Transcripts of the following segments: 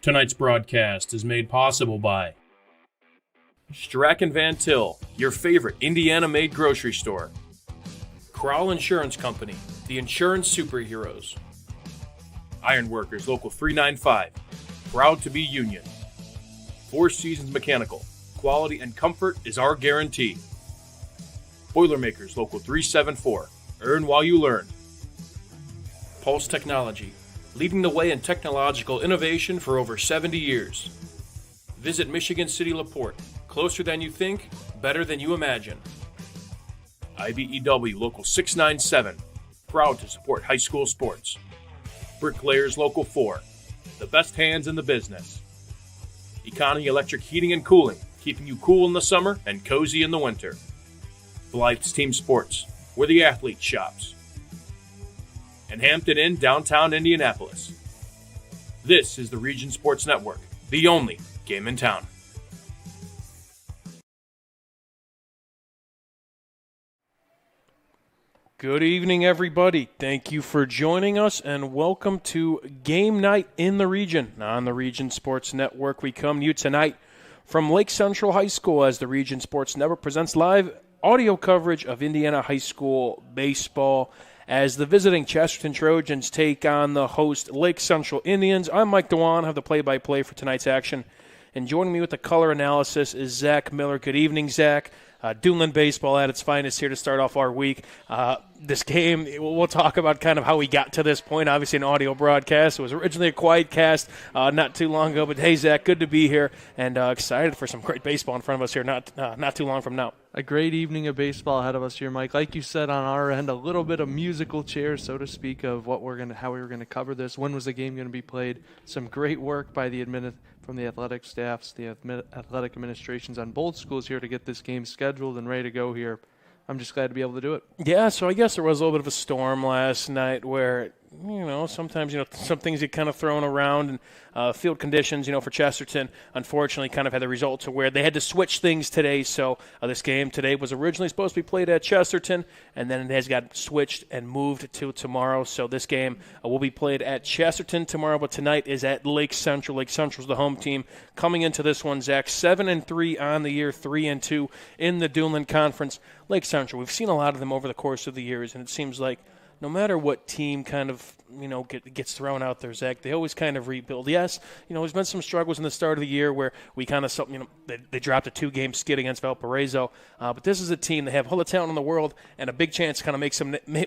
Tonight's broadcast is made possible by Strack & Van Til, your favorite Indiana-made grocery store. Crowell Insurance Company, the insurance superheroes. Ironworkers Local 395, proud to be union. Four Seasons Mechanical, quality and comfort is our guarantee. Boilermakers Local 374, earn while you learn. Pulse Technology, leading the way in technological innovation for over 70 years. Visit Michigan City LaPorte, closer than you think, better than you imagine. IBEW Local 697, proud to support high school sports. Bricklayers Local 4, the best hands in the business. Economy Electric Heating and Cooling, keeping you cool in the summer and cozy in the winter. Blythe's Team Sports, where the athlete shops. And Hampton Inn, downtown Indianapolis. This is the Region Sports Network, the only game in town. Good evening, everybody. Thank you for joining us, and welcome to Game Night in the Region. On the Region Sports Network, we come to you tonight from Lake Central High School as the Region Sports Network presents live audio coverage of Indiana High School baseball as the visiting Chesterton Trojans take on the host Lake Central Indians. I'm Mike Dewan, I have the play-by-play for tonight's action. And joining me with the color analysis is Zach Miller. Good evening, Zach. Duneland baseball at its finest here to start off our week. This game, we'll talk about kind of how we got to this point. Obviously, an audio broadcast. It was originally a quiet cast not too long ago. But, hey, Zach, good to be here and excited for some great baseball in front of us here not too long from now. A great evening of baseball ahead of us here, Mike. Like you said on our end, a little bit of musical chairs, so to speak, of how we were gonna cover this. When was the game going to be played? Some great work by from the athletic staffs, the athletic administrations on both schools here to get this game scheduled and ready to go here. I'm just glad to be able to do it. Yeah, so I guess there was a little bit of a storm last night where, sometimes, some things get kind of thrown around, and field conditions, for Chesterton, unfortunately, kind of had the result to where they had to switch things today. So this game today was originally supposed to be played at Chesterton, and then it has got switched and moved to tomorrow. So this game will be played at Chesterton tomorrow, but tonight is at Lake Central. Lake Central's the home team coming into this one, Zach. 7-3 on the year, 3-2 in the Duneland Conference. Lake Central, we've seen a lot of them over the course of the years, and it seems like no matter what team kind of, gets thrown out there, Zach, they always kind of rebuild. Yes, there's been some struggles in the start of the year where we kind of, they dropped a 2-game skid against Valparaiso. But this is a team that have all the talent in the world and a big chance to kind of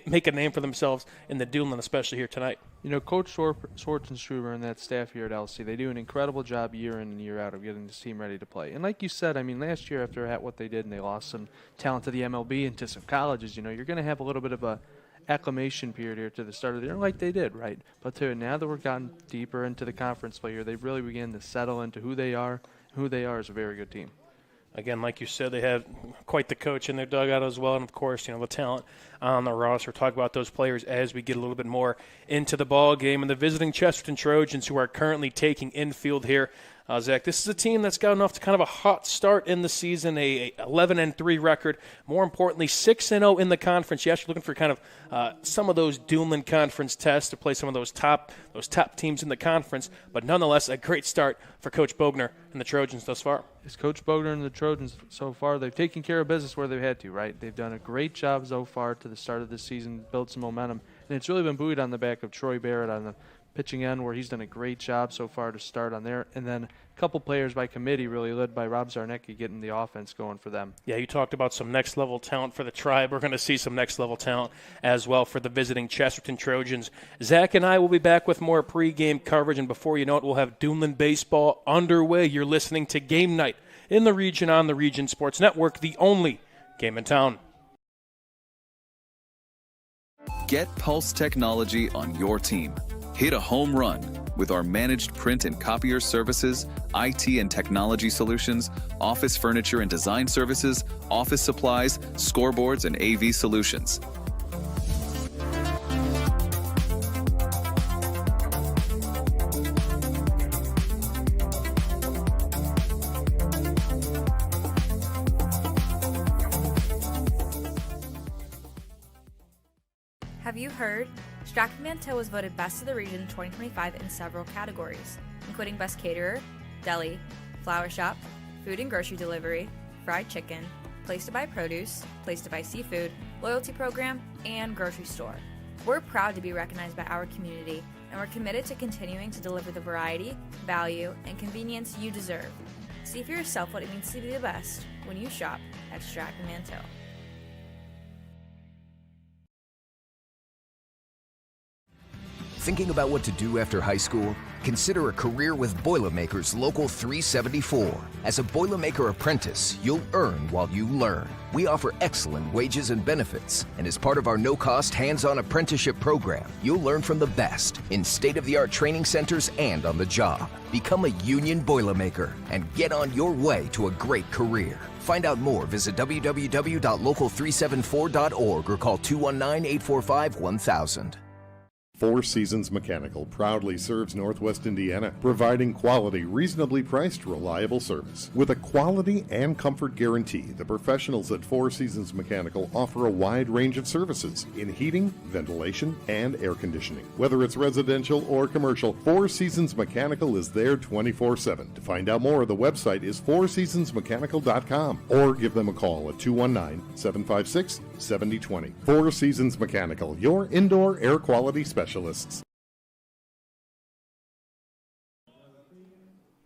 make a name for themselves in the Duneland, especially here tonight. Coach Schwarzenstruber and that staff here at LC, they do an incredible job year in and year out of getting this team ready to play. And like you said, last year after what they did and they lost some talent to the MLB and to some colleges, you're going to have a little bit of a acclimation period here to the start of the year like they did, right? But now that we've gotten deeper into the conference play here, they really begin to settle into who they are. Who they are is a very good team. Again, like you said, they have quite the coach in their dugout as well, and of course, the talent on the roster. We'll talk about those players as we get a little bit more into the ball game. And the visiting Chesterton Trojans, who are currently taking infield here, Zach, this is a team that's got enough to kind of a hot start in the season, a 11-3 record. More importantly, 6-0 in the conference. Yes, you're looking for kind of some of those Duneland Conference tests to play some of those top teams in the conference, but nonetheless, a great start for Coach Bogner and the Trojans thus far. It's Coach Bogner and the Trojans so far. They've taken care of business where they've had to, right? They've done a great job so far to the start of this season, build some momentum, and it's really been buoyed on the back of Troy Barrett on the pitching end, where he's done a great job so far to start on there. And then a couple players by committee, really led by Rob Zarnecki, getting the offense going for them. Yeah, you talked about some next-level talent for the Tribe. We're going to see some next-level talent as well for the visiting Chesterton Trojans. Zach and I will be back with more pregame coverage, and before you know it, we'll have Duneland baseball underway. You're listening to Game Night in the Region on the Region Sports Network, the only game in town. Get Pulse technology on your team. Hit a home run with our managed print and copier services, IT and technology solutions, office furniture and design services, office supplies, scoreboards, and AV solutions. Have you heard? Strachan-Manteau was voted Best of the Region 2025 in several categories, including Best Caterer, Deli, Flower Shop, Food and Grocery Delivery, Fried Chicken, Place to Buy Produce, Place to Buy Seafood, Loyalty Program, and Grocery Store. We're proud to be recognized by our community, and we're committed to continuing to deliver the variety, value, and convenience you deserve. See for yourself what it means to be the best when you shop at Strachan-Manteau. Thinking about what to do after high school? Consider a career with Boilermakers Local 374. As a Boilermaker apprentice, you'll earn while you learn. We offer excellent wages and benefits, and as part of our no-cost hands-on apprenticeship program, you'll learn from the best in state-of-the-art training centers and on the job. Become a union Boilermaker and get on your way to a great career. Find out more, visit www.local374.org or call 219-845-1000. Four Seasons Mechanical proudly serves Northwest Indiana, providing quality, reasonably priced, reliable service. With a quality and comfort guarantee, the professionals at Four Seasons Mechanical offer a wide range of services in heating, ventilation, and air conditioning. Whether it's residential or commercial, Four Seasons Mechanical is there 24/7. To find out more, the website is fourseasonsmechanical.com or give them a call at 219-756-7020. Four Seasons Mechanical, your indoor air quality specialist.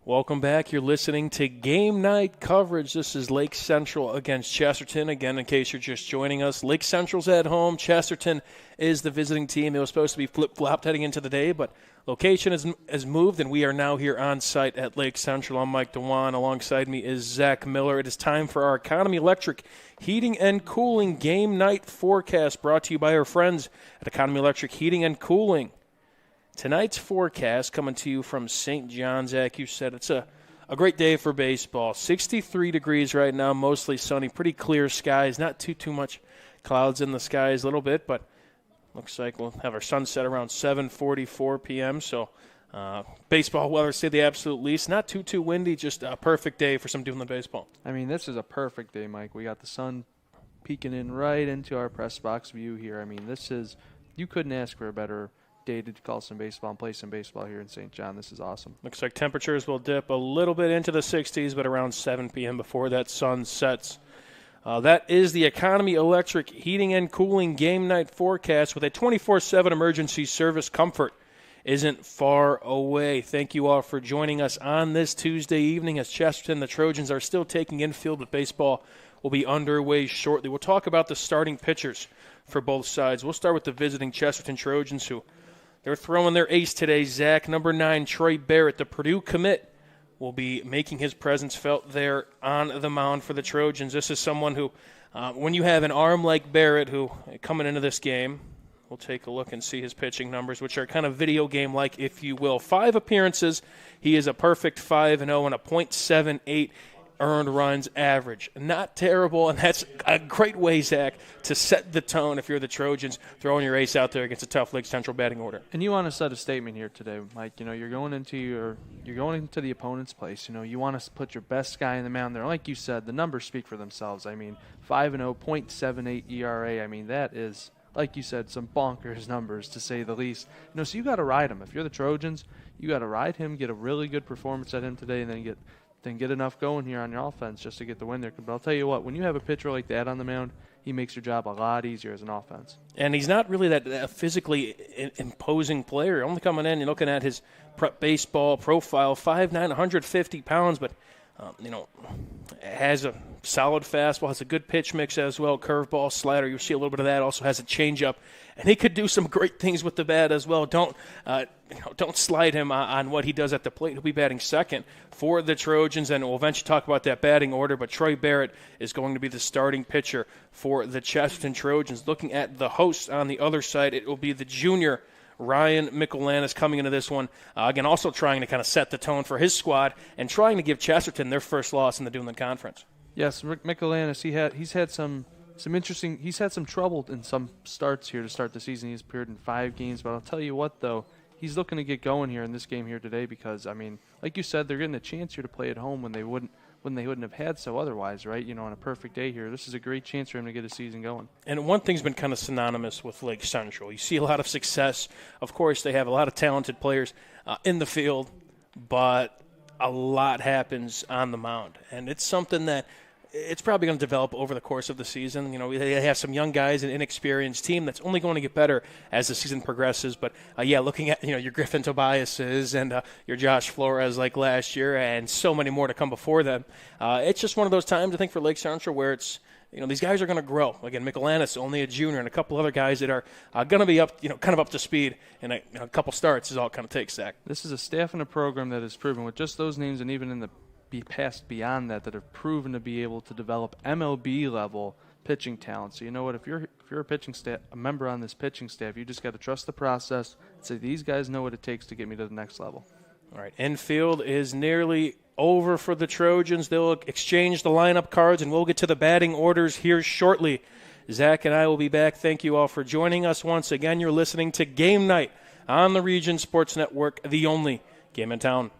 Welcome back. You're listening to Game Night coverage. This is Lake Central against Chesterton. Again, in case you're just joining us, Lake Central's at home. Chesterton is the visiting team. They were supposed to be flip-flopped heading into the day, but location has moved, and we are now here on site at Lake Central. I'm Mike DeWan. Alongside me is Zach Miller. It is time for our Economy Electric Heating and Cooling Game Night forecast, brought to you by our friends at Economy Electric Heating and Cooling. Tonight's forecast coming to you from St. John. Zach, you said it's a great day for baseball. 63 degrees right now, mostly sunny, pretty clear skies. Not too much clouds in the skies, a little bit, but looks like we'll have our sunset around 7:44 p.m. So baseball weather, say the absolute least. Not too windy, just a perfect day for some doing the baseball. I mean, this is a perfect day, Mike. We got the sun peeking in right into our press box view here. I mean, you couldn't ask for a better day to call some baseball and play some baseball here in St. John. This is awesome. Looks like temperatures will dip a little bit into the 60s, but around 7 p.m. before that sun sets. That is the Economy Electric Heating and Cooling Game Night forecast with a 24/7 emergency service. Comfort isn't far away. Thank you all for joining us on this Tuesday evening as Chesterton, the Trojans, are still taking infield, but baseball will be underway shortly. We'll talk about the starting pitchers for both sides. We'll start with the visiting Chesterton Trojans, who they're throwing their ace today, Zach. Number 9, Troy Barrett, the Purdue commit, will be making his presence felt there on the mound for the Trojans. This is someone who, when you have an arm like Barrett, who coming into this game, we'll take a look and see his pitching numbers, which are kind of video game-like, if you will. 5 appearances. He is a perfect 5-0 and a .78 earned runs average. Not terrible, and that's a great way, Zach, to set the tone if you're the Trojans throwing your ace out there against a tough Lake Central batting order. And you want to set a statement here today, Mike. You know, you're going into the opponent's place. You know, you want to put your best guy in the mound there. Like you said, the numbers speak for themselves. I mean, 5-0, .78 ERA. I mean, that is, like you said, some bonkers numbers to say the least. You know, so you got to ride him. If you're the Trojans, you got to ride him, get a really good performance at him today, and then get enough going here on your offense just to get the win there. But I'll tell you what, when you have a pitcher like that on the mound, he makes your job a lot easier as an offense. And he's not really that physically imposing player. Only coming in, you're looking at his prep baseball profile, 5'9", 150 pounds, but has a solid fastball, has a good pitch mix as well, curveball, slider. You'll see a little bit of that. Also has a changeup, and he could do some great things with the bat as well. Don't slide him on what he does at the plate. He'll be batting second for the Trojans, and we'll eventually talk about that batting order. But Troy Barrett is going to be the starting pitcher for the Chesterton Trojans. Looking at the hosts on the other side, it will be the junior Ryan Michelanis coming into this one. Again, also trying to kind of set the tone for his squad and trying to give Chesterton their first loss in the Duneland Conference. Yes, Rick Michelanis, he's had some trouble in some starts here to start the season. He's appeared in 5 games, but I'll tell you what, though, he's looking to get going here in this game here today because, I mean, like you said, they're getting a chance here to play at home when they when they wouldn't have had so otherwise, right? On a perfect day here, this is a great chance for him to get a season going. And one thing's been kind of synonymous with Lake Central. You see a lot of success. Of course, they have a lot of talented players in the field, but a lot happens on the mound. And it's something that it's probably going to develop over the course of the season. They have some young guys, an inexperienced team that's only going to get better as the season progresses. But, looking at, your Griffin Tobiases and your Josh Flores like last year and so many more to come before them, it's just one of those times, I think, for Lake Central where it's, these guys are going to grow. Again, Michelanis, only a junior, and a couple other guys that are going to be up, kind of up to speed. And a couple starts is all it kind of takes, Zach. This is a staff and a program that has proven with just those names and even in the past beyond that have proven to be able to develop MLB level pitching talent. So you know what, if you're a pitching staff, a member on this pitching staff, you just got to trust the process and say these guys know what it takes to get me to the next level. All right, infield is nearly over for the Trojans. They'll exchange the lineup cards, and we'll get to the batting orders here shortly. Zach and I will be back. Thank you all for joining us once again. You're listening to Game Night on the Region Sports Network, the only game in town.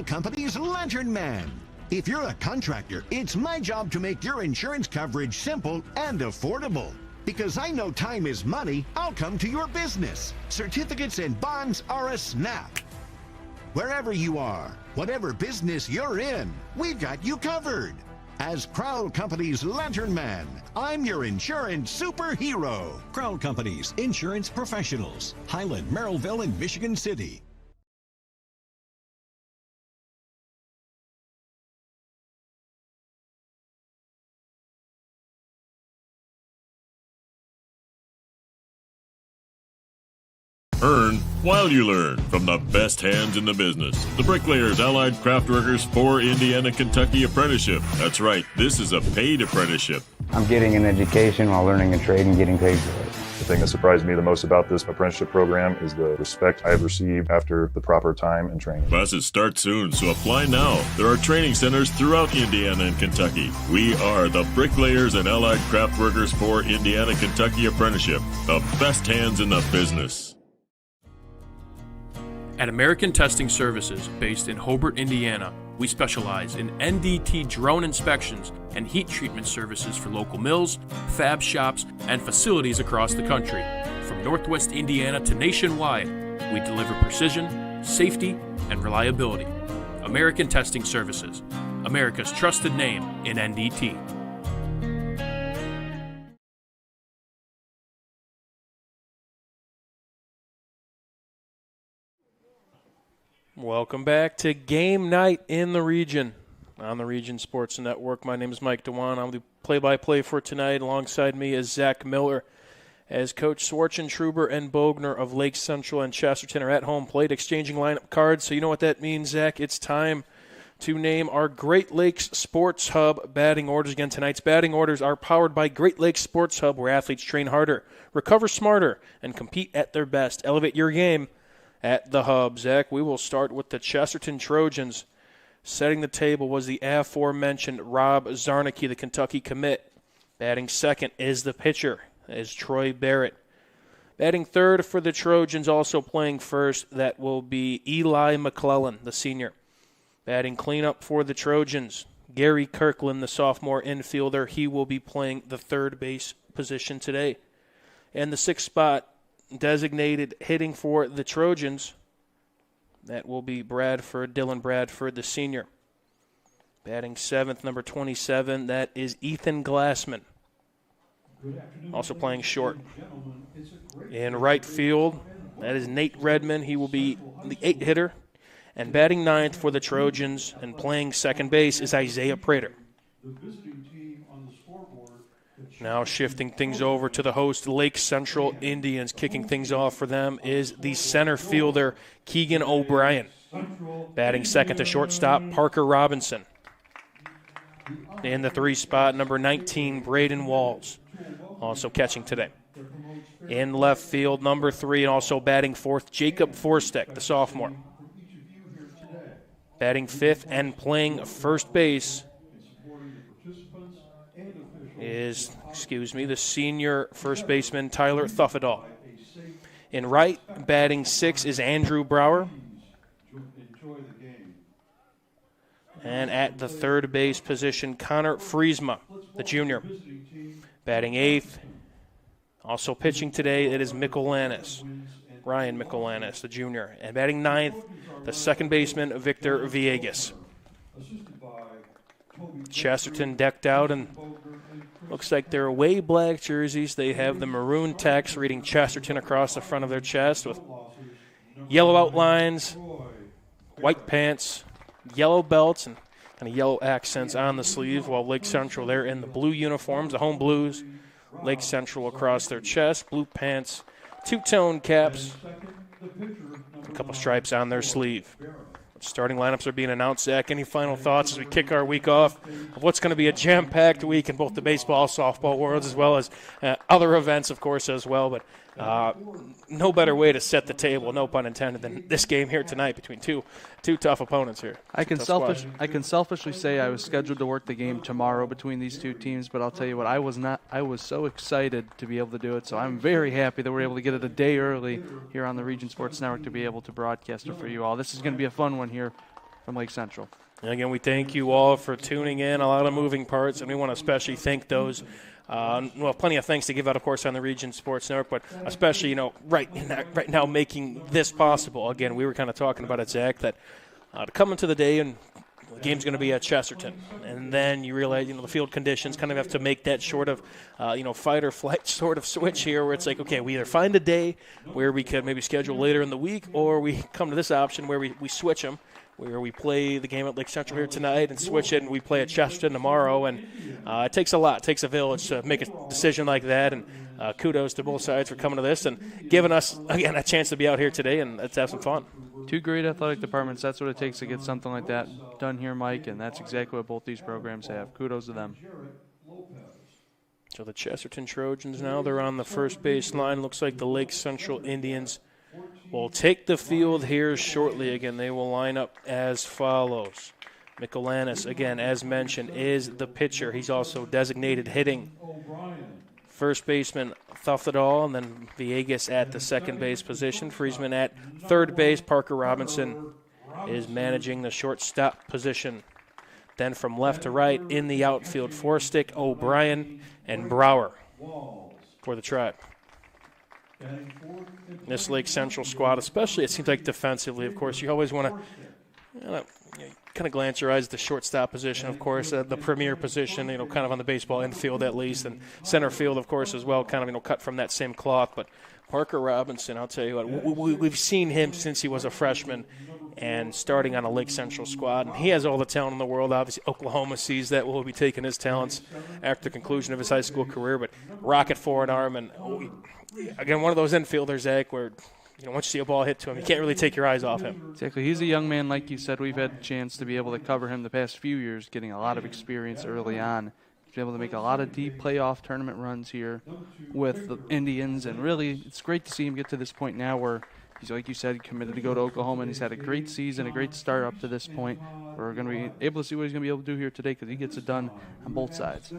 Company's Lantern Man. If you're a contractor, it's my job to make your insurance coverage simple and affordable. Because I know time is money, I'll come to your business. Certificates and bonds are a snap. Wherever you are, whatever business you're in, we've got you covered. As Crowell Company's Lantern Man, I'm your insurance superhero. Crowell Company's Insurance Professionals, Highland, Merrillville, and Michigan City. Earn while you learn from the best hands in the business. The Bricklayers Allied Craftworkers for Indiana, Kentucky Apprenticeship. That's right, this is a paid apprenticeship. I'm getting an education while learning a trade and getting paid for it. The thing that surprised me the most about this apprenticeship program is the respect I've received after the proper time and training. Classes start soon, so apply now. There are training centers throughout Indiana and Kentucky. We are the Bricklayers and Allied Craftworkers for Indiana, Kentucky Apprenticeship. The best hands in the business. At American Testing Services, based in Hobart, Indiana, we specialize in NDT drone inspections and heat treatment services for local mills, fab shops, and facilities across the country. From Northwest Indiana to nationwide, we deliver precision, safety, and reliability. American Testing Services, America's trusted name in NDT. Welcome back to Game Night in the Region on the Region Sports Network. My name is Mike DeWan. I'm the play-by-play for tonight. Alongside me is Zach Miller. As Coach Schwartzentruber and Bogner of Lake Central and Chesterton are at home plate exchanging lineup cards. So you know what that means, Zach. It's time to name our Great Lakes Sports Hub batting orders. Again, tonight's batting orders are powered by Great Lakes Sports Hub, where athletes train harder, recover smarter, and compete at their best. Elevate your game at the Hub. Zach, we will start with the Chesterton Trojans. Setting the table was the aforementioned Rob Zarnicki, the Kentucky commit. Batting second is the pitcher, is Troy Barrett. Batting third for the Trojans, also playing first, that will be Eli McClellan, the senior. Batting cleanup for the Trojans, Gary Kirkland, the sophomore infielder. He will be playing the third base position today. And the sixth spot, designated hitting for the Trojans, that will be Dylan Bradford, the senior. Batting seventh, number 27, that is Ethan Glassman, also playing short. In right field, that is Nate Redmond. He will be the 8 hitter. And batting ninth for the Trojans and playing second base is Isaiah Prater. The visiting team on the scoreboard Now shifting things over to the host, Lake Central Indians. Kicking things off for them is the center fielder, Keegan O'Brien. Batting second to shortstop, Parker Robinson. In the 3 spot, number 19, Braden Walls, also catching today. In left field, number 3, and also batting fourth, Jacob Forstek, the sophomore. Batting fifth and playing first base is, the senior first baseman, Tyler Thuffadall. In right, batting 6 is Andrew Brower. And at the third base position, Connor Friesma, the junior. Batting 8th, also pitching today, it is Ryan Michelanis, the junior. And batting 9th, the second baseman, Victor Villegas. Chesterton decked out, and looks like they're away black jerseys. They have the maroon text reading Chesterton across the front of their chest with yellow outlines, white pants, yellow belts, and kind of yellow accents on the sleeve, while Lake Central, they're in the blue uniforms, the home blues. Lake Central across their chest, blue pants, two-tone caps, a couple stripes on their sleeve. Starting lineups are being announced. Zach, any final thoughts as we kick our week off of what's going to be a jam-packed week in both the baseball, softball worlds, as well as other events, of course, as well. But no better way to set the table, no pun intended, than this game here tonight between two tough opponents here. I can selfishly say I was scheduled to work the game tomorrow between these two teams, but I'll tell you what, I was so excited to be able to do it, so I'm very happy that we're able to get it a day early here on the Region Sports Network to be able to broadcast it for you all. This is going to be a fun one here from Lake Central. And again, we thank you all for tuning in. A lot of moving parts, and we want to especially thank those. Plenty of thanks to give out, of course, on the Region Sports Network, but especially, right now making this possible. Again, we were kind of talking about it, Zach, that to come into the day and the game's going to be at Chesterton, and then you realize, the field conditions kind of have to make that sort of, fight or flight sort of switch here, where it's like, okay, we either find a day where we could maybe schedule later in the week, or we come to this option where we switch them, where we play the game at Lake Central here tonight and switch it, and we play at Chesterton tomorrow. And it takes a lot. It takes a village to make a decision like that. And kudos to both sides for coming to this and giving us, again, a chance to be out here today and let's have some fun. Two great athletic departments. That's what it takes to get something like that done here, Mike, and that's exactly what both these programs have. Kudos to them. So the Chesterton Trojans now, they're on the first base line. Looks like the Lake Central Indians will take the field here shortly. Again, they will line up as follows. Michelanis, again, as mentioned, is the pitcher. He's also designated hitting. First baseman, Thuffadall, and then Villegas at the second base position. Friesman at third base. Parker Robinson is managing the shortstop position. Then from left to right in the outfield, Forstek, O'Brien, and Brower for the Tribe. This Lake Central squad, especially, it seems like defensively, of course, you always want to kind of glance your eyes at the shortstop position, of course, the premier position, kind of on the baseball infield at least, and center field, of course, as well, kind of, cut from that same cloth. But Parker Robinson, I'll tell you what, we've seen him since he was a freshman and starting on a Lake Central squad. And he has all the talent in the world. Obviously, Oklahoma sees that. We'll be taking his talents after the conclusion of his high school career. But rocket forward arm, and again, one of those infielders, Zach, where once you see a ball hit to him, you can't really take your eyes off him. Exactly. He's a young man, like you said. We've had a chance to be able to cover him the past few years, getting a lot of experience early on. He's been able to make a lot of deep playoff tournament runs here with the Indians, and really it's great to see him get to this point now where he's, like you said, committed to go to Oklahoma, and he's had a great season, a great start up to this point. We're going to be able to see what he's going to be able to do here today because he gets it done on both sides.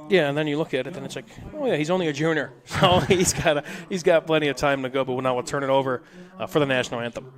Yeah, and then you look at it, and it's like, oh yeah, he's only a junior, so he's got plenty of time to go. But now we'll turn it over for the national anthem.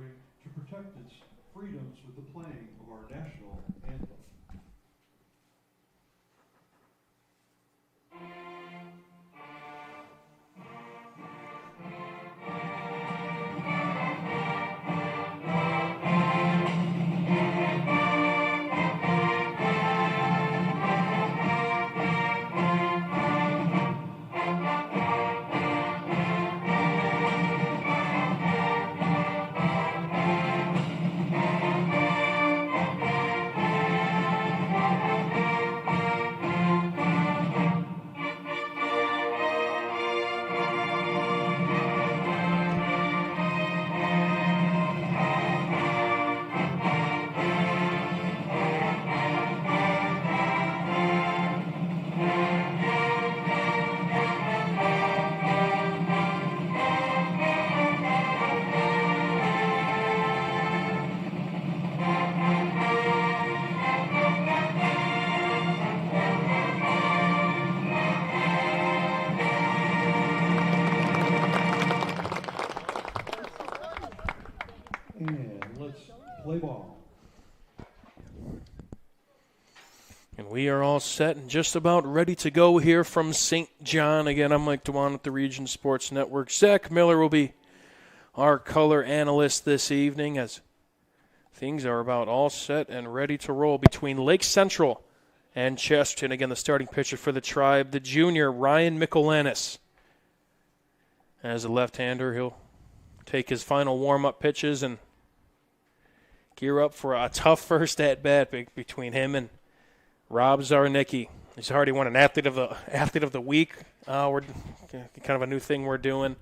We are all set and just about ready to go here from St. John. Again, I'm Mike Dewan with the Region Sports Network. Zach Miller will be our color analyst this evening as things are about all set and ready to roll between Lake Central and Chesterton. Again, the starting pitcher for the Tribe, the junior, Ryan Michelanis. As a left-hander, he'll take his final warm-up pitches and gear up for a tough first at-bat between him and Rob Zarnicki. He's already won an Athlete of the Week. We're kind of a new thing we're doing,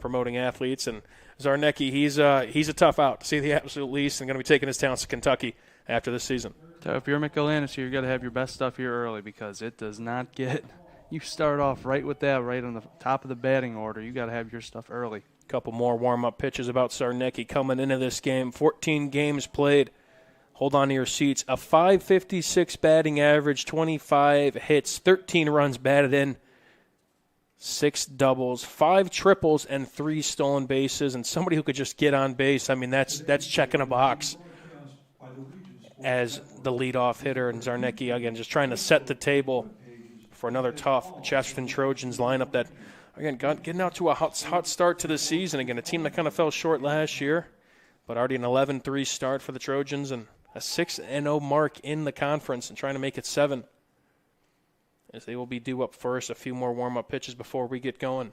promoting athletes. And Zarnicki, he's a tough out, to say the absolute least, and going to be taking his talents to Kentucky after this season. So if you're Michelanis, you've got to have your best stuff here early because it does not get – you start off right with that, right on the top of the batting order. You got to have your stuff early. A couple more warm-up pitches about Zarnicki coming into this game. 14 games played. Hold on to your seats. A .556 batting average, 25 hits, 13 runs batted in, 6 doubles, 5 triples, and 3 stolen bases. And somebody who could just get on base, I mean, that's checking a box as the leadoff hitter. And Zarnicki, again, just trying to set the table for another tough Chesterton Trojans lineup that, again, getting out to a hot start to the season. Again, a team that kind of fell short last year, but already an 11-3 start for the Trojans and a 6-0 mark in the conference and trying to make it 7 as they will be due up first. A few more warm-up pitches before we get going.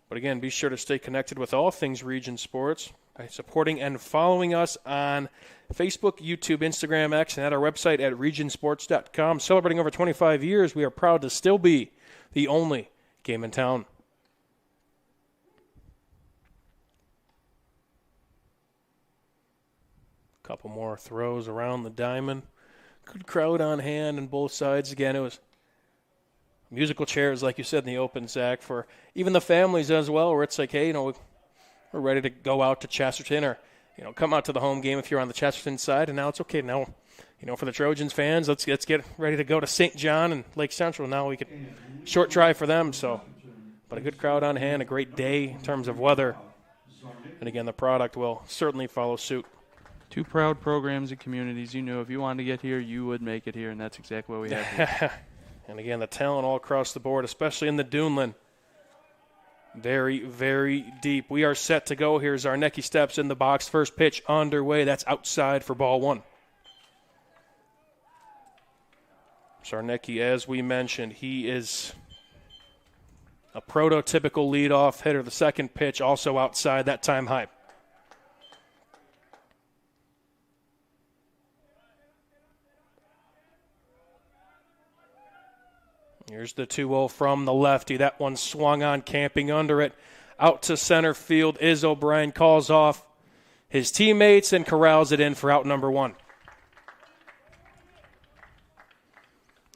But again, be sure to stay connected with all things Region Sports by supporting and following us on Facebook, YouTube, Instagram, X, and at our website at regionsports.com. Celebrating over 25 years, we are proud to still be the only game in town. Couple more throws around the diamond. Good crowd on hand on both sides. Again, it was musical chairs, like you said in the open, Zach, for even the families as well, where it's like, hey, we're ready to go out to Chesterton or, come out to the home game if you're on the Chesterton side. And now it's okay. Now, for the Trojans fans, let's get ready to go to St. John and Lake Central. Now we could short drive for them. So, but a good crowd on hand, a great day in terms of weather. And again, the product will certainly follow suit. 2 proud programs and communities. If you wanted to get here, you would make it here, and that's exactly what we have here. And again, the talent all across the board, especially in the Duneland. Very, very deep. We are set to go here. Zarnicki steps in the box. First pitch underway. That's outside for ball 1. Zarnicki, as we mentioned, he is a prototypical leadoff hitter. The second pitch also outside, that time high. Here's the 2-0 from the lefty. That one swung on, camping under it. Out to center field. Iz O'Brien calls off his teammates and corrals it in for out number 1.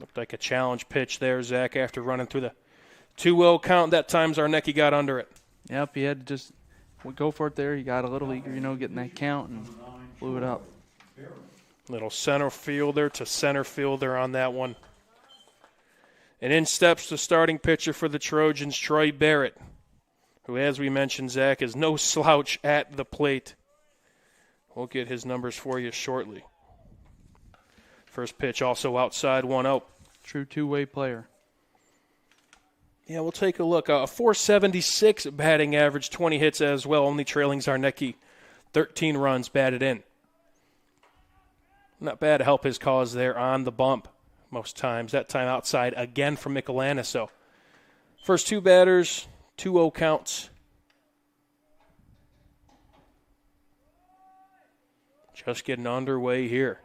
Looked like a challenge pitch there, Zach, after running through the 2-0 count. That time Zarnicki got under it. Yep, he had to just go for it there. He got a little eager, getting that count and blew it up. Little center fielder to center fielder on that one. And in steps the starting pitcher for the Trojans, Troy Barrett, who, as we mentioned, Zach, is no slouch at the plate. We'll get his numbers for you shortly. First pitch also outside, 1-0. True two-way player. Yeah, we'll take a look. A .476 batting average, 20 hits as well, only trailing Zarnicki. 13 runs batted in. Not bad to help his cause there on the bump. Most times. That time outside again from Michelanis. So first 2 batters, 2-0 counts. Just getting underway here.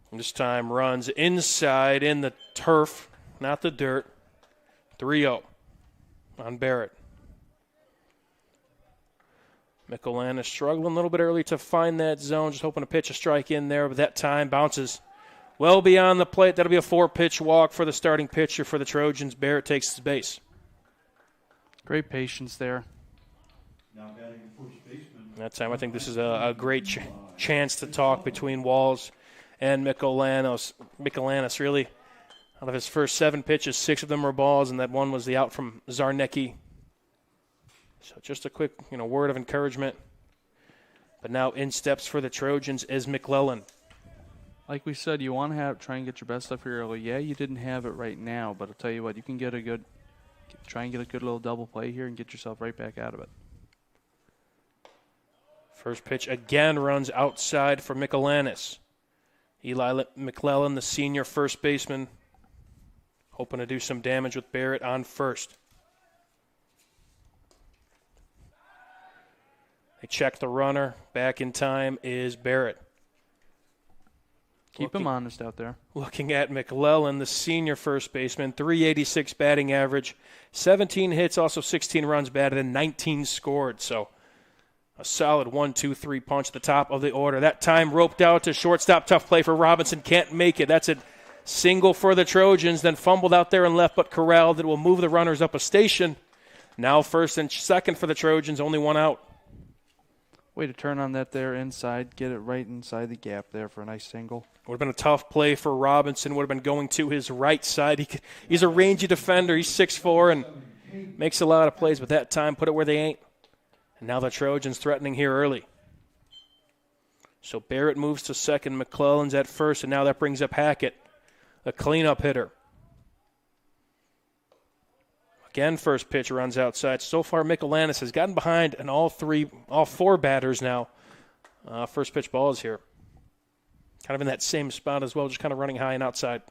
And this time runs inside in the turf, not the dirt. 3-0 on Barrett. Michelanis struggling a little bit early to find that zone, just hoping to pitch a strike in there, but that time bounces well beyond the plate. That'll be a 4-pitch walk for the starting pitcher for the Trojans. Barrett takes his base. Great patience there. That time I think this is a great chance to talk between Walls and Michelanis. Michelanis really, out of his first 7 pitches, 6 of them were balls, and that one was the out from Zarnicki. So just a quick, word of encouragement But now in steps for the Trojans is McClellan. Like we said, you want to try and get your best stuff here early. Yeah, you didn't have it right now, but I'll tell you what, you can try and get a good little double play here and get yourself right back out of it. First pitch again runs outside for Michelanis. Eli McClellan, the senior first baseman, hoping to do some damage with Barrett on first. They check the runner. Back in time is Barrett. Keep him honest out there. Looking at McClellan, the senior first baseman, 386 batting average, 17 hits, also 16 runs batted, and 19 scored. So a solid 1-2-3 punch at the top of the order. That time roped out to shortstop. Tough play for Robinson. Can't make it. That's a single for the Trojans. Then fumbled out there and left, but corralled. It will move the runners up a station. Now first and second for the Trojans. Only one out. Way to turn on that there inside. Get it right inside the gap there for a nice single. Would have been a tough play for Robinson. Would have been going to his right side. He's a rangy defender. He's 6'4" and makes a lot of plays, but that time put it where they ain't. And now the Trojans threatening here early. So Barrett moves to second. McClellan's at first, and now that brings up Hackett, a cleanup hitter. Again, first pitch runs outside. So far, Michelanis has gotten behind, and all four batters now. First pitch ball is here. Kind of in that same spot as well, just kind of running high and outside.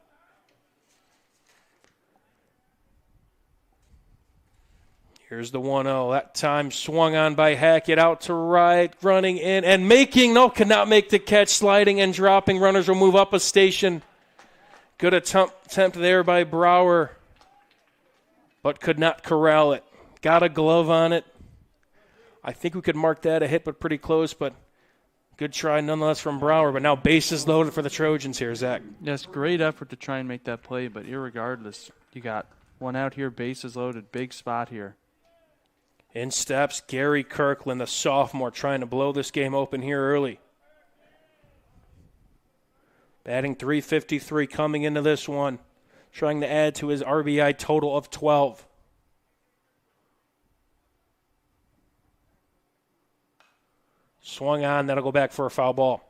Here's the 1-0. That time swung on by Hackett out to right, running in and could not make the catch, sliding and dropping. Runners will move up a station. Good attempt there by Brower, but could not corral it. Got a glove on it. I think we could mark that a hit, but pretty close, but good try nonetheless from Brower. But now bases loaded for the Trojans here, Zach. Yes, great effort to try and make that play, but irregardless, you got one out here, bases loaded, big spot here. In steps Gary Kirkland, the sophomore, trying to blow this game open here early. Batting .353 coming into this one, trying to add to his RBI total of 12. Swung on, that'll go back for a foul ball.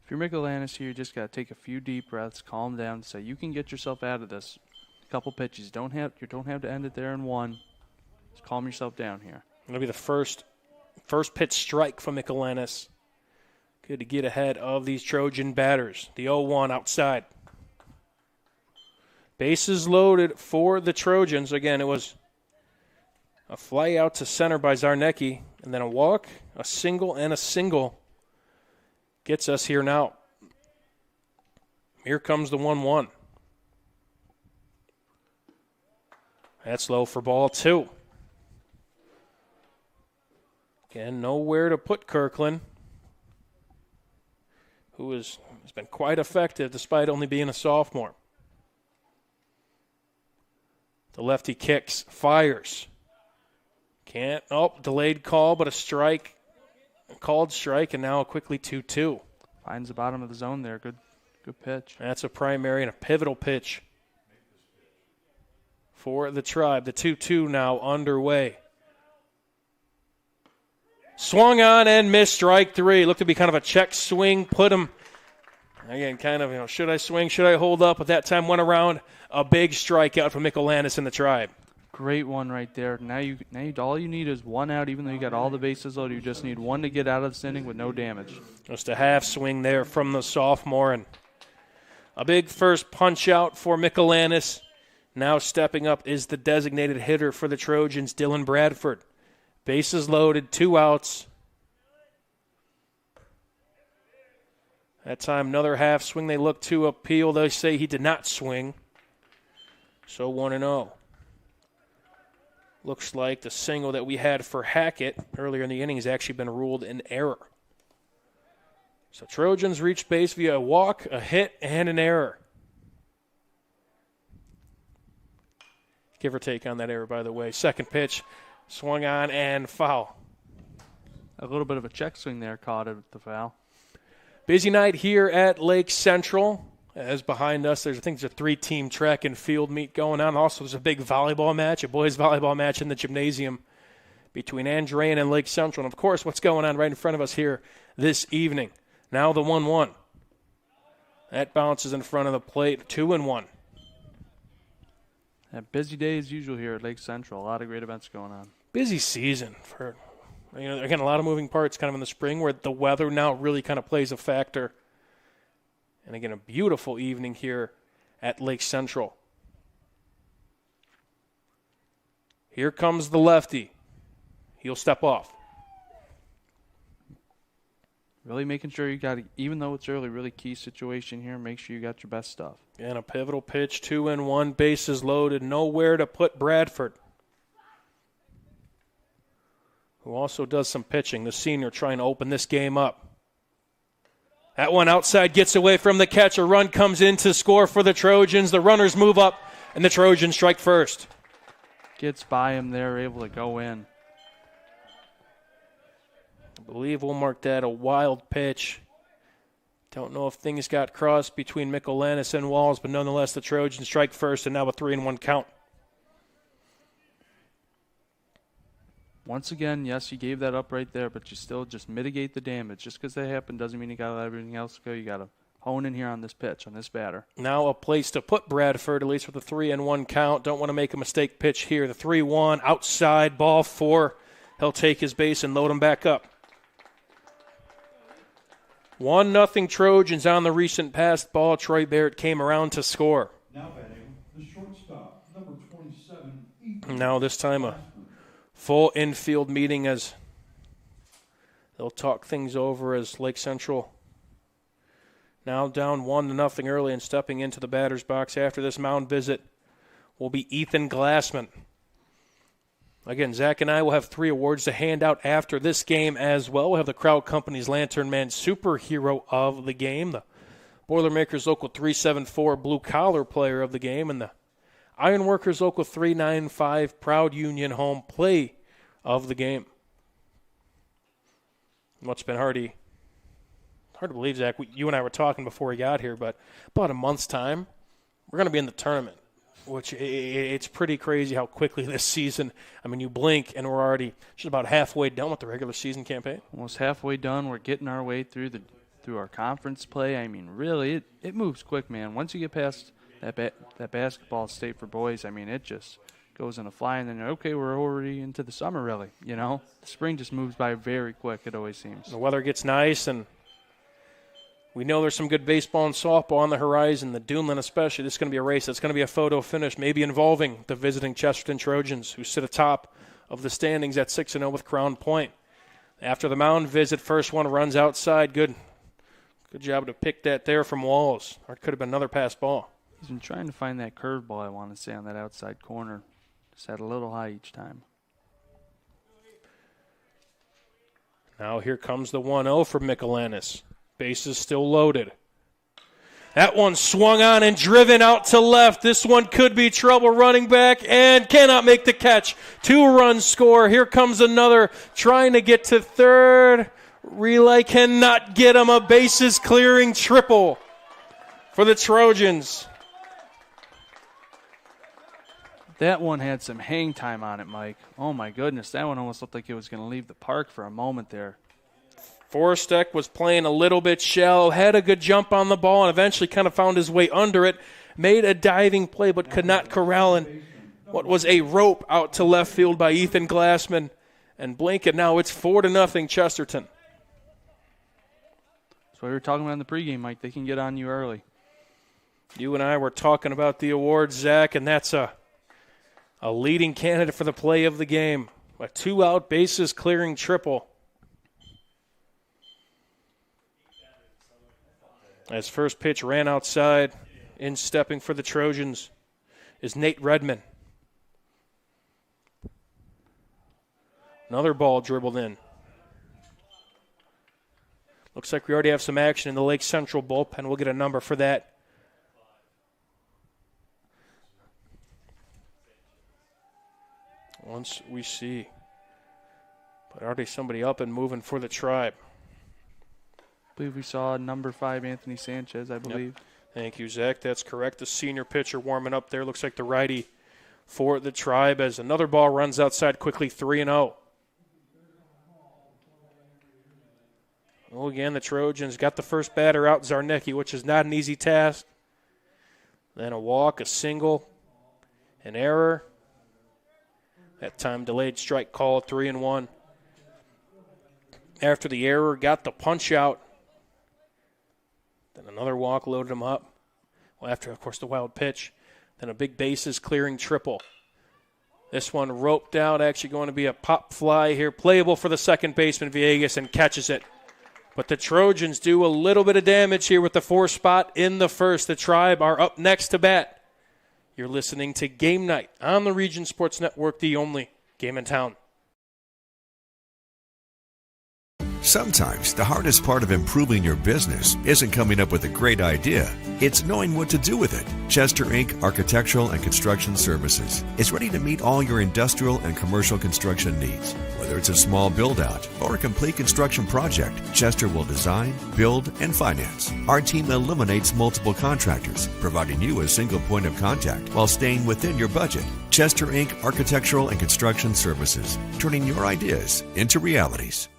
If you're Michelanis here, you just got to take a few deep breaths, calm down, say you can get yourself out of this. A couple pitches. You don't have to end it there in one. Just calm yourself down here. It'll be the first pitch strike from Michelanis. Good to get ahead of these Trojan batters. The 0-1 outside. Bases loaded for the Trojans. Again, it was a fly out to center by Zarnecki, and then a walk, a single, and a single gets us here now. Here comes the 1-1. That's low for ball 2. Again, nowhere to put Kirkland, who has been quite effective despite only being a sophomore. The lefty kicks, fires. Delayed call, but a strike. A called strike, and now quickly 2-2. Finds the bottom of the zone there. Good pitch. That's a primary and a pivotal pitch for the Tribe. The 2-2 now underway. Swung on and missed, strike 3. Looked to be kind of a check swing. Put him, again, kind of, should I swing, should I hold up? But that time went around. A big strikeout from Michelanis and the Tribe. Great one right there. Now all you need is one out, even though you got all the bases loaded. You just need one to get out of this inning with no damage. Just a half swing there from the sophomore. And a big first punch out for Michelanis. Now stepping up is the designated hitter for the Trojans, Dylan Bradford. Bases loaded, 2 outs. That time, another half swing. They look to appeal. They say he did not swing. So 1-0. Looks like the single that we had for Hackett earlier in the inning has actually been ruled an error. So Trojans reached base via a walk, a hit, and an error. Give or take on that error, by the way. Second pitch, swung on and foul. A little bit of a check swing there, caught it with the foul. Busy night here at Lake Central. As behind us, there's a 3-team track and field meet going on. Also, there's a big volleyball match, a boys volleyball match in the gymnasium between Andrean and Lake Central. And, of course, what's going on right in front of us here this evening. Now the 1-1. That bounces in front of the plate, 2-1. A busy day as usual here at Lake Central. A lot of great events going on. Busy season for, again, a lot of moving parts kind of in the spring where the weather now really kind of plays a factor. And again, a beautiful evening here at Lake Central. Here comes the lefty. He'll step off. Really making sure you got, even though it's early, really key situation here, make sure you got your best stuff. And a pivotal pitch, 2-1, bases loaded, nowhere to put Bradford, who also does some pitching. The senior trying to open this game up. That one outside gets away from the catcher. Run comes in to score for the Trojans. The runners move up, and the Trojans strike first. Gets by him there, able to go in. I believe we'll mark that a wild pitch. Don't know if things got crossed between Michelanis and Walls, but nonetheless the Trojans strike first, and now a 3-1 count. Once again, yes, you gave that up right there, but you still just mitigate the damage. Just because that happened doesn't mean you got to let everything else go. You got to hone in here on this pitch, on this batter. Now a place to put Bradford, at least with a 3-1 count. Don't want to make a mistake pitch here. The 3-1, outside, ball 4. He'll take his base and load him back up. 1-0 Trojans on the recent passed ball. Troy Barrett came around to score. Now batting, the shortstop, number 27. Now this time a full infield meeting as they'll talk things over as Lake Central now down 1-0 early, and stepping into the batter's box after this mound visit will be Ethan Glassman. Again, Zach and I will have 3 awards to hand out after this game as well. We'll have the Crowd Company's Lantern Man Superhero of the game, the Boilermakers Local 374 Blue Collar Player of the game, and the Ironworkers Local 395 Proud Union Home Play of the game. What's been hard to believe, Zach, you and I were talking before we got here, but about a month's time, we're going to be in the tournament. Which it's pretty crazy how quickly this season, you blink and we're already just about halfway done with the regular season campaign. Almost halfway done. We're getting our way through our conference play. Really, it moves quick, man. Once you get past that basketball state for boys, it just goes in a fly, and then, okay, we're already into the summer, really. The spring just moves by very quick, it always seems. The weather gets nice, and we know there's some good baseball and softball on the horizon, the Duneland especially. This is going to be a race that's going to be a photo finish, maybe involving the visiting Chesterton Trojans, who sit atop of the standings at 6-0 with Crown Point. After the mound visit, first one runs outside. Good job to pick that there from Walls. Or it could have been another pass ball. He's been trying to find that curveball, I want to say, on that outside corner. Just had a little high each time. Now here comes the 1-0 for Michelanis. Bases still loaded. That one swung on and driven out to left. This one could be trouble, running back and cannot make the catch. 2-run score. Here comes another trying to get to third. Relay cannot get him. A bases clearing triple for the Trojans. That one had some hang time on it, Mike. Oh, my goodness. That one almost looked like it was going to leave the park for a moment there. Forstek was playing a little bit shallow, had a good jump on the ball, and eventually kind of found his way under it, made a diving play but could not corral in what was a rope out to left field by Ethan Glassman. And blink it, now it's 4-0 Chesterton. That's what we were talking about in the pregame, Mike. They can get on you early. You and I were talking about the awards, Zach, and that's a leading candidate for the play of the game. A 2-out bases clearing triple. As first pitch ran outside, in stepping for the Trojans is Nate Redman. Another ball dribbled in. Looks like we already have some action in the Lake Central bullpen. We'll get a number for that. Once we see. But already somebody up and moving for the Tribe. I believe we saw number 5, Anthony Sanchez, I believe. Yep. Thank you, Zach. That's correct. The senior pitcher warming up there. Looks like the righty for the Tribe as another ball runs outside quickly, 3-0. Well, again, the Trojans got the first batter out, Zarnicki, which is not an easy task. Then a walk, a single, an error. That time delayed strike call, 3-1. After the error, got the punch out. Then another walk loaded him up. Well, after, of course, the wild pitch. Then a big bases clearing triple. This one roped out, actually going to be a pop fly here. Playable for the second baseman, Villegas, and catches it. But the Trojans do a little bit of damage here with the 4 spot in the first. The Tribe are up next to bat. You're listening to Game Night on the Region Sports Network, the only game in town. Sometimes the hardest part of improving your business isn't coming up with a great idea. It's knowing what to do with it. Chester Inc. Architectural and Construction Services is ready to meet all your industrial and commercial construction needs. Whether it's a small build-out or a complete construction project, Chester will design, build, and finance. Our team eliminates multiple contractors, providing you a single point of contact while staying within your budget. Chester Inc. Architectural and Construction Services, turning your ideas into realities.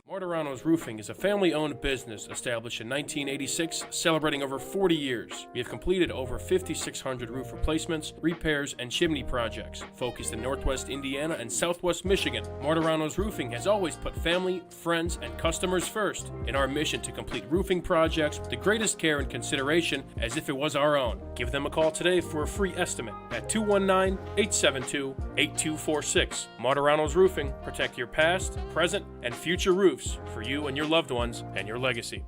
Mortaranos Roofing is a family-owned business established in 1986, celebrating over 40 years. We have completed over 5,600 roof replacements, repairs, and chimney projects, focused in Northwest Indiana and Southwest Michigan. Mortaranos Roofing has always put family, friends, and customers first in our mission to complete roofing projects with the greatest care and consideration as if it was our own. Give them a call today for a free estimate at 219-872-8246. Mortaranos Roofing. Protect your past, present, and future roofs for you and your loved ones and your legacy.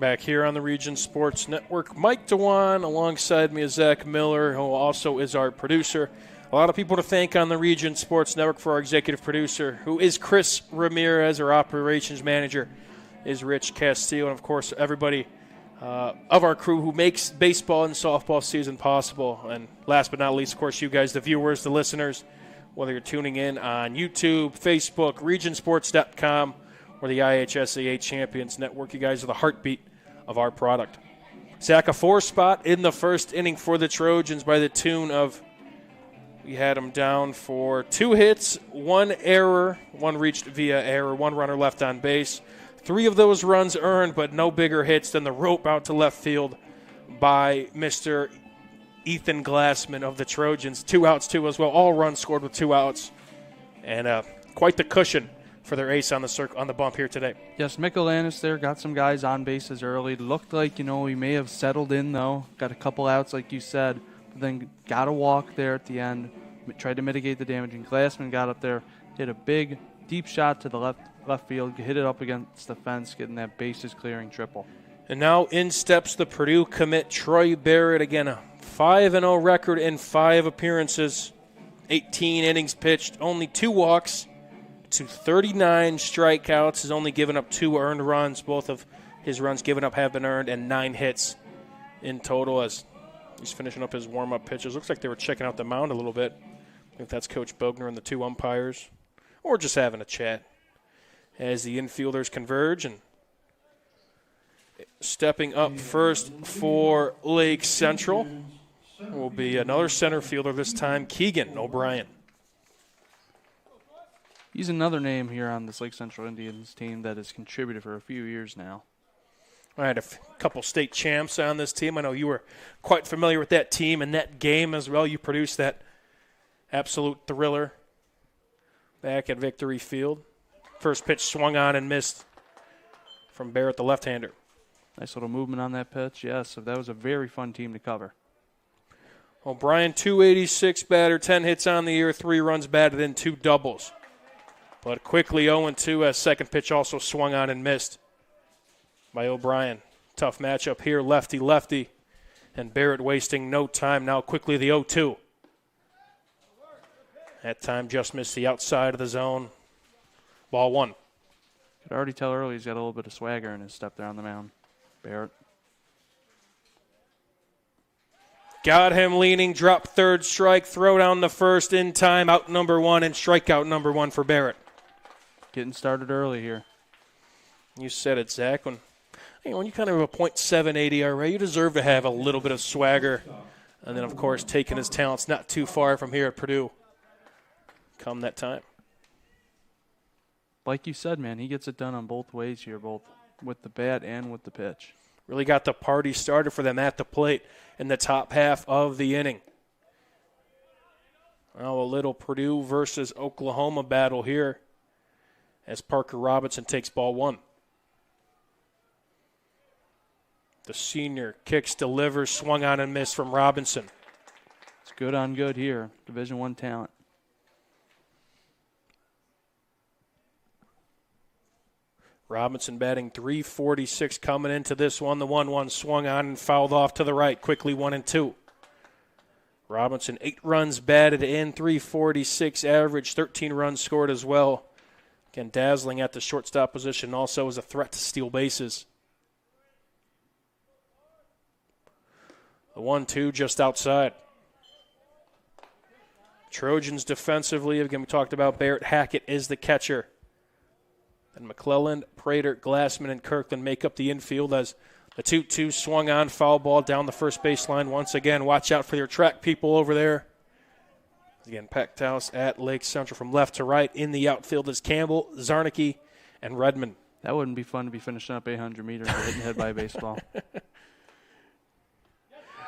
Back here on the Region Sports Network, Mike DeWan alongside me is Zach Miller, who also is our producer. A lot of people to thank on the Region Sports Network. For our executive producer, who is Chris Ramirez. Our operations manager is Rich Castillo. And, of course, everybody of our crew who makes baseball and softball season possible. And last but not least, of course, you guys, the viewers, the listeners, whether you're tuning in on YouTube, Facebook, regionsports.com, or the IHSAA Champions Network. You guys are the heartbeat of our product. Zach, a 4 spot in the first inning for the Trojans by the tune of, we had them down for 2 hits, 1 error, 1 reached via error, 1 runner left on base. 3 of those runs earned, but no bigger hits than the rope out to left field by Mr. Ethan Glassman of the Trojans. 2 outs, too, as well. All runs scored with 2 outs. And quite the cushion for their ace on the bump here today. Yes, Michelanis there got some guys on bases early. Looked like, he may have settled in, though. Got a couple outs, like you said, but then got a walk there at the end. Tried to mitigate the damage, and Glassman got up there, hit a big, deep shot to the left field, hit it up against the fence, getting that bases clearing triple. And now in steps the Purdue commit, Troy Barrett. Again, a 5-0 record in 5 appearances, 18 innings pitched, only 2 walks to 39 strikeouts. Has only given up 2 earned runs. Both of his runs given up have been earned, and 9 hits in total as he's finishing up his warm-up pitches. Looks like they were checking out the mound a little bit. I think that's Coach Bogner and the 2 umpires, or just having a chat as the infielders converge. And stepping up first for Lake Central will be another center fielder, this time Keegan O'Brien. He's another name here on this Lake Central Indians team that has contributed for a few years now. I had a couple state champs on this team. I know you were quite familiar with that team and that game as well. You produced that absolute thriller back at Victory Field. First pitch swung on and missed from Barrett, the left-hander. Nice little movement on that pitch. Yes, so that was a very fun team to cover. O'Brien, 286 batter, 10 hits on the year, 3 runs batted in, 2 doubles. But quickly 0-2 as second pitch also swung on and missed by O'Brien. Tough matchup here, lefty-lefty. And Barrett wasting no time. Now quickly the 0-2. That time just missed the outside of the zone. Ball 1. Could already tell early he's got a little bit of swagger in his step there on the mound. Barrett. Got him leaning, drop third strike, throw down the first in time, out number 1, and strikeout number 1 for Barrett. Getting started early here. You said it, Zach. When you kind of have a .78 ERA, you deserve to have a little bit of swagger. And then, of course, taking his talents not too far from here at Purdue. come that time. Like you said, man, he gets it done on both ways here, both with the bat and with the pitch. Really got the party started for them at the plate in the top half of the inning. Now a little Purdue versus Oklahoma battle here as Parker Robinson takes ball 1. The senior kicks, delivers, swung on and missed from Robinson. It's good on good here. Division I talent. Robinson batting .346 coming into this one. The 1-1 swung on and fouled off to the right. Quickly 1-2. Robinson, 8 runs batted in, .346 average, 13 runs scored as well. Again, dazzling at the shortstop position, also as a threat to steal bases. The 1-2 just outside. Trojans defensively, again, we talked about Barrett Hackett is the catcher. And McClellan, Prater, Glassman, and Kirkland make up the infield as the 2-2 swung on, foul ball down the first baseline. Once again, watch out for your track people over there. Again, packed house at Lake Central from left to right. In the outfield is Campbell, Zarnicki, and Redmond. That wouldn't be fun to be finishing up 800 meters or hitting head by a baseball.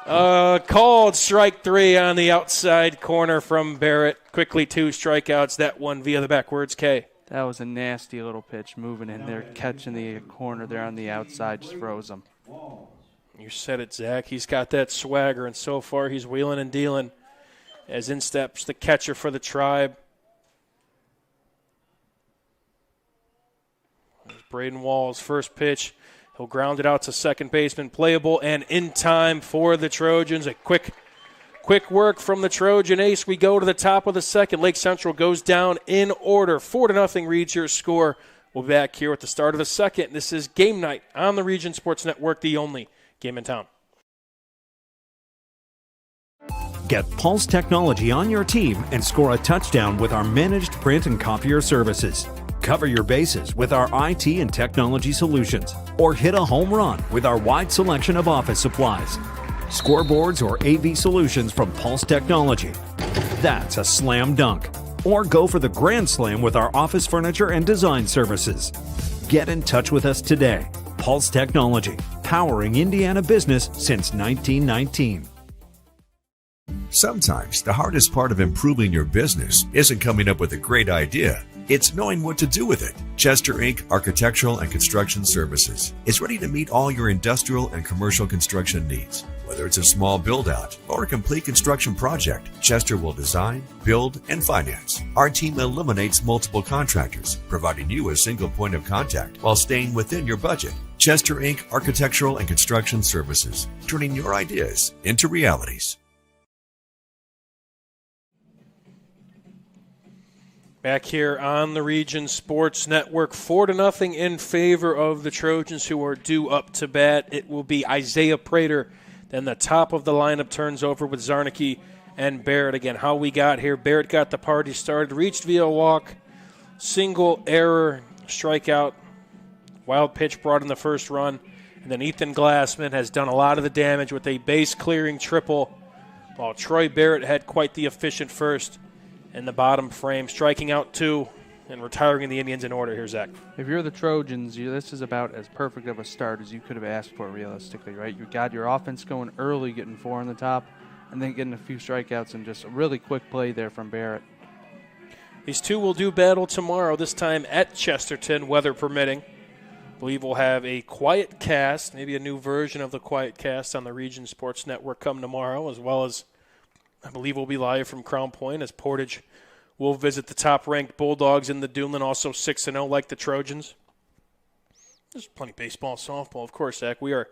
Called strike 3 on the outside corner from Barrett. Quickly 2 strikeouts. That one via the backwards K. That was a nasty little pitch moving in there, catching the corner there on the outside, just froze him. You said it, Zach. He's got that swagger, and so far he's wheeling and dealing as in steps the catcher for the Tribe. There's Braden Walls, first pitch. He'll ground it out to second baseman, playable and in time for the Trojans. A quick work from the Trojan ace. We go to the top of the second. Lake Central goes down in order. 4-0 reads your score. We'll be back here at the start of the second. This is Game Night on the Region Sports Network, the only game in town. Get Pulse Technology on your team and score a touchdown with our managed print and copier services. Cover your bases with our IT and technology solutions, or hit a home run with our wide selection of office supplies. Scoreboards or AV solutions from Pulse Technology. That's a slam dunk. Or go for the grand slam with our office furniture and design services. Get in touch with us today. Pulse Technology, powering Indiana business since 1919. Sometimes the hardest part of improving your business isn't coming up with a great idea. It's knowing what to do with it. Chester Inc. Architectural and Construction Services is ready to meet all your industrial and commercial construction needs. Whether it's a small build-out or a complete construction project, Chester will design, build, and finance. Our team eliminates multiple contractors, providing you a single point of contact while staying within your budget. Chester Inc. Architectural and Construction Services, turning your ideas into realities. Back here on the Region Sports Network, 4-0 in favor of the Trojans, who are due up to bat. It will be Isaiah Prater. Then the top of the lineup turns over with Zarnicki and Barrett. Again, how we got here. Barrett got the party started, reached via walk, single error, strikeout, wild pitch brought in the first run. And then Ethan Glassman has done a lot of the damage with a base-clearing triple, while Troy Barrett had quite the efficient first in the bottom frame, striking out 2 and retiring the Indians in order here, Zach. If you're the Trojans, this is about as perfect of a start as you could have asked for realistically, right? You got your offense going early, getting 4 on the top, and then getting a few strikeouts and just a really quick play there from Barrett. These two will do battle tomorrow, this time at Chesterton, weather permitting. I believe we'll have a quiet cast, maybe a new version of the quiet cast on the Region Sports Network come tomorrow, as well as I believe we'll be live from Crown Point as Portage will visit the top-ranked Bulldogs in the Duneland, also 6-0 like the Trojans. There's plenty of baseball, softball, of course, Zach. We are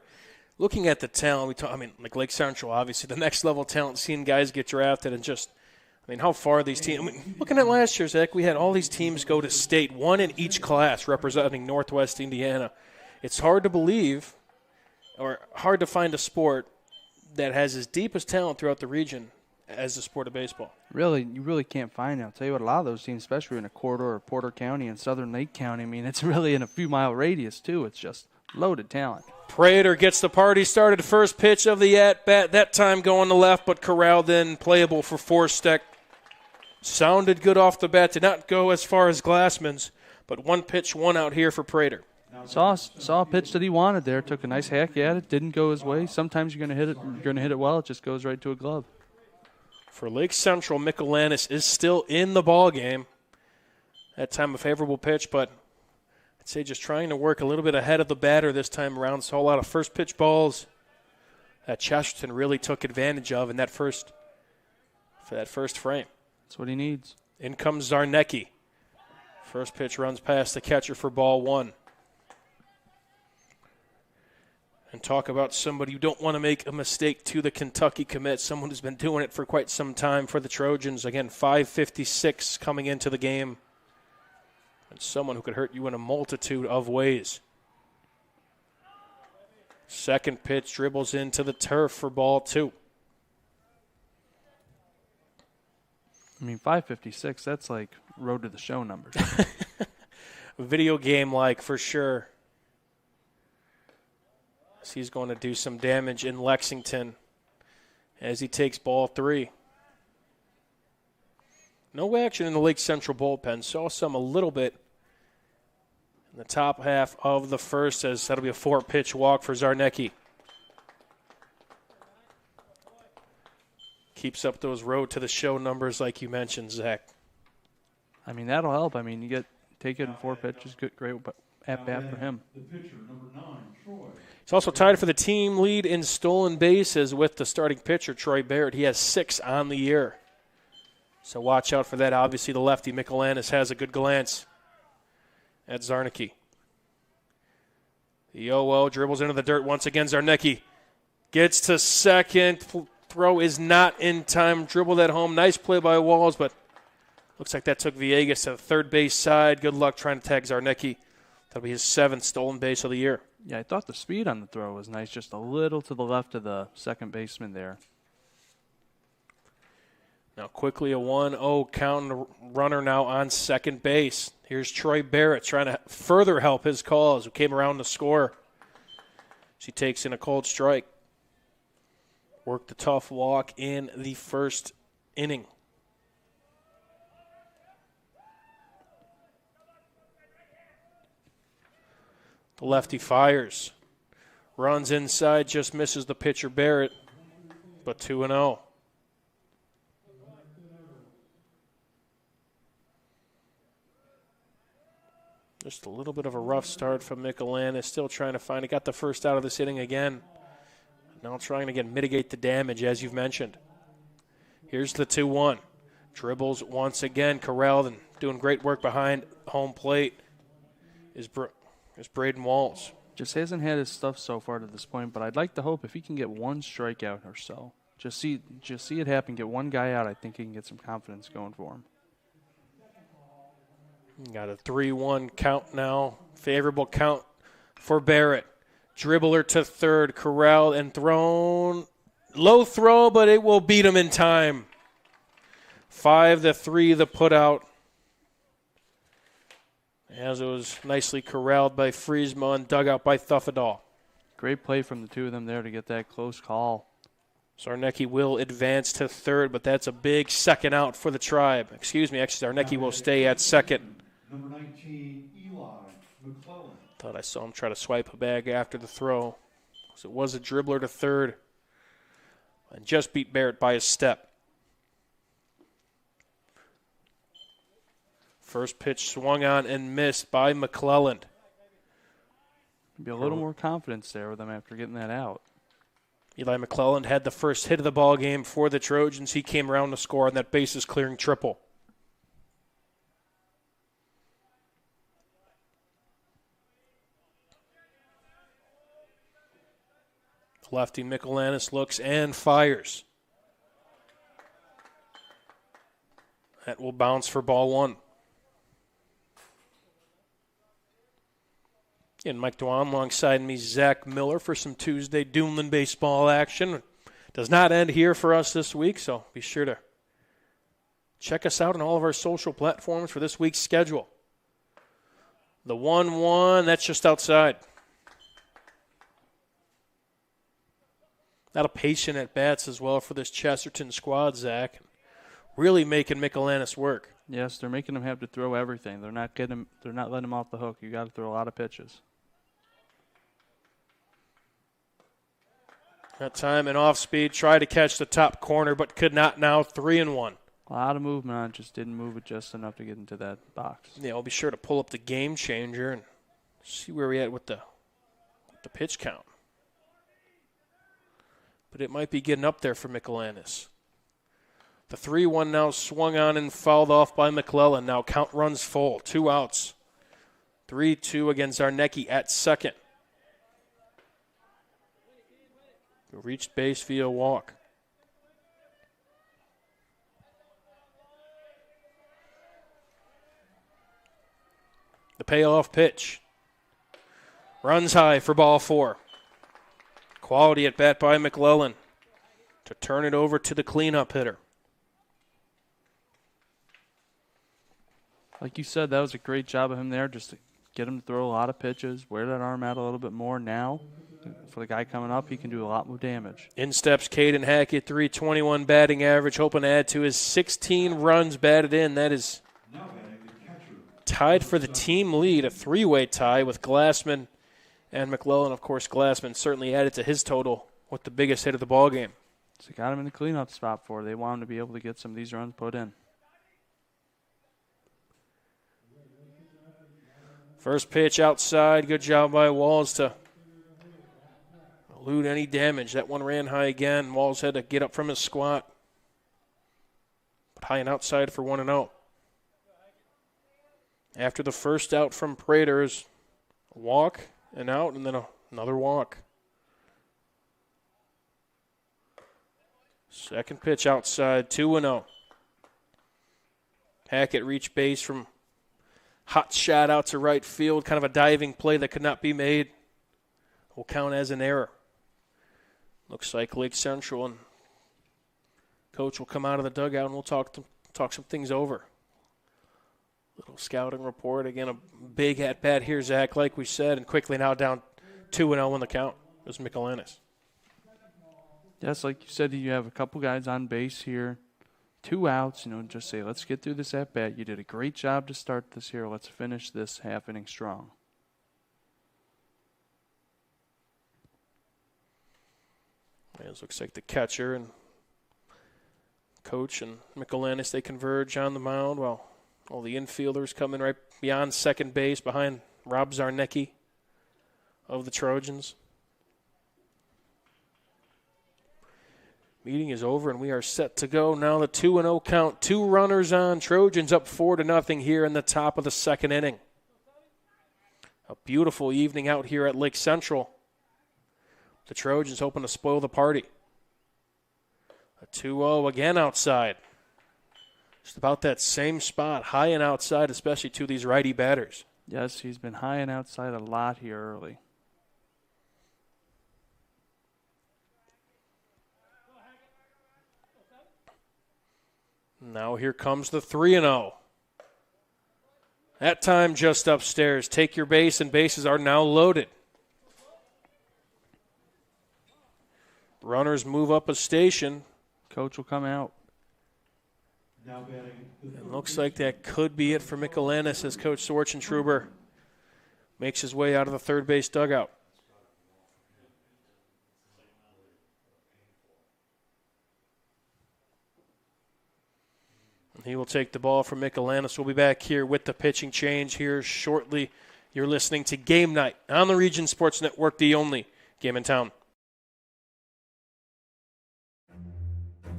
looking at the talent. Like Lake Central, obviously, the next level talent, seeing guys get drafted and just, how far these teams. Looking at last year, Zach, we had all these teams go to state, one in each class representing Northwest Indiana. It's hard to believe or hard to find a sport that has as deep as talent throughout the region as the sport of baseball. Really, you really can't find it. I'll tell you what, a lot of those teams, especially in a corridor of Porter County and Southern Lake County, it's really in a few-mile radius, too. It's just loaded talent. Prater gets the party started. First pitch of the at-bat, that time going to left, but corralled in, playable for Forsteck. Sounded good off the bat. Did not go as far as Glassman's, but one pitch, one out here for Prater. Saw a pitch that he wanted there. Took a nice hack at it. Didn't go his way. Sometimes you're going to hit it. You're going to hit it well. It just goes right to a glove. For Lake Central, Michelanis is still in the ball game. That time a favorable pitch, but I'd say just trying to work a little bit ahead of the batter this time around. Saw a lot of first pitch balls that Chesterton really took advantage of in that first frame. That's what he needs. In comes Zarnecki. First pitch runs past the catcher for ball one. And talk about somebody who don't want to make a mistake to the Kentucky commit, someone who's been doing it for quite some time for the Trojans. Again, 5:56 coming into the game. And someone who could hurt you in a multitude of ways. Second pitch dribbles into the turf for ball two. I mean, 5:56, that's like road to the show numbers. Video game-like for sure. So he's going to do some damage in Lexington as he takes ball three. No action in the Lake Central bullpen. Saw some a little bit in the top half of the first, as that'll be a 4-pitch walk for Zarnecki. Keeps up those road to the show numbers like you mentioned, Zach. I mean, that'll help. I mean, take it in 4 pitches. Good, great at bat for him. The pitcher, number 9, Troy. He's also tied for the team lead in stolen bases with the starting pitcher, Troy Barrett. He has 6 on the year. So watch out for that. Obviously, the lefty, Michelanis, has a good glance at Zarnecki. The 0-0 dribbles into the dirt once again. Zarnecki gets to second. Throw is not in time. Dribble that home. Nice play by Walls, but looks like that took Villegas to the third base side. Good luck trying to tag Zarnecki. That'll be his 7th stolen base of the year. Yeah, I thought the speed on the throw was nice, just a little to the left of the second baseman there. Now quickly a 1-0 count, runner now on second base. Here's Troy Barrett trying to further help his cause, who came around to score. She takes in a cold strike. Worked the tough walk in the first inning. The lefty fires. Runs inside, just misses the pitcher Barrett, but 2-0. Just a little bit of a rough start from Michelanis. Still trying to find it. Got the first out of this inning again. Now trying to, again, mitigate the damage, as you've mentioned. Here's the 2-1. Dribbles once again. Corralled and doing great work behind home plate is Braden Walls. Just hasn't had his stuff so far to this point, but I'd like to hope if he can get one strikeout or so. Just see it happen. Get one guy out. I think he can get some confidence going for him. Got a 3-1 count now. Favorable count for Barrett. Dribbler to third. Corralled and thrown. Low throw, but it will beat him in time. 5-3 the put out. As it was nicely corralled by Friesma and dug out by Thuffadal. Great play from the two of them there to get that close call. Zarnecki will advance to third, but that's a big second out for the Tribe. Excuse me, actually Zarnecki will stay at second. Number 19, Eli McClellan. Thought I saw him try to swipe a bag after the throw. So it was a dribbler to third and just beat Barrett by a step. First pitch swung on and missed by McClelland. Be a little more confidence there with him after getting that out. Eli McClelland had the first hit of the ball game for the Trojans. He came around to score on that bases clearing triple. Lefty Michelanis looks and fires. That will bounce for ball one. And Mike Dwan alongside me, Zach Miller, for some Tuesday Duneland baseball action. Does not end here for us this week, so be sure to check us out on all of our social platforms for this week's schedule. The 1-1, that's just outside. Not a patient at bats as well for this Chesterton squad, Zach. really making Michelanis work. Yes, they're making him have to throw everything. They're not letting him off the hook. You got to throw a lot of pitches. That time and off speed, tried to catch the top corner, but could not now. 3-1. A lot of movement on it, just didn't move it just enough to get into that box. Yeah, I'll be sure to pull up the game changer and see where we at with the pitch count. But it might be getting up there for Michelanis. The 3-1 now swung on and fouled off by McClellan. Now count runs full. 2 outs. 3-2 against Zarnecki at second. Reached base via walk. The payoff pitch. Runs high for ball 4. Quality at bat by McClellan to turn it over to the cleanup hitter. Like you said, that was a great job of him there, just to get him to throw a lot of pitches, wear that arm out a little bit more. Now, for the guy coming up, he can do a lot more damage. In steps Caden Hackett, .321 batting average, hoping to add to his 16 runs batted in. That is tied for the team lead, a 3-way tie with Glassman and McClellan. Of course, Glassman certainly added to his total with the biggest hit of the ball game. So got him in the cleanup spot for. They want him to be able to get some of these runs put in. First pitch outside. Good job by Walls to elude any damage. That one ran high again. Walls had to get up from his squat. But high and outside for 1-0. After the first out from Praters, a walk and out, and then another walk. Second pitch outside, 2-0. Hackett reached base from hot shot out to right field, kind of a diving play that could not be made. Will count as an error. Looks like Lake Central and Coach will come out of the dugout and we'll talk some things over. Little scouting report. Again, a big at-bat here, Zach, like we said, and quickly now down 2-0 in the count. It was Michelanis. Yes, like you said, you have a couple guys on base here. 2 outs, just say, let's get through this at-bat. You did a great job to start this here. Let's finish this half inning strong. It looks like the catcher and Coach and Michelanis, they converge on the mound while all the infielders coming right beyond second base behind Rob Zarnecki of the Trojans. Meeting is over, and we are set to go. Now the 2-0 count. 2 runners on. Trojans up 4-0 here in the top of the second inning. A beautiful evening out here at Lake Central. The Trojans hoping to spoil the party. A 2-0 again outside. Just about that same spot, high and outside, especially to these righty batters. Yes, he's been high and outside a lot here early. Now here comes the 3-0. That time just upstairs. Take your base, and bases are now loaded. Runners move up a station. Coach will come out. It looks like that could be it for Michelanis as Coach Sorchentruber makes his way out of the third base dugout. He will take the ball from Michelanis. We'll be back here with the pitching change here shortly. You're listening to Game Night on the Region Sports Network, the only game in town.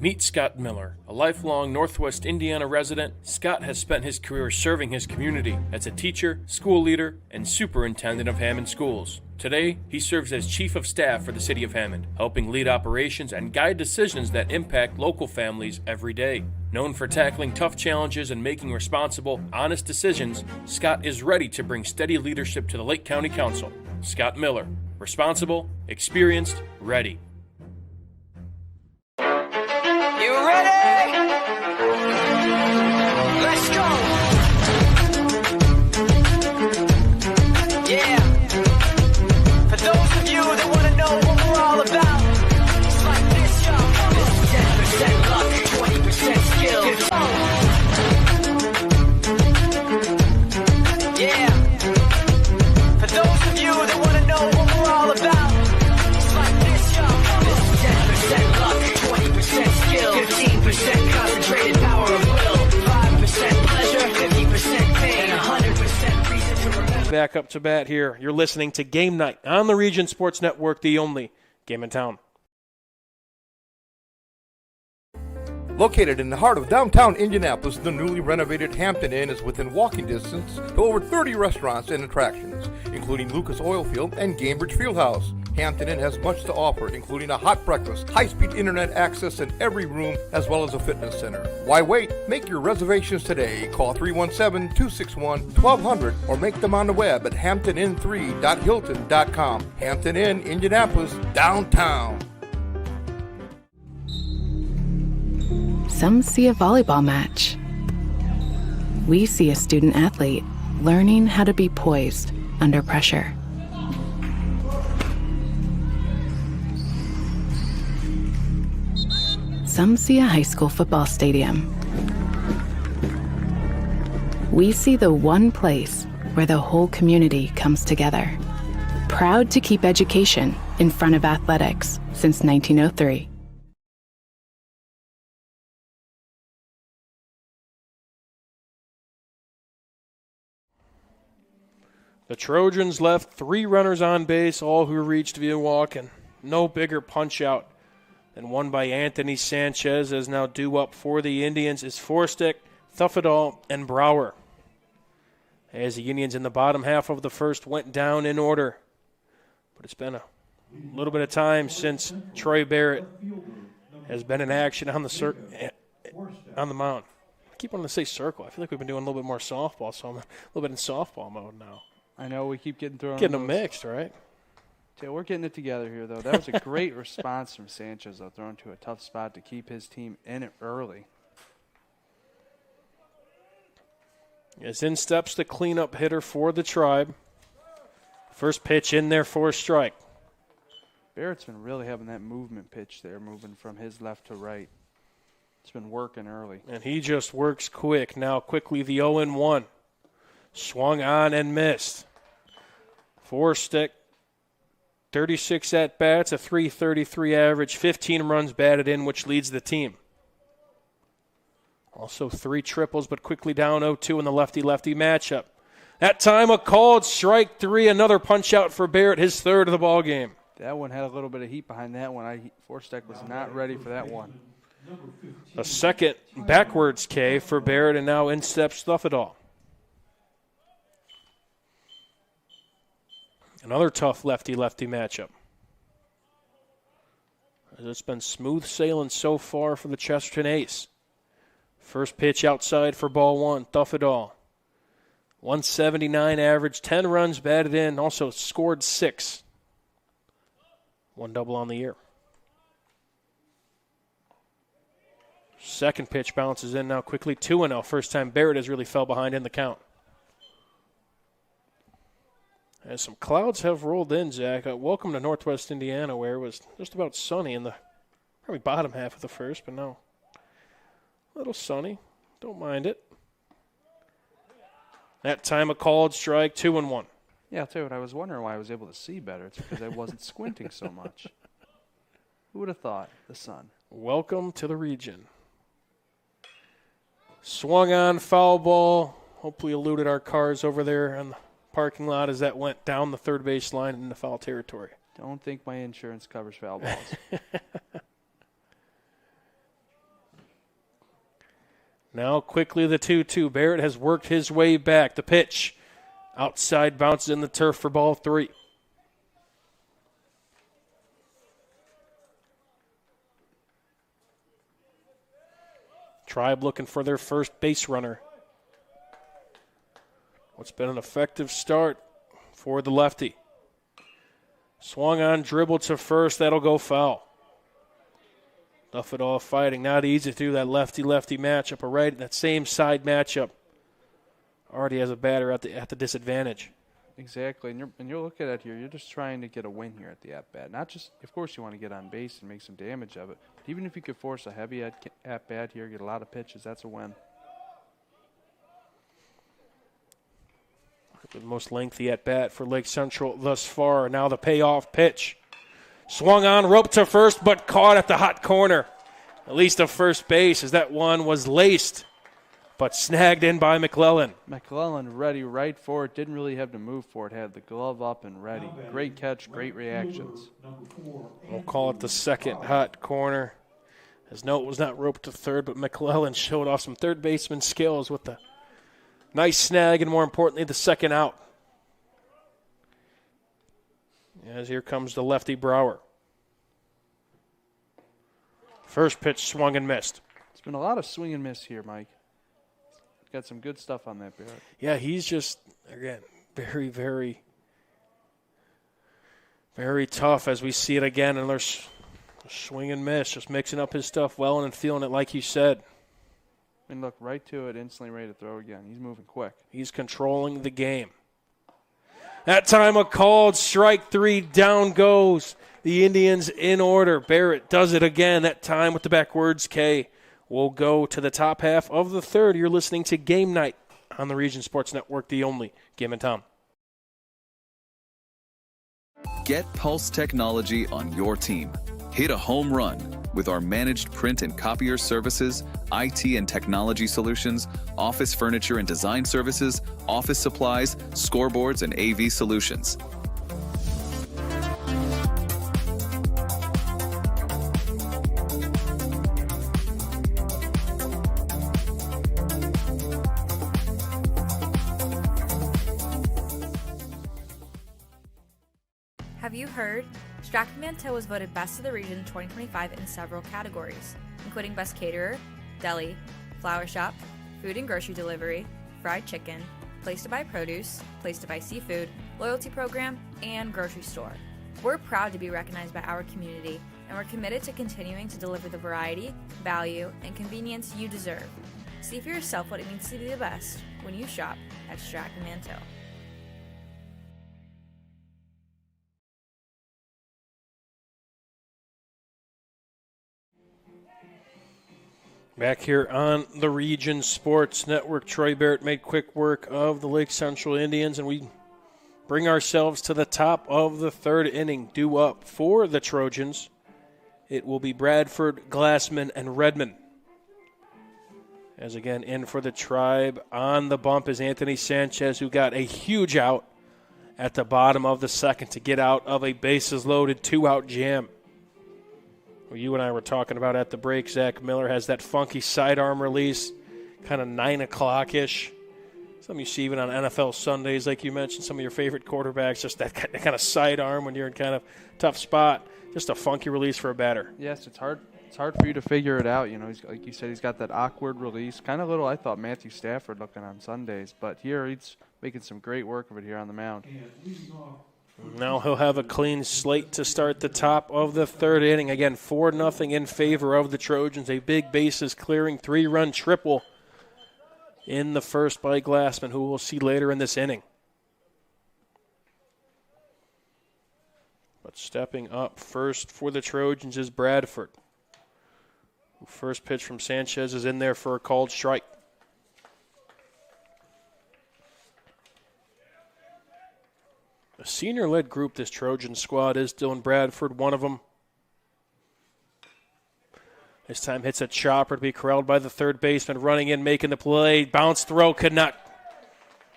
Meet Scott Miller, a lifelong Northwest Indiana resident. Scott has spent his career serving his community as a teacher, school leader, and superintendent of Hammond schools. Today, he serves as chief of staff for the city of Hammond, helping lead operations and guide decisions that impact local families every day. Known for tackling tough challenges and making responsible, honest decisions, Scott is ready to bring steady leadership to the Lake County Council. Scott Miller, responsible, experienced, ready. You ready? Let's go! Yeah. For those of you that want to know what we're all about, it's like this, y'all. This is 10% luck, 20% skill. back up to bat here. You're listening to Game Night on the Region Sports Network, the only game in town. Located in the heart of downtown Indianapolis, the newly renovated Hampton Inn is within walking distance to over 30 restaurants and attractions, including Lucas Oilfield and Gamebridge Fieldhouse. Hampton Inn has much to offer, including a hot breakfast, high-speed internet access in every room, as well as a fitness center. Why wait? Make your reservations today. Call 317-261-1200 or make them on the web at hamptonin3.hilton.com. Hampton Inn, Indianapolis, downtown. Some see a volleyball match. We see a student athlete learning how to be poised under pressure. Some see a high school football stadium. We see the one place where the whole community comes together. Proud to keep education in front of athletics since 1903. The Trojans left 3 runners on base, all who reached via walk, and no bigger punch-out than one by Anthony Sanchez, as now due up for the Indians is Forstick, Thuffadall, and Brower. As the Indians in the bottom half of the first went down in order. But it's been a little bit of time since Troy Barrett has been in action on the mound. I keep wanting to say circle. I feel like we've been doing a little bit more softball, so I'm a little bit in softball mode now. I know we keep getting thrown. Getting them mixed, right? Yeah, we're getting it together here, though. That was a great response from Sanchez, though, thrown to a tough spot to keep his team in it early. As in steps the cleanup hitter for the Tribe. First pitch in there for a strike. Barrett's been really having that movement pitch there, moving from his left to right. It's been working early. And he just works quick. Now quickly the 0-1. Swung on and missed. Forstick, 36 at-bats, a .333 average, 15 runs batted in, which leads the team. Also 3 triples, but quickly down 0-2 in the lefty-lefty matchup. That time a called strike 3, another punch-out for Barrett, his 3rd of the ball game. That one had a little bit of heat behind that one. Forstick was not ready for that one. A second backwards K for Barrett, and now in steps Thuffadall. Another tough lefty-lefty matchup. It's been smooth sailing so far for the Chesterton Ace. First pitch outside for ball 1, Thuffadall. 179 average, 10 runs batted in, also scored 6. 1 double on the year. Second pitch bounces in now quickly, 2-0. First time Barrett has really fell behind in the count. As some clouds have rolled in, Zach. Welcome to Northwest Indiana, where it was just about sunny in the probably bottom half of the first, but now a little sunny. Don't mind it. That time a called strike, 2-1. Yeah, I'll tell you what, I was wondering why I was able to see better. It's because I wasn't squinting so much. Who would have thought? The sun. Welcome to the region. Swung on, foul ball. Hopefully eluded our cars over there on the parking lot as that went down the third base line into foul territory. Don't think my insurance covers foul balls. Now quickly the 2-2. Barrett has worked his way back. The pitch outside bounces in the turf for ball 3. Tribe looking for their first base runner. What's been an effective start for the lefty. Swung on, dribbled to first. That'll go foul. Thuffadall fighting. Not easy to do that lefty-lefty matchup. Or right, that same side matchup already has a batter at the disadvantage. Exactly. And you're looking at it here. You're just trying to get a win here at the at-bat. Not just, of course, you want to get on base and make some damage of it. But even if you could force a heavy at-bat here, get a lot of pitches, that's a win. The most lengthy at-bat for Lake Central thus far. Now the payoff pitch. Swung on, rope to first, but caught at the hot corner. At least a first base, as that one was laced but snagged in by McClellan. McClellan ready right for it. Didn't really have to move for it. Had the glove up and ready. Great catch, great reactions. We'll call it the second hot corner. As no, it was not roped to third, but McClellan showed off some third baseman skills with the nice snag and, more importantly, the second out. As here comes the lefty Brower. First pitch swung and missed. It's been a lot of swing and miss here, Mike. Got some good stuff on that bat. Yeah, he's just, again, very, very, very tough as we see it again. And there's swing and miss, just mixing up his stuff well and feeling it like you said. And look, right to it, instantly ready to throw again. He's moving quick. He's controlling the game. That time a called strike three. Down goes the Indians in order. Barrett does it again, that time with the backwards K. We'll go to the top half of the third. You're listening to Game Night on the Region Sports Network, the only game in town. Get Pulse technology on your team. Hit a home run with our managed print and copier services, IT and technology solutions, office furniture and design services, office supplies, scoreboards, and AV solutions. Have you heard? Stratton-Manteau was voted Best of the Region 2025 in several categories, including Best Caterer, Deli, Flower Shop, Food and Grocery Delivery, Fried Chicken, Place to Buy Produce, Place to Buy Seafood, Loyalty Program, and Grocery Store. We're proud to be recognized by our community, and we're committed to continuing to deliver the variety, value, and convenience you deserve. See for yourself what it means to be the best when you shop at Stratton-Manteau. Back here on the Region Sports Network, Troy Barrett made quick work of the Lake Central Indians, and we bring ourselves to the top of the third inning. Due up for the Trojans, it will be Bradford, Glassman, and Redmond. As again, in for the Tribe on the bump is Anthony Sanchez, who got a huge out at the bottom of the second to get out of a bases-loaded two-out jam. You and I were talking about at the break, Zach Miller has that funky sidearm release, kind of 9 o'clock-ish. Something you see even on NFL Sundays, like you mentioned, some of your favorite quarterbacks, just that kind of sidearm when you're in kind of tough spot. Just a funky release for a batter. Yes, it's hard. It's hard for you to figure it out. You know, he's, like you said, he's got that awkward release. Kind of little, I thought, Matthew Stafford looking on Sundays. But here he's making some great work of it here on the mound. Now he'll have a clean slate to start the top of the third inning. Again, 4-0 in favor of the Trojans. A big bases clearing 3-run triple in the first by Glassman, who we'll see later in this inning. But stepping up first for the Trojans is Bradford. First pitch from Sanchez is in there for a called strike. A senior-led group, this Trojan squad, is Dylan Bradford, one of them. This time hits a chopper to be corralled by the third baseman, running in, making the play. Bounce throw, could not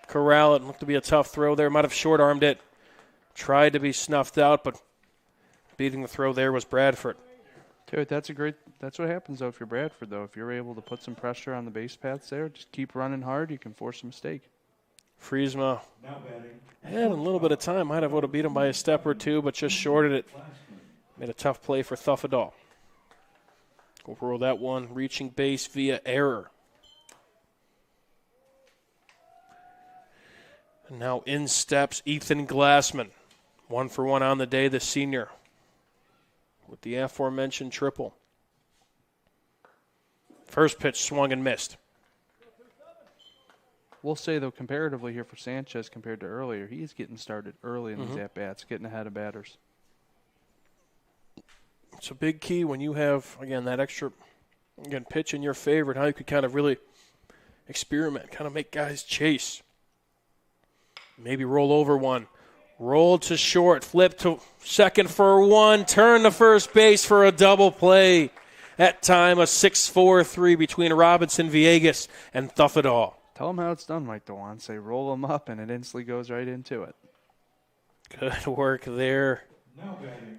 corral it. Looked to be a tough throw there. Might have short-armed it. Tried to be snuffed out, but beating the throw there was Bradford. Dude, that's what happens, though, if you're Bradford, though. If you're able to put some pressure on the base paths there, just keep running hard, you can force a mistake. Friesma had a little bit of time. Might have would have beat him by a step or two, but just shorted it. Made a tough play for Thuffadal. We'll roll that one, reaching base via error. And now in steps Ethan Glassman. 1-for-1 on the day, the senior, with the aforementioned triple. First pitch swung and missed. We'll say, though, comparatively here for Sanchez compared to earlier, he's getting started early in these at-bats, getting ahead of batters. It's a big key when you have, again, that extra pitch in your favor, and how you could kind of really experiment, kind of make guys chase. Maybe roll over one. Roll to short, flip to second for one, turn to first base for a double play. That time a 6-4-3 between Robinson, Villegas, and Thuffadall. Tell them how it's done, Mike DeWan. Say roll them up, and it instantly goes right into it. Good work there.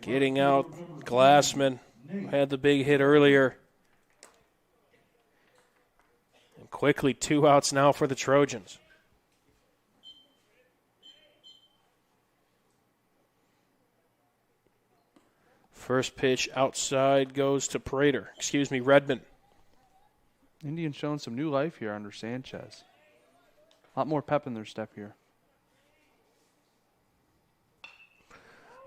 Getting out Glassman. Had the big hit earlier. And quickly 2 outs now for the Trojans. First pitch outside goes to Redmond. Indians showing some new life here under Sanchez. A lot more pep in their step here.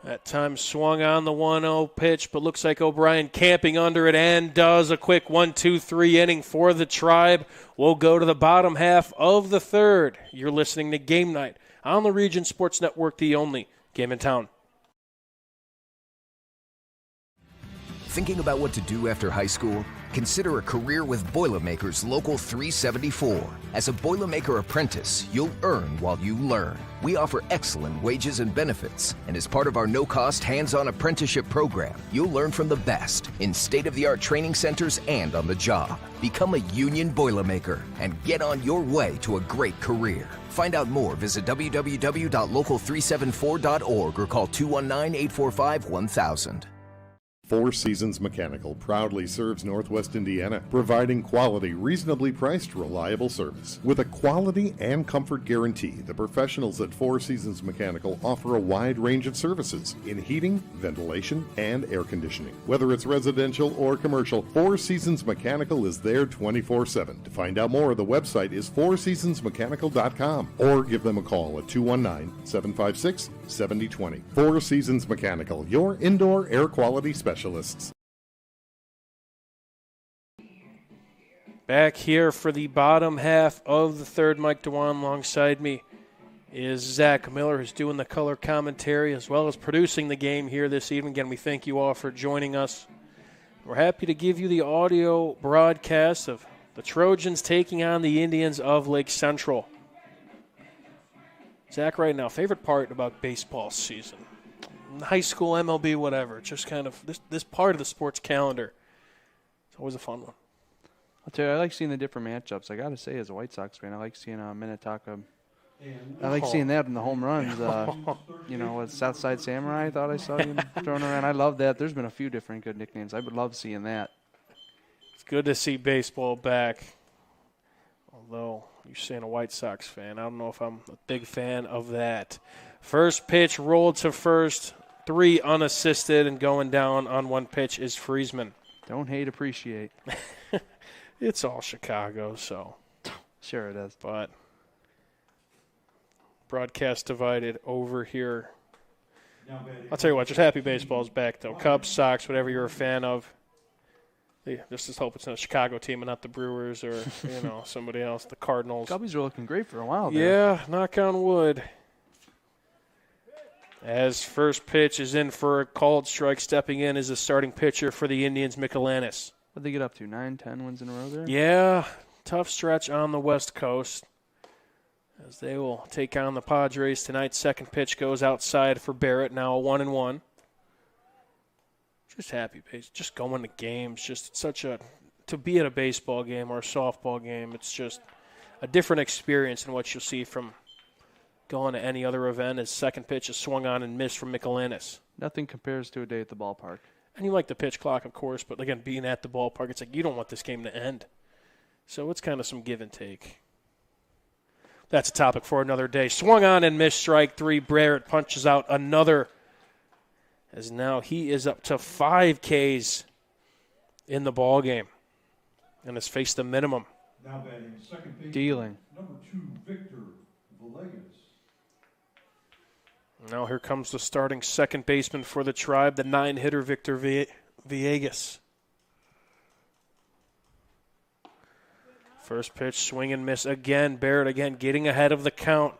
That time swung on the 1-0 pitch, but looks like O'Brien camping under it and does a quick 1-2-3 inning for the Tribe. We'll go to the bottom half of the third. You're listening to Game Night on the Region Sports Network, the only game in town. Thinking about what to do after high school? Consider a career with Boilermakers Local 374. As a Boilermaker apprentice, you'll earn while you learn. We offer excellent wages and benefits, and as part of our no-cost hands-on apprenticeship program, you'll learn from the best in state-of-the-art training centers and on the job. Become a union Boilermaker and get on your way to a great career. Find out more, visit www.local374.org or call 219-845-1000. Four Seasons Mechanical proudly serves Northwest Indiana, providing quality, reasonably priced, reliable service. With a quality and comfort guarantee, the professionals at Four Seasons Mechanical offer a wide range of services in heating, ventilation, and air conditioning. Whether it's residential or commercial, Four Seasons Mechanical is there 24/7. To find out more, the website is fourseasonsmechanical.com or give them a call at 219-756-7020. Four Seasons Mechanical, your indoor air quality specialist. Back here for the bottom half of the third, Mike DeWan alongside me is Zach Miller, who's doing the color commentary as well as producing the game here this evening. Again, we thank you all for joining us. We're happy to give you the audio broadcast of the Trojans taking on the Indians of Lake Central. Zach, right now, favorite part about baseball season? High school, MLB, whatever. Just kind of this part of the sports calendar. It's always a fun one. I'll tell you, I like seeing the different matchups. I got to say, as a White Sox fan, I like seeing Minnetonka. I like seeing that in the home runs. With Southside Samurai, I thought I saw him throwing around. I love that. There's been a few different good nicknames. I would love seeing that. It's good to see baseball back. Although you're saying a White Sox fan, I don't know if I'm a big fan of that. First pitch rolled to first, 3 unassisted, and going down on one pitch is Friesman. Don't hate, appreciate. It's all Chicago, so. Sure it is. But broadcast divided over here. I'll tell you what, just happy baseball's back, though. Cubs, Sox, whatever you're a fan of. Yeah, just hope it's not a Chicago team and not the Brewers or, somebody else, the Cardinals. Cubbies were looking great for a while there. Yeah, knock on wood. As first pitch is in for a called strike, stepping in is the starting pitcher for the Indians, Michelanis. What'd they get up to, 9, 10 wins in a row there? Yeah, tough stretch on the West Coast as they will take on the Padres tonight. Second pitch goes outside for Barrett, now a 1-1. Just happy, just going to games. Just to be at a baseball game or a softball game, it's just a different experience than what you'll see from going to any other event. As second pitch is swung on and missed from Michelanis. Nothing compares to a day at the ballpark. And you like the pitch clock, of course, but again, being at the ballpark, it's like you don't want this game to end. So it's kind of some give and take. That's a topic for another day. Swung on and missed, strike 3. Barrett punches out another, as now he is up to 5 Ks in the ball game and has faced the minimum. Now batting second base, dealing. Number 2, Victor Villegas. Now here comes the starting second baseman for the Tribe, the 9-hitter Victor Villegas. First pitch, swing and miss again. Barrett again getting ahead of the count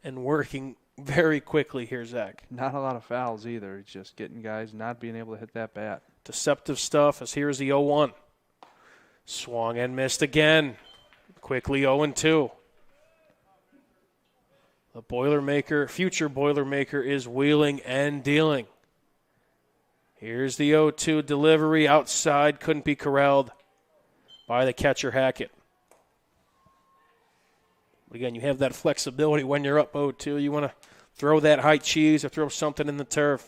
and working very quickly here, Zach. Not a lot of fouls either. He's just getting guys not being able to hit that bat. Deceptive stuff, as here's the 0-1. Swung and missed again. Quickly 0-2. The future Boilermaker is wheeling and dealing. Here's the 0-2 delivery outside. Couldn't be corralled by the catcher, Hackett. Again, you have that flexibility when you're up 0-2. You want to throw that high cheese or throw something in the turf.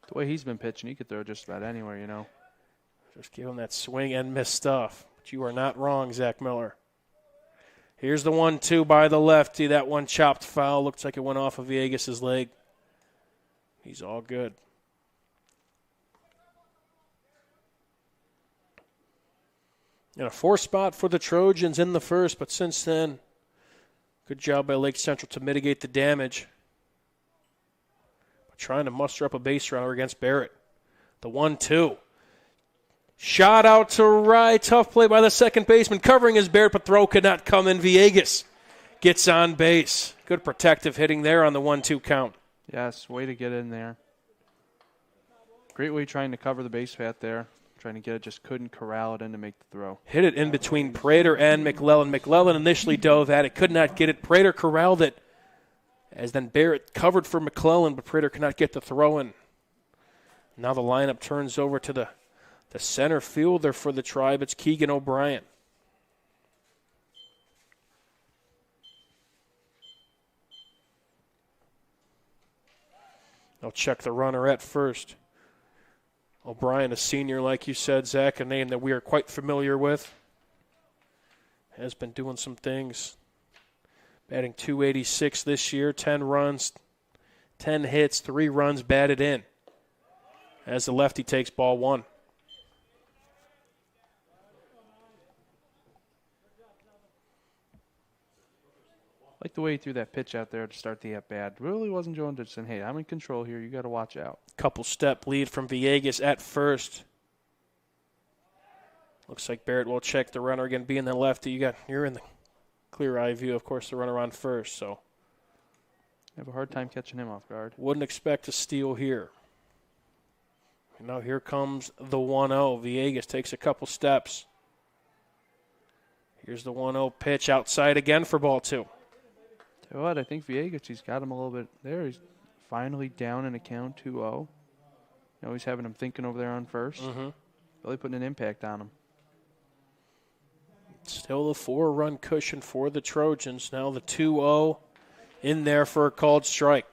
The way he's been pitching, he could throw just about anywhere, you know. Just give him that swing and miss stuff. But you are not wrong, Zach Miller. Here's the 1-2 by the lefty. That one chopped foul. Looks like it went off of Villegas' leg. He's all good. And a 4 spot for the Trojans in the first, but since then, good job by Lake Central to mitigate the damage. But trying to muster up a base runner against Barrett. The 1-2. Shot out to right. Tough play by the second baseman. Covering his Barrett, but throw could not come in. Villegas gets on base. Good protective hitting there on the 1-2 count. Yes, way to get in there. Great way trying to cover the base path there. Trying to get it, just couldn't corral it in to make the throw. Hit it in between Prater and McLellan. McLellan initially dove at it, could not get it. Prater corralled it, as then Barrett covered for McLellan, but Prater could not get the throw in. Now the lineup turns over to the center fielder for the Tribe. It's Keegan O'Brien. They'll check the runner at first. O'Brien, a senior, like you said, Zach, a name that we are quite familiar with. Has been doing some things. Batting .286 this year, 10 runs, 10 hits, 3 runs batted in. As the lefty takes ball 1. Like the way he threw that pitch out there to start the at-bat. Really wasn't Joe Anderson. Hey, I'm in control here. You got to watch out. Couple step lead from Villegas at first. Looks like Barrett will check the runner again. Being the lefty, you're in the clear eye view. Of course, the runner on first. So have a hard time catching him off guard. Wouldn't expect a steal here. And now here comes the 1-0. Villegas takes a couple steps. Here's the 1-0 pitch outside again for ball 2. Tell you what, I think Villegas, he's got him a little bit there. He's finally down in a count 2-0. Now he's having him thinking over there on first. Really putting an impact on him. Still the 4-run cushion for the Trojans. Now the 2-0 in there for a called strike.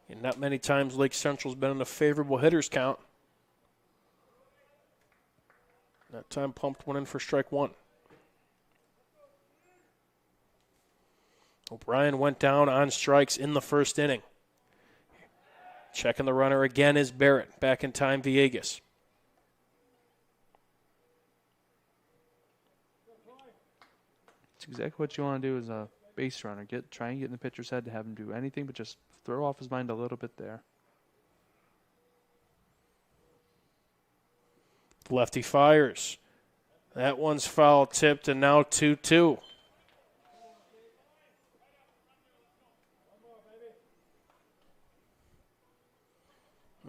And not many times Lake Central's been in a favorable hitters count. That time pumped one in for strike 1. O'Brien went down on strikes in the first inning. Checking the runner again is Barrett. Back in time, Villegas. It's exactly what you want to do as a base runner. Try and get in the pitcher's head to have him do anything but just throw off his mind a little bit there. Lefty fires. That one's foul tipped, and now 2-2.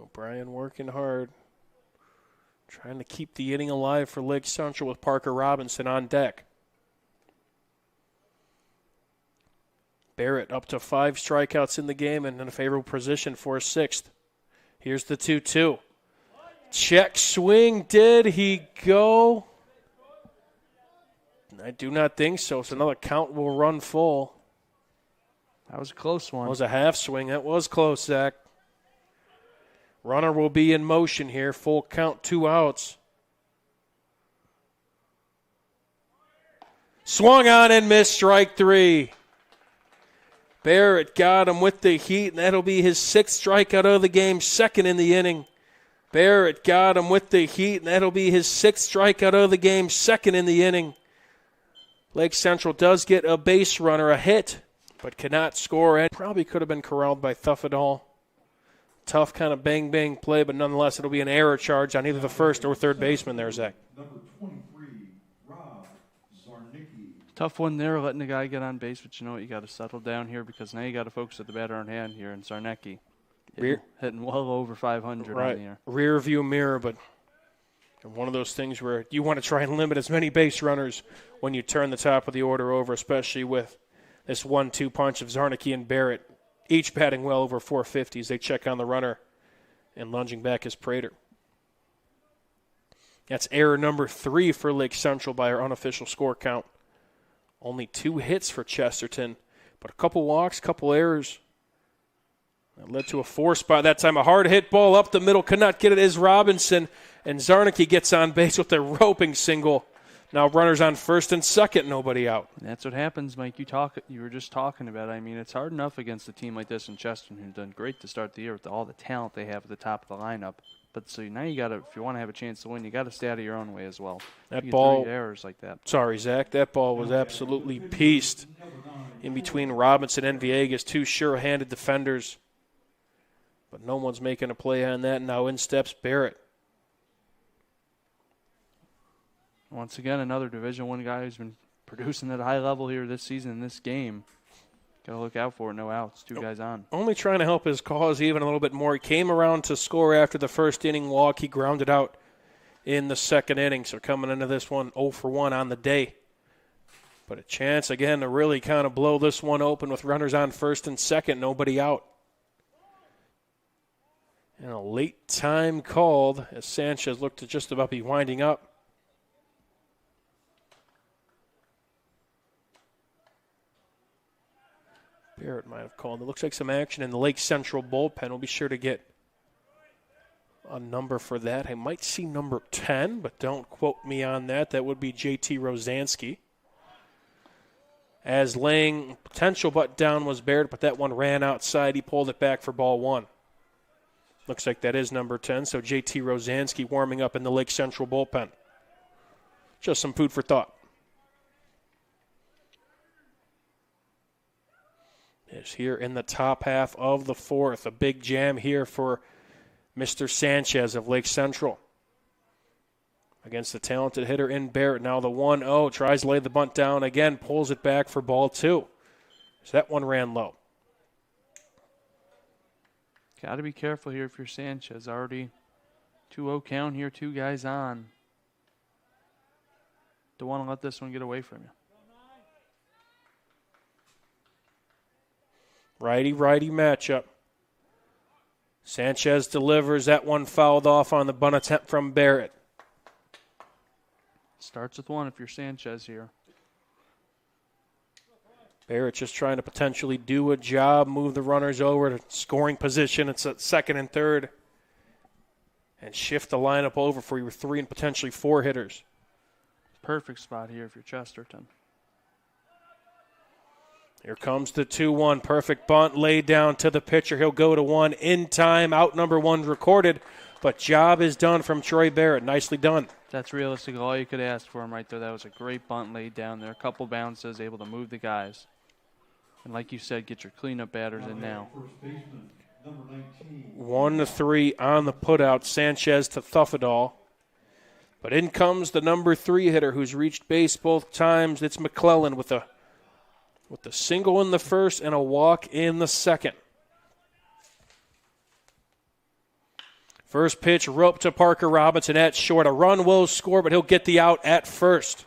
O'Brien working hard. Trying to keep the inning alive for Lake Central with Parker Robinson on deck. Barrett up to 5 strikeouts in the game and in a favorable position for a 6th. Here's the 2-2. Check swing. Did he go? I do not think so. So another count will run full. That was a close one. That was a half swing. That was close, Zach. Runner will be in motion here. Full count, 2 outs. Swung on and missed, strike 3. Barrett got him with the heat, and that'll be his 6th strikeout of the game, 2nd in the inning. Barrett got him with the heat, and that'll be his 6th strikeout of the game, 2nd in the inning. Lake Central does get a base runner, a hit, but cannot score. And probably could have been corralled by Thuffadall. Tough kind of bang-bang play, but nonetheless it'll be an error charge on either the first or third baseman there, Zach. Number 23, Rob Zarnicki. Tough one there, letting the guy get on base, but you know what? You got to settle down here because now you got to focus at the batter on hand here, and Zarnicki hitting well over 500 right. on the air. Rear view mirror, but one of those things where you want to try and limit as many base runners when you turn the top of the order over, especially with this 1-2 punch of Zarnicki and Barrett. each batting well over 450 as they check on the runner, and lunging back is Prater. That's error number 3 for Lake Central by our unofficial score count. Only 2 hits for Chesterton, but a couple walks, couple errors. That led to a 4 spot. That time a hard hit ball up the middle. Could not get it is Robinson, and Zarnicki gets on base with a roping single. Now runners on first and second, nobody out. And that's what happens, Mike. You were just talking about it. I mean, it's hard enough against a team like this in Chesterton, who's done great to start the year with all the talent they have at the top of the lineup. But so now you got to, if you want to have a chance to win, you got to stay out of your own way as well. That you ball, 3 errors like that. Sorry, Zach. That ball was absolutely pieced in between Robinson and Villegas, 2 sure-handed defenders. But no one's making a play on that. Now in steps Barrett. Once again, another Division I guy who's been producing at a high level here this season in this game. Got to look out for it. No outs. 2 guys on. Only trying to help his cause even a little bit more. He came around to score after the first inning walk. He grounded out in the second inning. So coming into this one, 0 for 1 on the day. But a chance, again, to really kind of blow this one open with runners on first and second, nobody out. And a late time called as Sanchez looked to just about be winding up. Barrett might have called. It looks like some action in the Lake Central bullpen. We'll be sure to get a number for that. I might see number 10, but don't quote me on that. That would be J.T. Rosansky. As laying potential butt down was Barrett, but that one ran outside. He pulled it back for ball 1. Looks like that is number 10, so J.T. Rosansky warming up in the Lake Central bullpen. Just some food for thought. Is here in the top half of the 4th. A big jam here for Mr. Sanchez of Lake Central. Against the talented hitter in Barrett. Now the 1-0. Tries to lay the bunt down again. Pulls it back for ball 2. So that one ran low. Got to be careful here if you're Sanchez. Already 2-0 count here. 2 guys on. Don't want to let this one get away from you. Righty-righty matchup. Sanchez delivers. That one fouled off on the bunt attempt from Barrett. Starts with 1 if you're Sanchez here. Barrett just trying to potentially do a job, move the runners over to scoring position. It's at second and third. And shift the lineup over for your 3 and potentially 4 hitters. Perfect spot here if you're Chesterton. Here comes the 2-1. Perfect bunt laid down to the pitcher. He'll go to 1 in time. Out number 1 recorded. But job is done from Troy Barrett. Nicely done. That's realistic. All you could ask for him right there. That was a great bunt laid down there. A couple bounces, able to move the guys. And like you said, get your cleanup batters in now. 1-3 on the putout. Sanchez to Thuffadall. But in comes the number 3 hitter who's reached base both times. It's McClellan with a single in the first and a walk in the second. First pitch, rope to Parker Robinson at short. A run will score, but he'll get the out at first.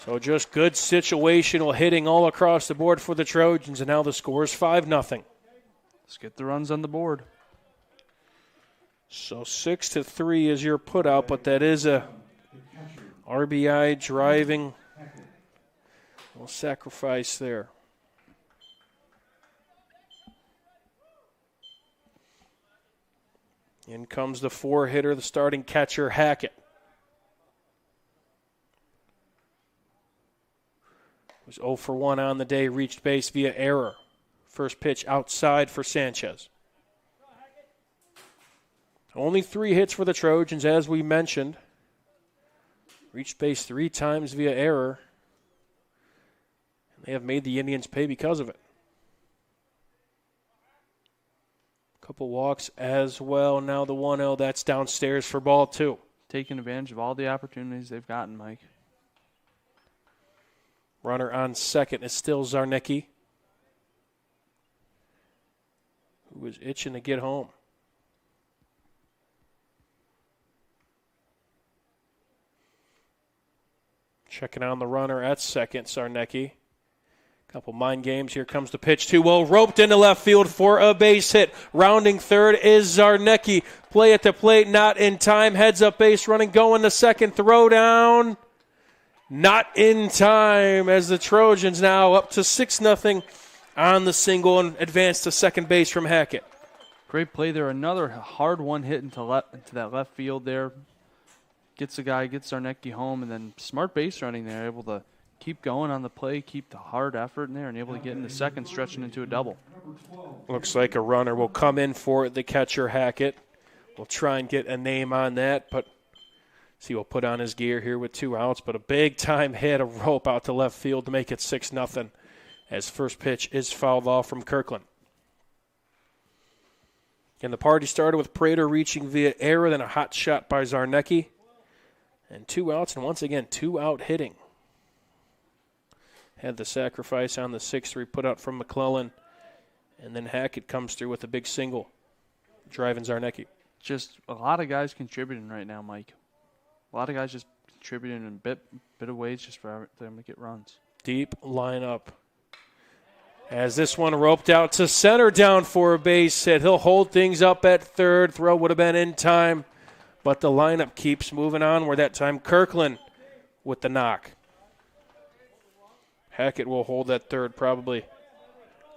So just good situational hitting all across the board for the Trojans, and now the score is 5-0. Let's get the runs on the board. So 6-3 is your putout, but that is a RBI driving little sacrifice there. In comes the 4 hitter, the starting catcher, Hackett. Was 0 for 1 on the day, reached base via error. First pitch outside for Sanchez. Only 3 hits for the Trojans, as we mentioned. Reached base 3 times via error. And they have made the Indians pay because of it. Couple walks as well. Now the 1-0, that's downstairs for ball 2. Taking advantage of all the opportunities they've gotten, Mike. Runner on second is still Zarnicki, who was itching to get home. Checking on the runner at second, Zarnicki. Couple mind games. Here comes the pitch. Too well roped into left field for a base hit. Rounding third is Zarnecki. Play at the plate, not in time. Heads up base running, going to second. Throw down. Not in time as the Trojans now up to 6-0 on the single and advance to second base from Hackett. Great play there. Another hard one hit into that left field there. Gets Zarnecki home, and then smart base running there, able to keep going on the play, keep the hard effort in there, and able to get into second, stretching into a double. Looks like a runner will come in for the catcher, Hackett. We'll try and get a name on that, but see, we'll put on his gear here with 2 outs, but a big-time hit, a rope out to left field to make it 6-0 as first pitch is fouled off from Kirkland. And the party started with Prater reaching via error, then a hot shot by Zarnecki. And 2 outs, and once again, 2-out hitting. Had the sacrifice on the 6-3 put out from McClellan. And then Hackett comes through with a big single, driving Zarnecki. Just a lot of guys contributing right now, Mike. A lot of guys just contributing in a bit of ways just for them to get runs. Deep lineup. As this one roped out to center, down for a base hit. He'll hold things up at third. Throw would have been in time, but the lineup keeps moving on. Where that time Kirkland with the knock. Hackett will hold that third probably.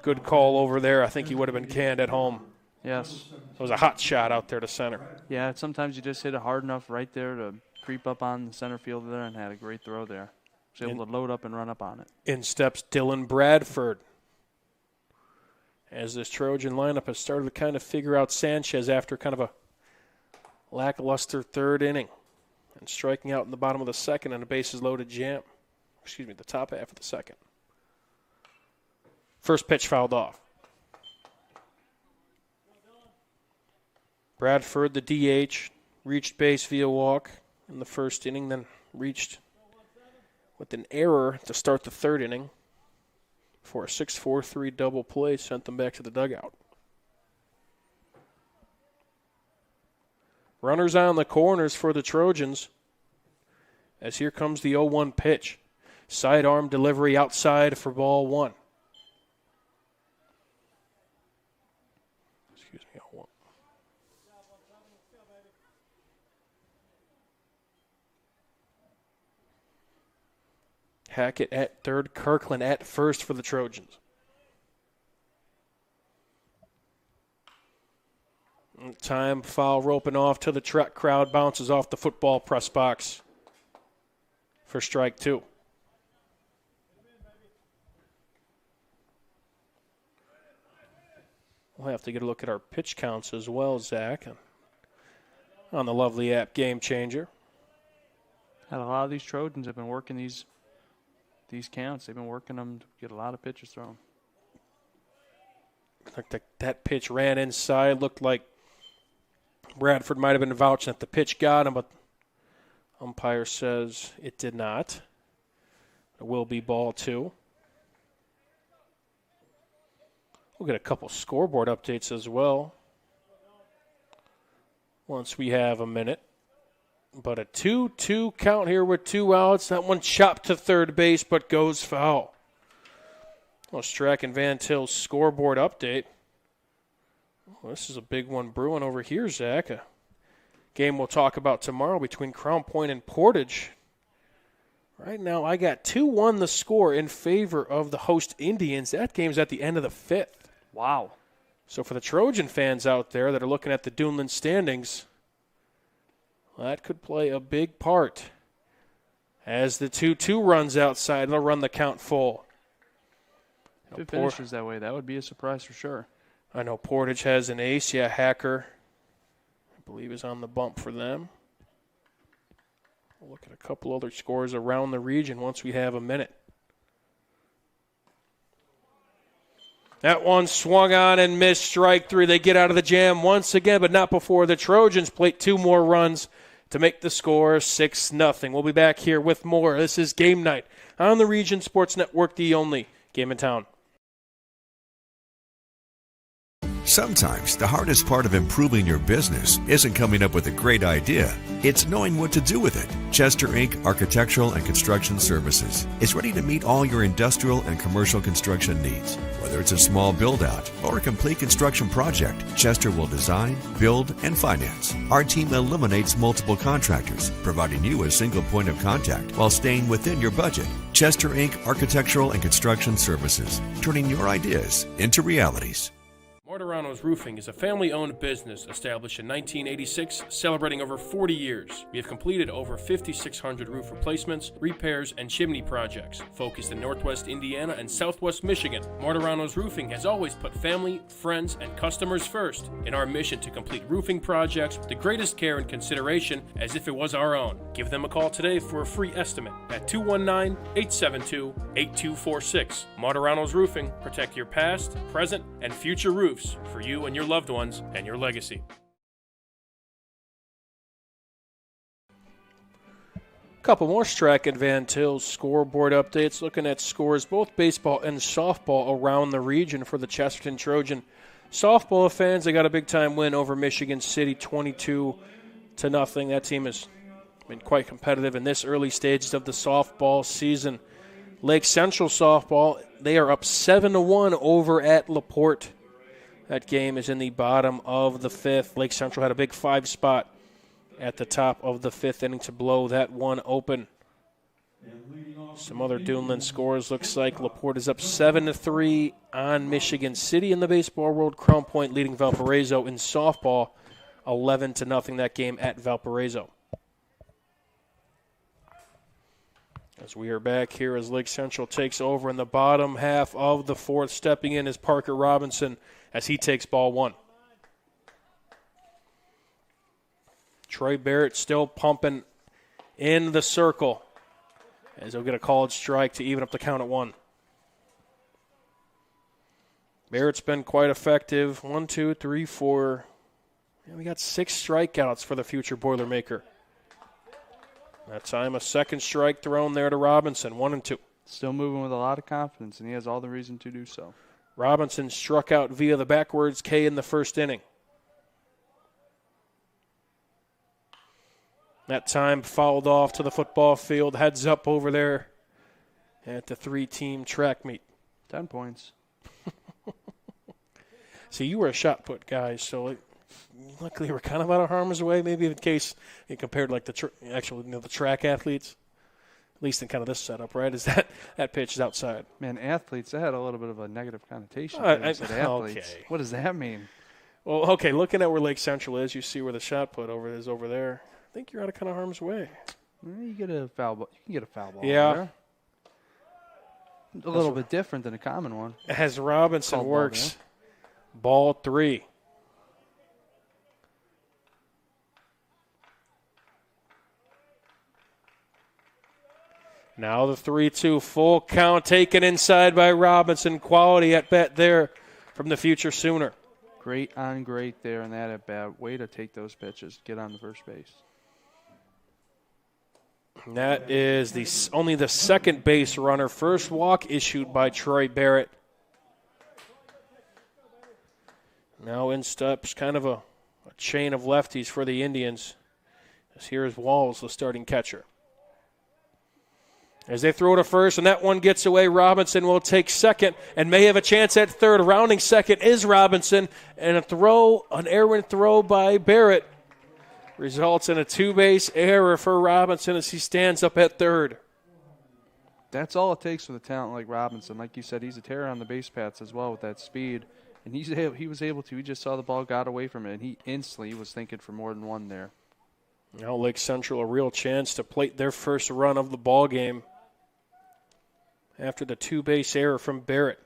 Good call over there. I think he would have been canned at home. Yes. It was a hot shot out there to center. Yeah, sometimes you just hit it hard enough right there to creep up on the center fielder there, and had a great throw there. Was able to load up and run up on it. In steps Dylan Bradford. As this Trojan lineup has started to kind of figure out Sanchez after kind of a lackluster third inning. And striking out in the bottom of the second and a bases loaded jam. The top half of the second. First pitch fouled off. Bradford, the DH, reached base via walk in the first inning, then reached with an error to start the third inning for a 6-4-3 double play, sent them back to the dugout. Runners on the corners for the Trojans as here comes the 0-1 pitch. Sidearm delivery outside for ball one. Excuse me, 0-1. Hackett at third, Kirkland at first for the Trojans. Time foul roping off to the truck crowd, bounces off the football press box for strike two. We'll have to get a look at our pitch counts as well, Zach, on the lovely app Game Changer. And a lot of these Trojans have been working these counts. They've been working them to get a lot of pitches thrown. Looked like that pitch ran inside. Looked like Bradford might have been vouching that the pitch got him, but umpire says it did not. It will be ball two. We'll get a couple scoreboard updates as well once we have a minute. But a 2-2 count here with 2 outs. That one chopped to third base but goes foul. Well, Strack and Van Til's scoreboard update. Well, this is a big one brewing over here, Zach. A game we'll talk about tomorrow between Crown Point and Portage. Right now, I got 2-1 the score in favor of the host Indians. That game's at the end of the fifth. Wow. So for the Trojan fans out there that are looking at the Duneland standings, that could play a big part. As the 2-2 runs outside, they'll run the count full. If it finishes that way, that would be a surprise for sure. I know Portage has an ace. Yeah, Hacker, I believe, is on the bump for them. We'll look at a couple other scores around the region once we have a minute. That one swung on and missed, strike three. They get out of the jam once again, but not before the Trojans plate 2 more runs to make the score 6-0. We'll be back here with more. This is Game Night on the Region Sports Network, the only game in town. Sometimes the hardest part of improving your business isn't coming up with a great idea. It's knowing what to do with it. Chester Inc. Architectural and Construction Services is ready to meet all your industrial and commercial construction needs. Whether it's a small build-out or a complete construction project, Chester will design, build, and finance. Our team eliminates multiple contractors, providing you a single point of contact while staying within your budget. Chester Inc. Architectural and Construction Services, turning your ideas into realities. Mortorano's Roofing is a family-owned business established in 1986, celebrating over 40 years. We have completed over 5,600 roof replacements, repairs, and chimney projects, focused in Northwest Indiana and Southwest Michigan. Mortorano's Roofing has always put family, friends, and customers first in our mission to complete roofing projects with the greatest care and consideration as if it was our own. Give them a call today for a free estimate at 219-872-8246. Mortorano's Roofing. Protect your past, present, and future roofs for you and your loved ones and your legacy. Couple more Strack and Van Til scoreboard updates, looking at scores both baseball and softball around the region for the Chesterton Trojan softball fans. They got a big-time win over Michigan City, 22-0. That team has been quite competitive in this early stages of the softball season. Lake Central softball, they are up 7-1 over at LaPorte. That game is in the bottom of the fifth. Lake Central had a big 5 spot at the top of the fifth inning to blow that one open. Some other Duneland scores. Looks like LaPorte is up 7-3 on Michigan City in the baseball world. Crown Point leading Valparaiso in softball 11-0 that game at Valparaiso. As we are back here as Lake Central takes over in the bottom half of the fourth. Stepping in is Parker Robinson as he takes ball one. Troy Barrett still pumping in the circle as he'll get a called strike to even up the count at 1. Barrett's been quite effective. 1, 2, 3, 4. And we got 6 strikeouts for the future Boilermaker. That time a second strike thrown there to Robinson, 1-2. Still moving with a lot of confidence, and he has all the reason to do so. Robinson struck out via the backwards K in the first inning. That time fouled off to the football field, heads up over there at the 3-team track meet. 10 points. See, you were a shot put guy, so luckily we're kind of out of harm's way, maybe in case you compared like the the track athletes, at least in kind of this setup, right? Is that pitch is outside. Man, athletes, that had a little bit of a negative connotation. Athletes. Okay. What does that mean? Well, okay, looking at where Lake Central is, you see where the shot put is over there. I think you're out of kind of harm's way. You get a foul ball. You can get a foul ball. Yeah. There. A little bit different than a common one. As Robinson works, ball 3. Now the 3-2 full count taken inside by Robinson. Quality at bat there from the future Sooner. Great on great there in that at bat. Way to take those pitches. Get on the first base. That is only the second base runner. First walk issued by Troy Barrett. Now in steps kind of a chain of lefties for the Indians. As here is Walls, the starting catcher. As they throw to first, and that one gets away, Robinson will take second and may have a chance at third. Rounding second is Robinson, and an errant throw by Barrett results in a 2-base error for Robinson as he stands up at third. That's all it takes with a talent like Robinson. Like you said, he's a terror on the base paths as well with that speed. And he was able to. He just saw the ball, got away from it, and he instantly was thinking for more than one there. Now Lake Central a real chance to plate their first run of the ball game after the 2-base error from Barrett.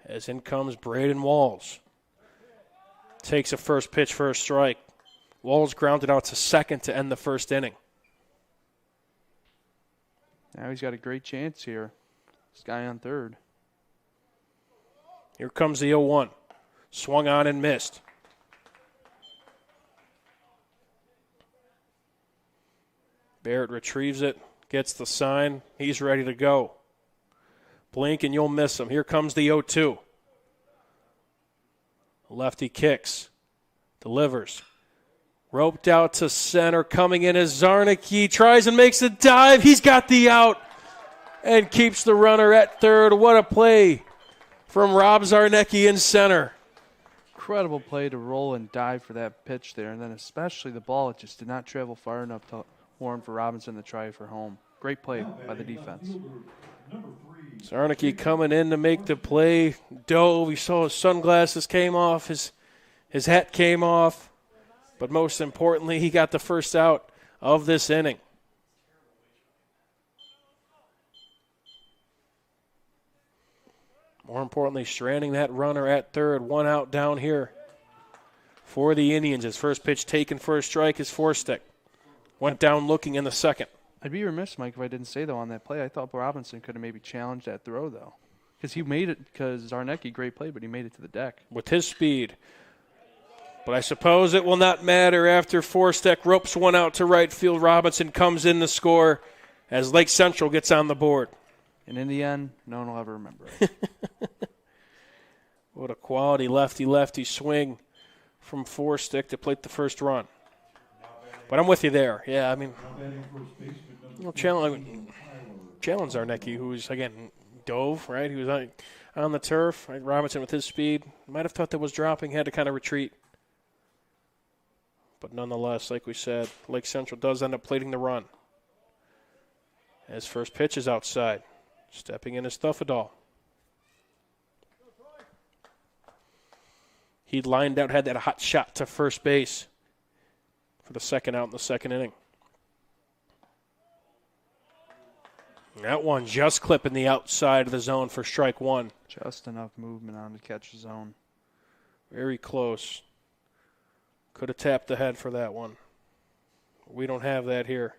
As in comes Braden Walls. Takes a first pitch for a strike. Walls grounded out to second to end the first inning. Now he's got a great chance here. This guy on third. Here comes the 0-1. Swung on and missed. Barrett retrieves it, gets the sign. He's ready to go. Blink and you'll miss him. Here comes the 0-2. Lefty kicks. Delivers. Roped out to center. Coming in is Zarnicki. Tries and makes a dive. He's got the out and keeps the runner at third. What a play from Rob Zarnicki in center. Incredible play to roll and dive for that pitch there. And then especially the ball, it just did not travel far enough to warrant for Robinson to try for home. Great play by the defense. Zarnicki coming in to make the play. Dove. We saw his sunglasses came off. His hat came off. But most importantly, he got the first out of this inning. More importantly, stranding that runner at third. 1 out down here for the Indians. His first pitch taken for a strike is Forstick. Went down looking in the second. I'd be remiss, Mike, if I didn't say, though, on that play, I thought Robinson could have maybe challenged that throw, though. Because he made it, because Zarnicki, great play, but he made it to the deck. With his speed. But I suppose it will not matter after Forstick ropes one out to right field. Robinson comes in to score as Lake Central gets on the board. And in the end, no one will ever remember it. What a quality lefty-lefty swing from Forstick to plate the first run. But I'm with you there. Yeah, I mean, challenge Zarnicki, who's, again, dove, right? He was on the turf. Right? Robinson with his speed. Might have thought that was dropping, had to kind of retreat. But nonetheless, like we said, Lake Central does end up plating the run. His first pitch is outside. Stepping in is Thuffadal. He lined out, had that hot shot to first base for the second out in the second inning. That one just clipping the outside of the zone for strike one. Just enough movement on to catch the zone. Very close. Could have tapped the head for that one. We don't have that here.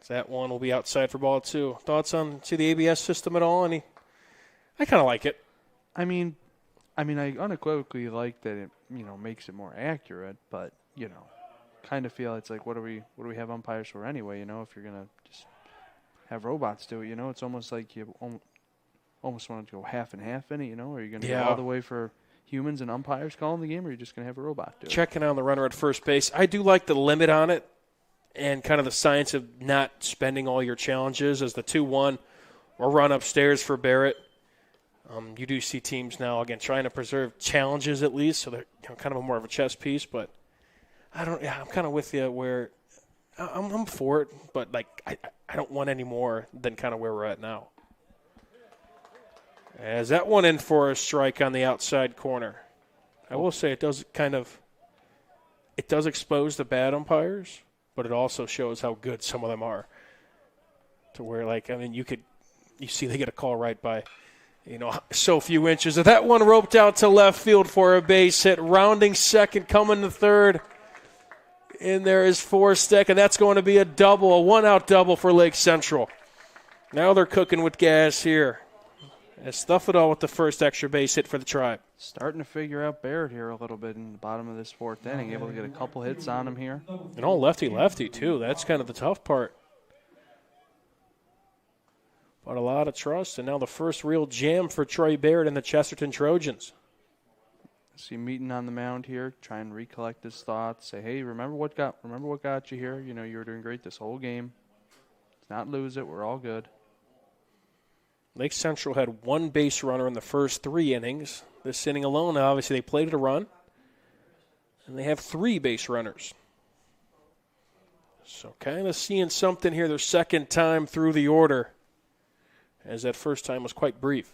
That one will be outside for ball two. Thoughts on the ABS system at all? I kind of like it. I mean, I unequivocally like that it, makes it more accurate, but, kind of feel it's like, what do we have umpires for anyway, if you're going to just have robots do it, it's almost like you almost want to go half and half in it, Are you going to go all the way for humans and umpires calling the game, or are you just going to have a robot do it? Checking on the runner at first base. I do like the limit on it and kind of the science of not spending all your challenges as the 2-1 or run upstairs for Barrett. You do see teams now, again, trying to preserve challenges at least, so they're kind of more of a chess piece, but I'm kind of with you where I'm for it, but I don't want any more than kind of where we're at now. As that one in for a strike on the outside corner. I will say it does expose the bad umpires, but it also shows how good some of them are. To where, you see they get a call right by, so few inches. That one roped out to left field for a base hit. Rounding second, coming to third. In there is Forstick, and that's going to be a double, a one-out double for Lake Central. Now they're cooking with gas here. And Thuffadal with the first extra base hit for the Tribe. Starting to figure out Barrett here a little bit in the bottom of this fourth inning. Able to get a couple hits on him here. And all lefty-lefty, too. That's kind of the tough part. But a lot of trust, and now the first real jam for Troy Barrett and the Chesterton Trojans. See Meaton on the mound here, try and recollect his thoughts. Say, hey, remember what got you here. You were doing great this whole game. Let's not lose it. We're all good. Lake Central had one base runner in the first 3 innings. This inning alone, obviously, they played a run. And they have 3 base runners. So kind of seeing something here their second time through the order, as that first time was quite brief.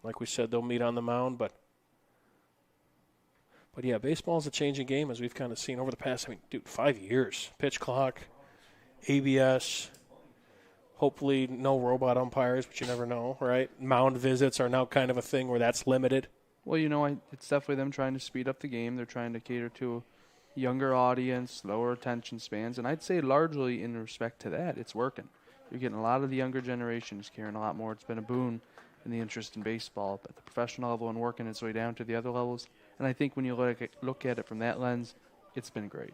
Like we said, they'll meet on the mound, but yeah, baseball is a changing game, as we've kind of seen over the past, 5 years. Pitch clock, ABS, hopefully no robot umpires, but you never know, right? Mound visits are now kind of a thing where that's limited. Well, it's definitely them trying to speed up the game. They're trying to cater to a younger audience, lower attention spans, and I'd say largely in respect to that, it's working. You're getting a lot of the younger generations caring a lot more. It's been a boon in the interest in baseball at the professional level and working its way down to the other levels. And I think when you look at it from that lens, it's been great.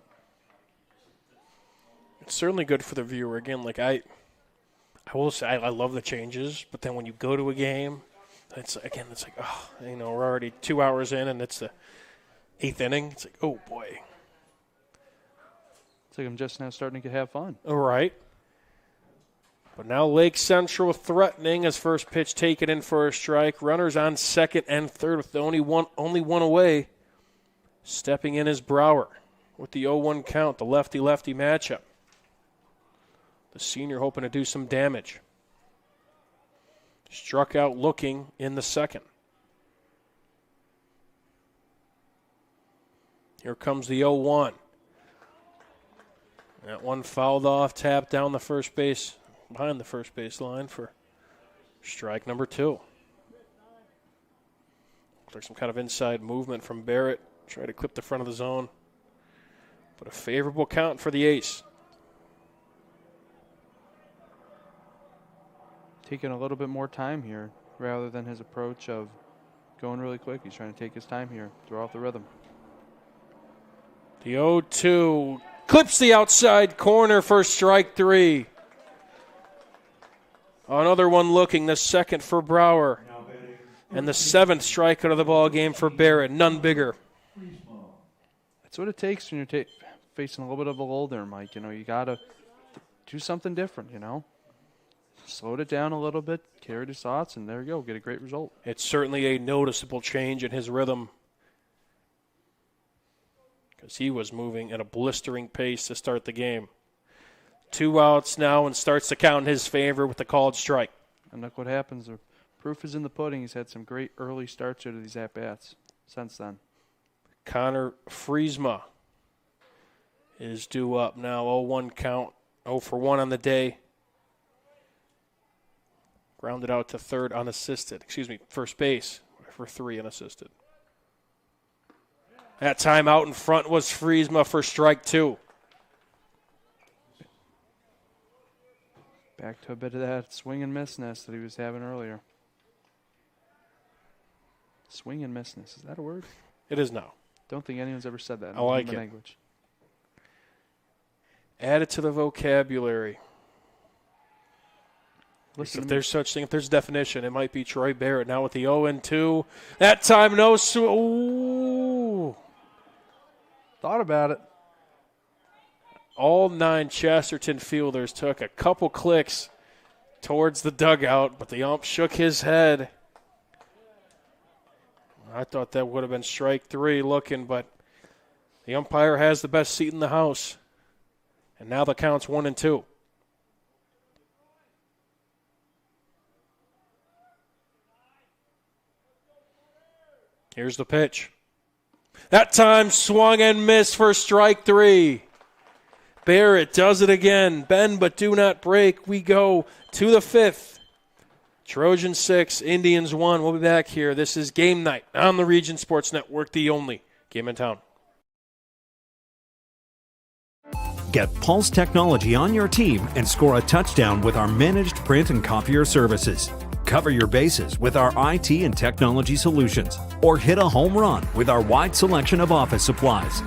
It's certainly good for the viewer. Again, I will say I love the changes, but then when you go to a game, it's like, oh, we're already 2 hours in and it's the 8th inning. It's like, oh, boy. It's like I'm just now starting to have fun. All right. But now Lake Central threatening as first pitch taken in for a strike. Runners on second and third with only one away. Stepping in is Brower with the 0-1 count, the lefty-lefty matchup. The senior hoping to do some damage. Struck out looking in the second. Here comes the 0-1. That one fouled off, tapped down the first base, behind the first base line for strike number 2. Looks like some kind of inside movement from Barrett. Try to clip the front of the zone. But a favorable count for the ace. Taking a little bit more time here rather than his approach of going really quick. He's trying to take his time here, throw off the rhythm. The 0-2 clips the outside corner for strike 3. Another one looking, the second for Brower. And the 7th strikeout of the ball game for Barrett. None bigger. That's what it takes when you're facing a little bit of a lull there, Mike. You got to do something different, Slowed it down a little bit, carried his thoughts, and there you go, get a great result. It's certainly a noticeable change in his rhythm because he was moving at a blistering pace to start the game. 2 outs now and starts to count in his favor with the called strike. And look what happens. The proof is in the pudding. He's had some great early starts to these at-bats since then. Connor Friesma is due up now. 0-1 count, 0 for 1 on the day. Grounded out to third unassisted. First base for 3 unassisted. That time out in front was Friesma for strike 2. Back to a bit of that swing and missness that he was having earlier. Swing and missness. Is that a word? It is now. Don't think anyone's ever said that in I like human it. language. Add it to the vocabulary. Listen, if there's such thing, if there's definition, it might be Troy Barrett. Now with the 0-2. That time, no. Ooh. Thought about it. All 9 Chesterton fielders took a couple clicks towards the dugout, but the ump shook his head. I thought that would have been strike 3 looking, but the umpire has the best seat in the house. And now the count's 1-2. Here's the pitch. That time swung and missed for strike 3. Barrett does it again. Bend but do not break. We go to the 5th. Trojans 6, Indians 1. We'll be back here. This is Game Night on the Region Sports Network, the only game in town. Get Pulse Technology on your team and score a touchdown with our managed print and copier services. Cover your bases with our IT and technology solutions, or hit a home run with our wide selection of office supplies.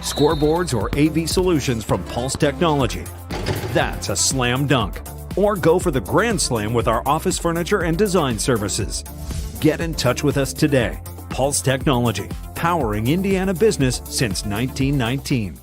Scoreboards or AV solutions from Pulse Technology. That's a slam dunk. Or go for the grand slam with our office furniture and design services. Get in touch with us today. Pulse Technology, powering Indiana business since 1919.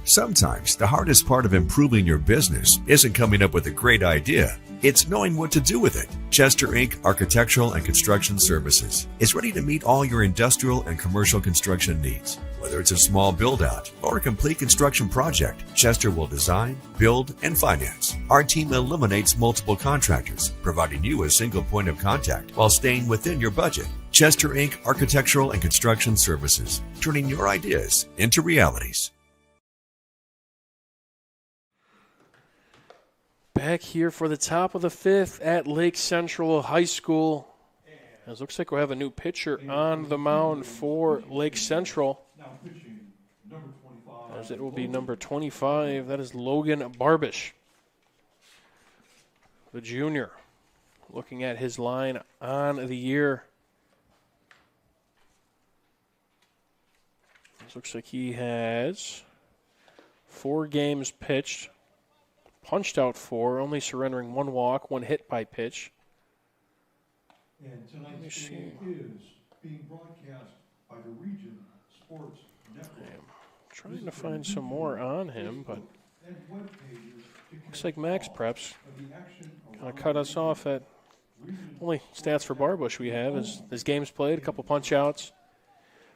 Sometimes the hardest part of improving your business isn't coming up with a great idea. It's knowing what to do with it. Chester Inc. Architectural and Construction Services is ready to meet all your industrial and commercial construction needs. Whether it's a small build-out or a complete construction project, Chester will design, build, and finance. Our team eliminates multiple contractors, providing you a single point of contact while staying within your budget. Chester Inc. Architectural and Construction Services, turning your ideas into realities. Back here for the top of the 5th at Lake Central High School. It looks like we'll have a new pitcher on the mound for Lake Central. As it will be number 25. That is Logan Barbish, the junior. Looking at his line on the year. It looks like he has 4 games pitched. punched out 4, only surrendering 1 walk, 1 hit by pitch. And tonight's game is being broadcast by the Region Sports Network. I'm trying to find some more on him, but looks like Max Preps kind of cut us off at only stats for Barbush we have is his games played, a couple punch-outs.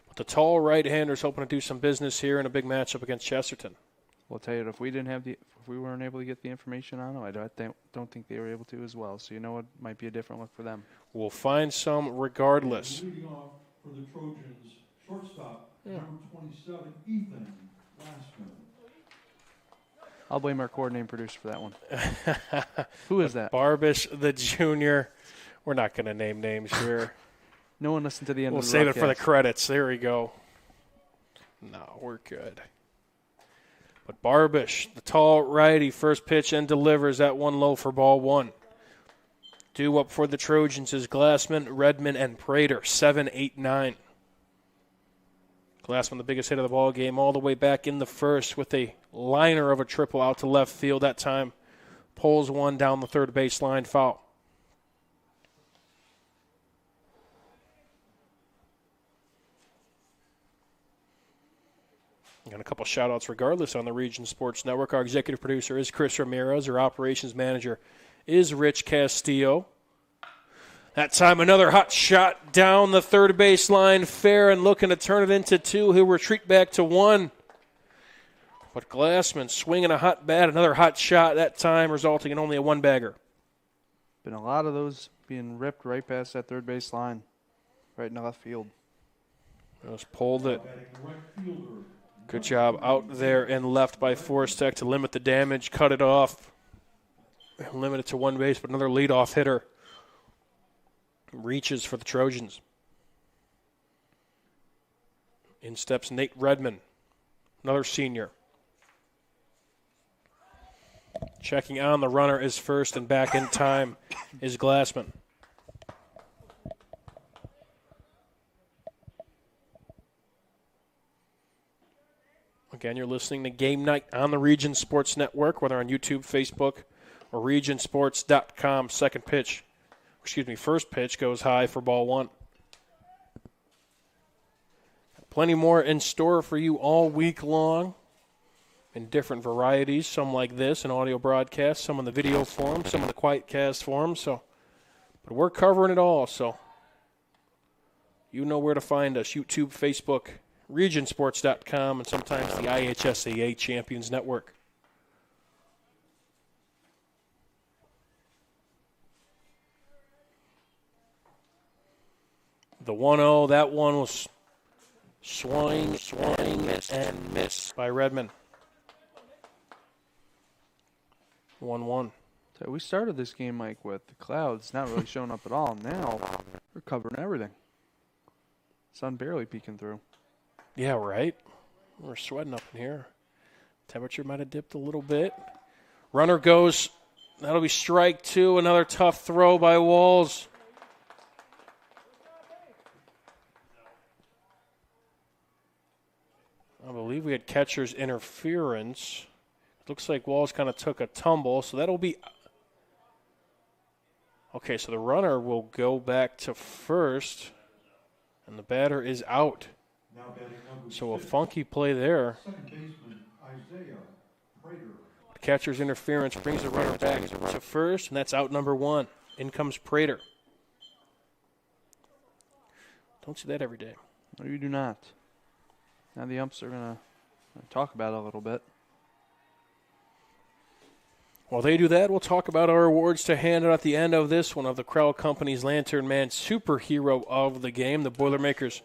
But the tall right-hander's hoping to do some business here in a big matchup against Chesterton. We'll tell you, if we weren't able to get the information on them, I don't think they were able to as well. So you know what might be a different look for them. We'll find some regardless. Leading off for the Trojans, shortstop, number 27, Ethan Glassman. I'll blame our coordinating producer for that one. Who is that? Barbish, the junior. We're not going to name names here. No one listened to the end We'll of the save it broadcast. for the credits. There we go. No, we're good. But Barbish, the tall righty, first pitch and delivers that one low for ball 1. Due up for the Trojans is Glassman, Redmond, and Prater, 7, 8, 9. Glassman, the biggest hit of the ball game, all the way back in the first with a liner of a triple out to left field. That time pulls one down the third baseline, foul. And a couple shout-outs regardless on the Region Sports Network. Our executive producer is Chris Ramirez. Our operations manager is Rich Castillo. That time another hot shot down the third baseline. Fair and looking to turn it into 2. He'll retreat back to 1. But Glassman swinging a hot bat. Another hot shot that time resulting in only a 1-bagger. Been a lot of those being ripped right past that third base line, right in the left field. Just pulled it. Good job out there and left by Forstek to limit the damage, cut it off. Limit it to 1 base, but another leadoff hitter reaches for the Trojans. In steps Nate Redmond, another senior. Checking on the runner is first, and back in time is Glassman. Again, you're listening to Game Night on the Region Sports Network, whether on YouTube, Facebook, or regionsports.com. First pitch goes high for ball 1. Plenty more in store for you all week long in different varieties, some like this, an audio broadcast, some in the video form, some in the quiet cast form. But we're covering it all, so you know where to find us, YouTube, Facebook, regionsports.com, and sometimes the IHSAA Champions Network. The 1-0, that one was swing, and miss by Redmond. 1-1. So we started this game, Mike, with the clouds not really showing up at all. Now we're covering everything. Sun barely peeking through. Yeah, right. We're sweating up in here. Temperature might have dipped a little bit. Runner goes. That'll be strike 2. Another tough throw by Walls. I believe we had catcher's interference. Looks like Walls kind of took a tumble, so that'll be... Okay, so the runner will go back to first, and the batter is out. So a funky play there. The catcher's interference brings the runner back to first, and that's out number 1. In comes Prater. Don't see that every day. No, you do not. Now the umps are going to talk about it a little bit. While they do that, we'll talk about our awards to hand out at the end of this one of the Krell Company's Lantern Man Superhero of the Game, the Boilermakers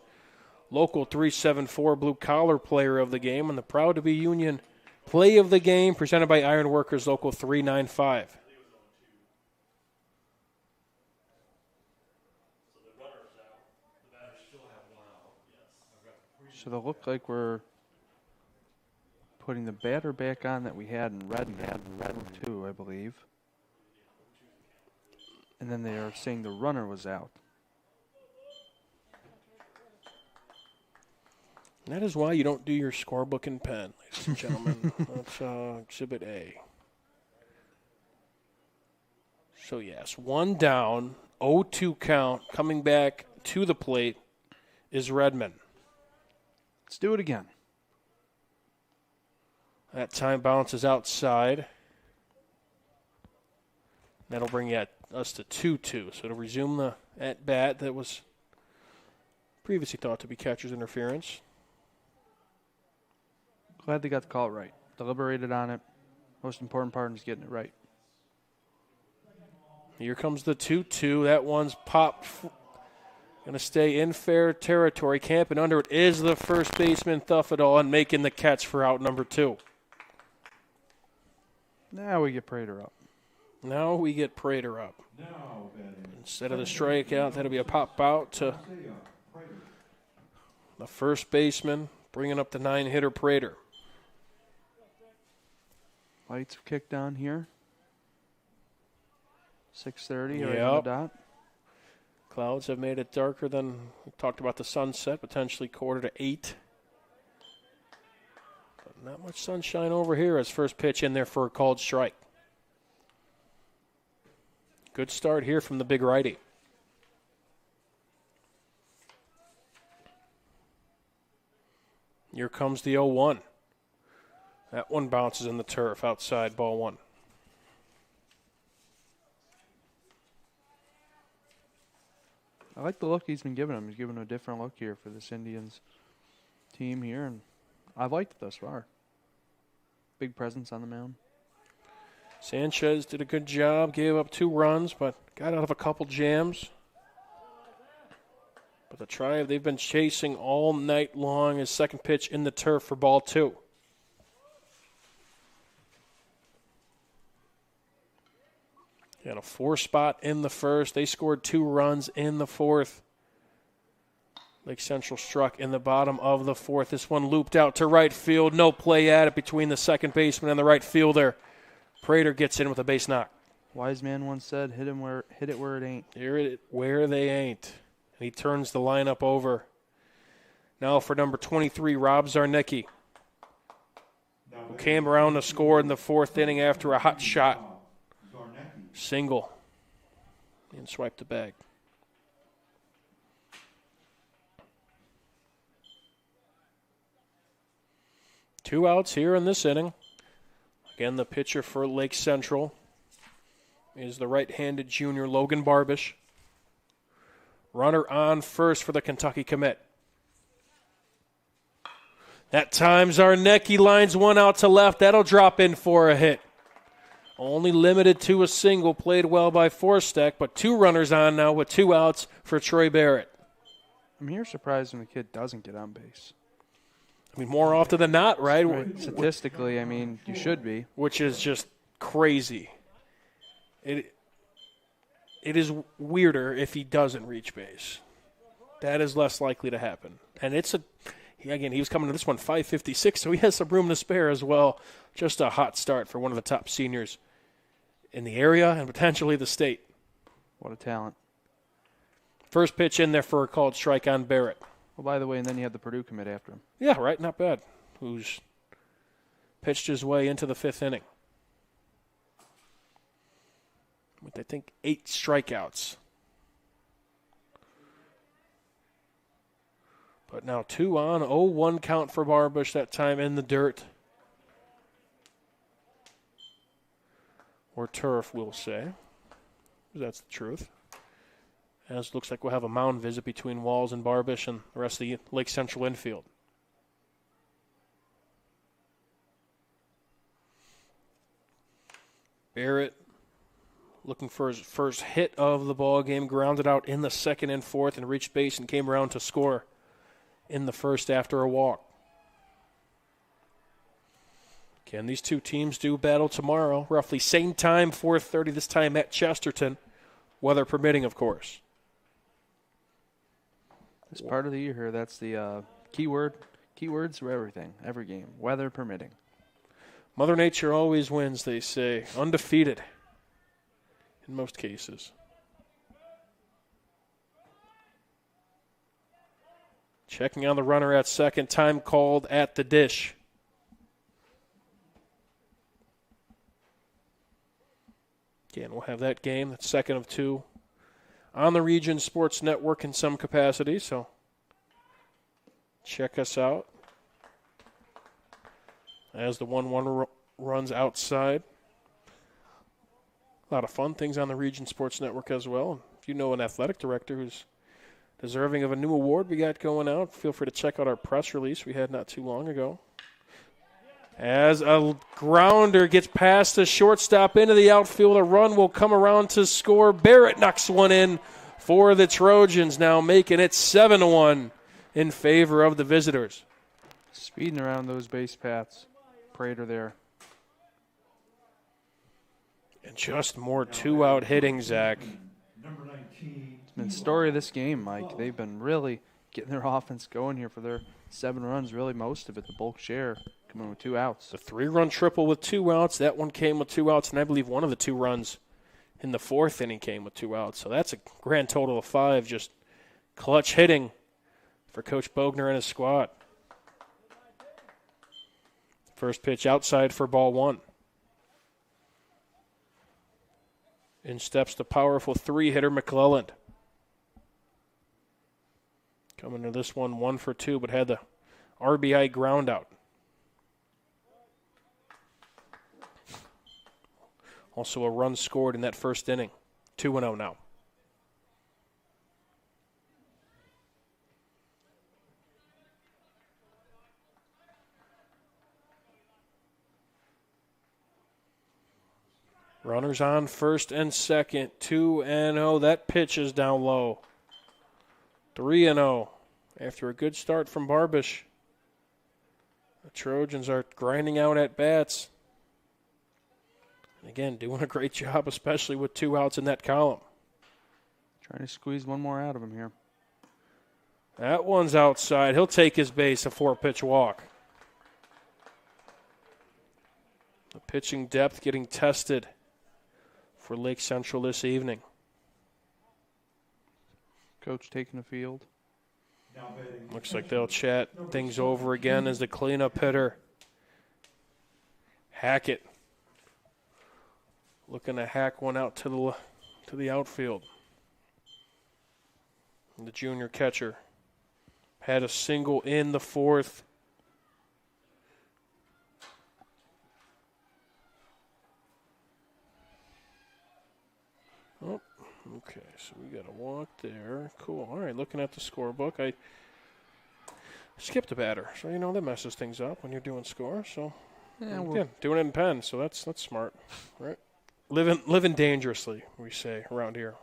Local 374 Blue Collar Player of the Game, and the Proud to be Union Play of the Game presented by Ironworkers Local 395. So they look like we're putting the batter back on that we had in red too, I believe. And then they are saying the runner was out. That is why you don't do your scorebook and pen, ladies and gentlemen. That's Exhibit A. So, yes, one down, 0-2 count. Coming back to the plate is Redmond. Let's do it again. That time bounces outside. That'll bring us to 2-2. So to resume the at-bat that was previously thought to be catcher's interference. Glad they got the call right. Deliberated on it. Most important part is getting it right. Here comes the 2-2. That one's popped. Going to stay in fair territory. Camping under it is the first baseman, Thuffadall, and making the catch for out number 2. Now we get Prater up. Instead of the strikeout, that'll be a pop out to the first baseman, bringing up the 9-hitter Prater. Lights have kicked on here. 6:30 right on the dot. Clouds have made it darker than we talked about the sunset, potentially 7:45. But not much sunshine over here as first pitch in there for a called strike. Good start here from the big righty. Here comes the 0-1. That one bounces in the turf outside, ball 1. I like the look he's been giving him. He's giving him a different look here for this Indians team here, and I've liked it thus far. Big presence on the mound. Sanchez did a good job, gave up 2 runs, but got out of a couple jams. But the Tribe, they've been chasing all night long. His second pitch in the turf for ball 2. He had a 4 spot in the first. They scored 2 runs in the fourth. Lake Central struck in the bottom of the fourth. This one looped out to right field. No play at it between the second baseman and the right fielder. Prater gets in with a base knock. Wise man once said, hit it where it ain't. Hit it where they ain't. And he turns the lineup over. Now for number 23, Rob Zarnicki, who came around to score in the 4th inning after a hot shot. Single. And swiped the bag. Two outs here in this inning. Again, the pitcher for Lake Central is the right-handed junior Logan Barbish. Runner on first for the Kentucky commit. That time Zarnicki lines one out to left. That'll drop in for a hit. Only limited to a single, played well by Forstek, but 2 runners on now with 2 outs for Troy Barrett. I'm here surprised when the kid doesn't get on base. I mean, more often than not, right? Statistically, I mean, you should be. Which is just crazy. It is weirder if he doesn't reach base. That is less likely to happen. And again, he was coming to this one 5:56, so he has some room to spare as well. Just a hot start for one of the top seniors in the area and potentially the state. What a talent. First pitch in there for a called strike on Barrett. Well, by the way, and then you had the Purdue commit after him. Yeah, right, not bad. Who's pitched his way into the 5th inning. With, I think, 8 strikeouts. But now 2 on, 0-1 count for Barbush, that time in the dirt. Or turf, we'll say. That's the truth. As it looks like we'll have a mound visit between Walls and Barbish and the rest of the Lake Central infield. Barrett looking for his first hit of the ball game, grounded out in the 2nd and 4th and reached base and came around to score in the 1st after a walk. Again, these 2 teams do battle tomorrow, roughly same time, 4:30, this time at Chesterton, weather permitting, of course. This part of the year here, that's the keywords for everything, every game, weather permitting. Mother Nature always wins, they say. Undefeated in most cases. Checking on the runner at second, time called at the dish. Again, we'll have that game, that's second of two, on the Region Sports Network in some capacity, so check us out as the 1-1 runs outside. A lot of fun things on the Region Sports Network as well. If you know an athletic director who's deserving of a new award we got going out, feel free to check out our press release we had not too long ago. As a grounder gets past the shortstop into the outfield, a run will come around to score. Barrett knocks one in for the Trojans, now making it 7-1 in favor of the visitors. Speeding around those base paths. Prater there. And just more two-out hitting, Zach. It's been the story of this game, Mike. They've been really getting their offense going here for their 7 runs, really most of it, the bulk share, coming with 2 outs. The 3-run triple with 2 outs. That one came with 2 outs, and I believe one of the 2 runs in the 4th inning came with 2 outs. So that's a grand total of 5, just clutch hitting for Coach Bogner and his squad. First pitch outside for ball 1. In steps the powerful 3-hitter McClelland. Coming to this one 1 for 2, but had the RBI ground out. Also a run scored in that first inning. 2-0 now. Runners on first and second. 2-0. That pitch is down low. 3-0. After a good start from Barbish, the Trojans are grinding out at bats. And again, doing a great job, especially with 2 outs in that column. Trying to squeeze one more out of him here. That one's outside. He'll take his base, a 4-pitch walk. The pitching depth getting tested for Lake Central this evening. Coach taking the field. Looks like they'll chat things over again as the cleanup hitter. Hackett looking to hack one out to the outfield. And the junior catcher had a single in the 4th. Oh, okay, so we got a walk there. Cool. All right, looking at the scorebook, I skipped a batter. So, that messes things up when you're doing score. So, yeah, doing it in pen, so that's smart, right? Living dangerously, we say around here.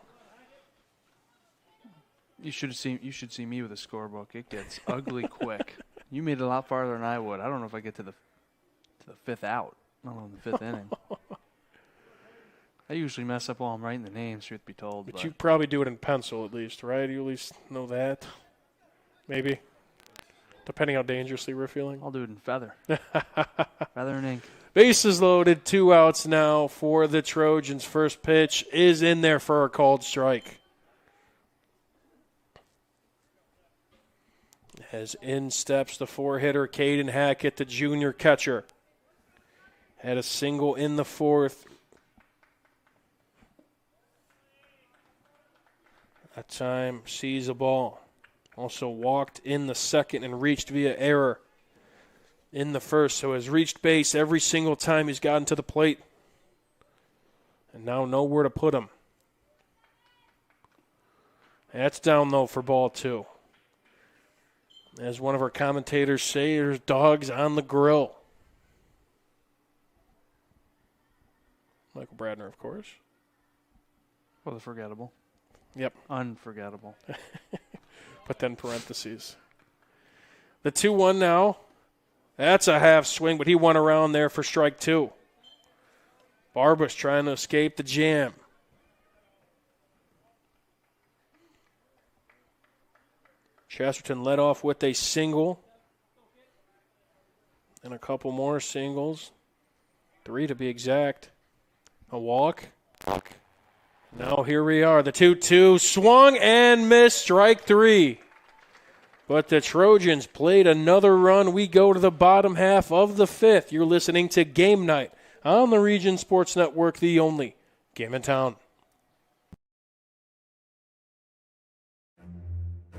You should see me with a scorebook. It gets ugly quick. You made it a lot farther than I would. I don't know if I get to the 5th out, not on the 5th inning. I usually mess up while I'm writing the names, truth be told. But you probably do it in pencil at least, right? You at least know that. Maybe. Depending how dangerously we're feeling. I'll do it in feather. Feather and ink. Bases loaded, 2 outs now for the Trojans. First pitch is in there for a called strike. As in steps the 4-hitter, Caden Hackett, the junior catcher. Had a single in the 4th. That time sees a ball. Also walked in the 2nd and reached via error in the 1st. So has reached base every single time he's gotten to the plate. And now nowhere to put him. That's down low for ball 2. As one of our commentators say, there's dogs on the grill. Michael Bradner, of course. Well, the forgettable. Yep. Unforgettable. But then parentheses. The 2-1 now. That's a half swing, but he went around there for strike 2. Barbush trying to escape the jam. Chesterton led off with a single. And a couple more singles. 3 to be exact. A walk. Now here we are. The 2-2 swung and missed. Strike 3. But the Trojans played another run. We go to the bottom half of the 5th. You're listening to Game Night on the Region Sports Network, the only Game in town.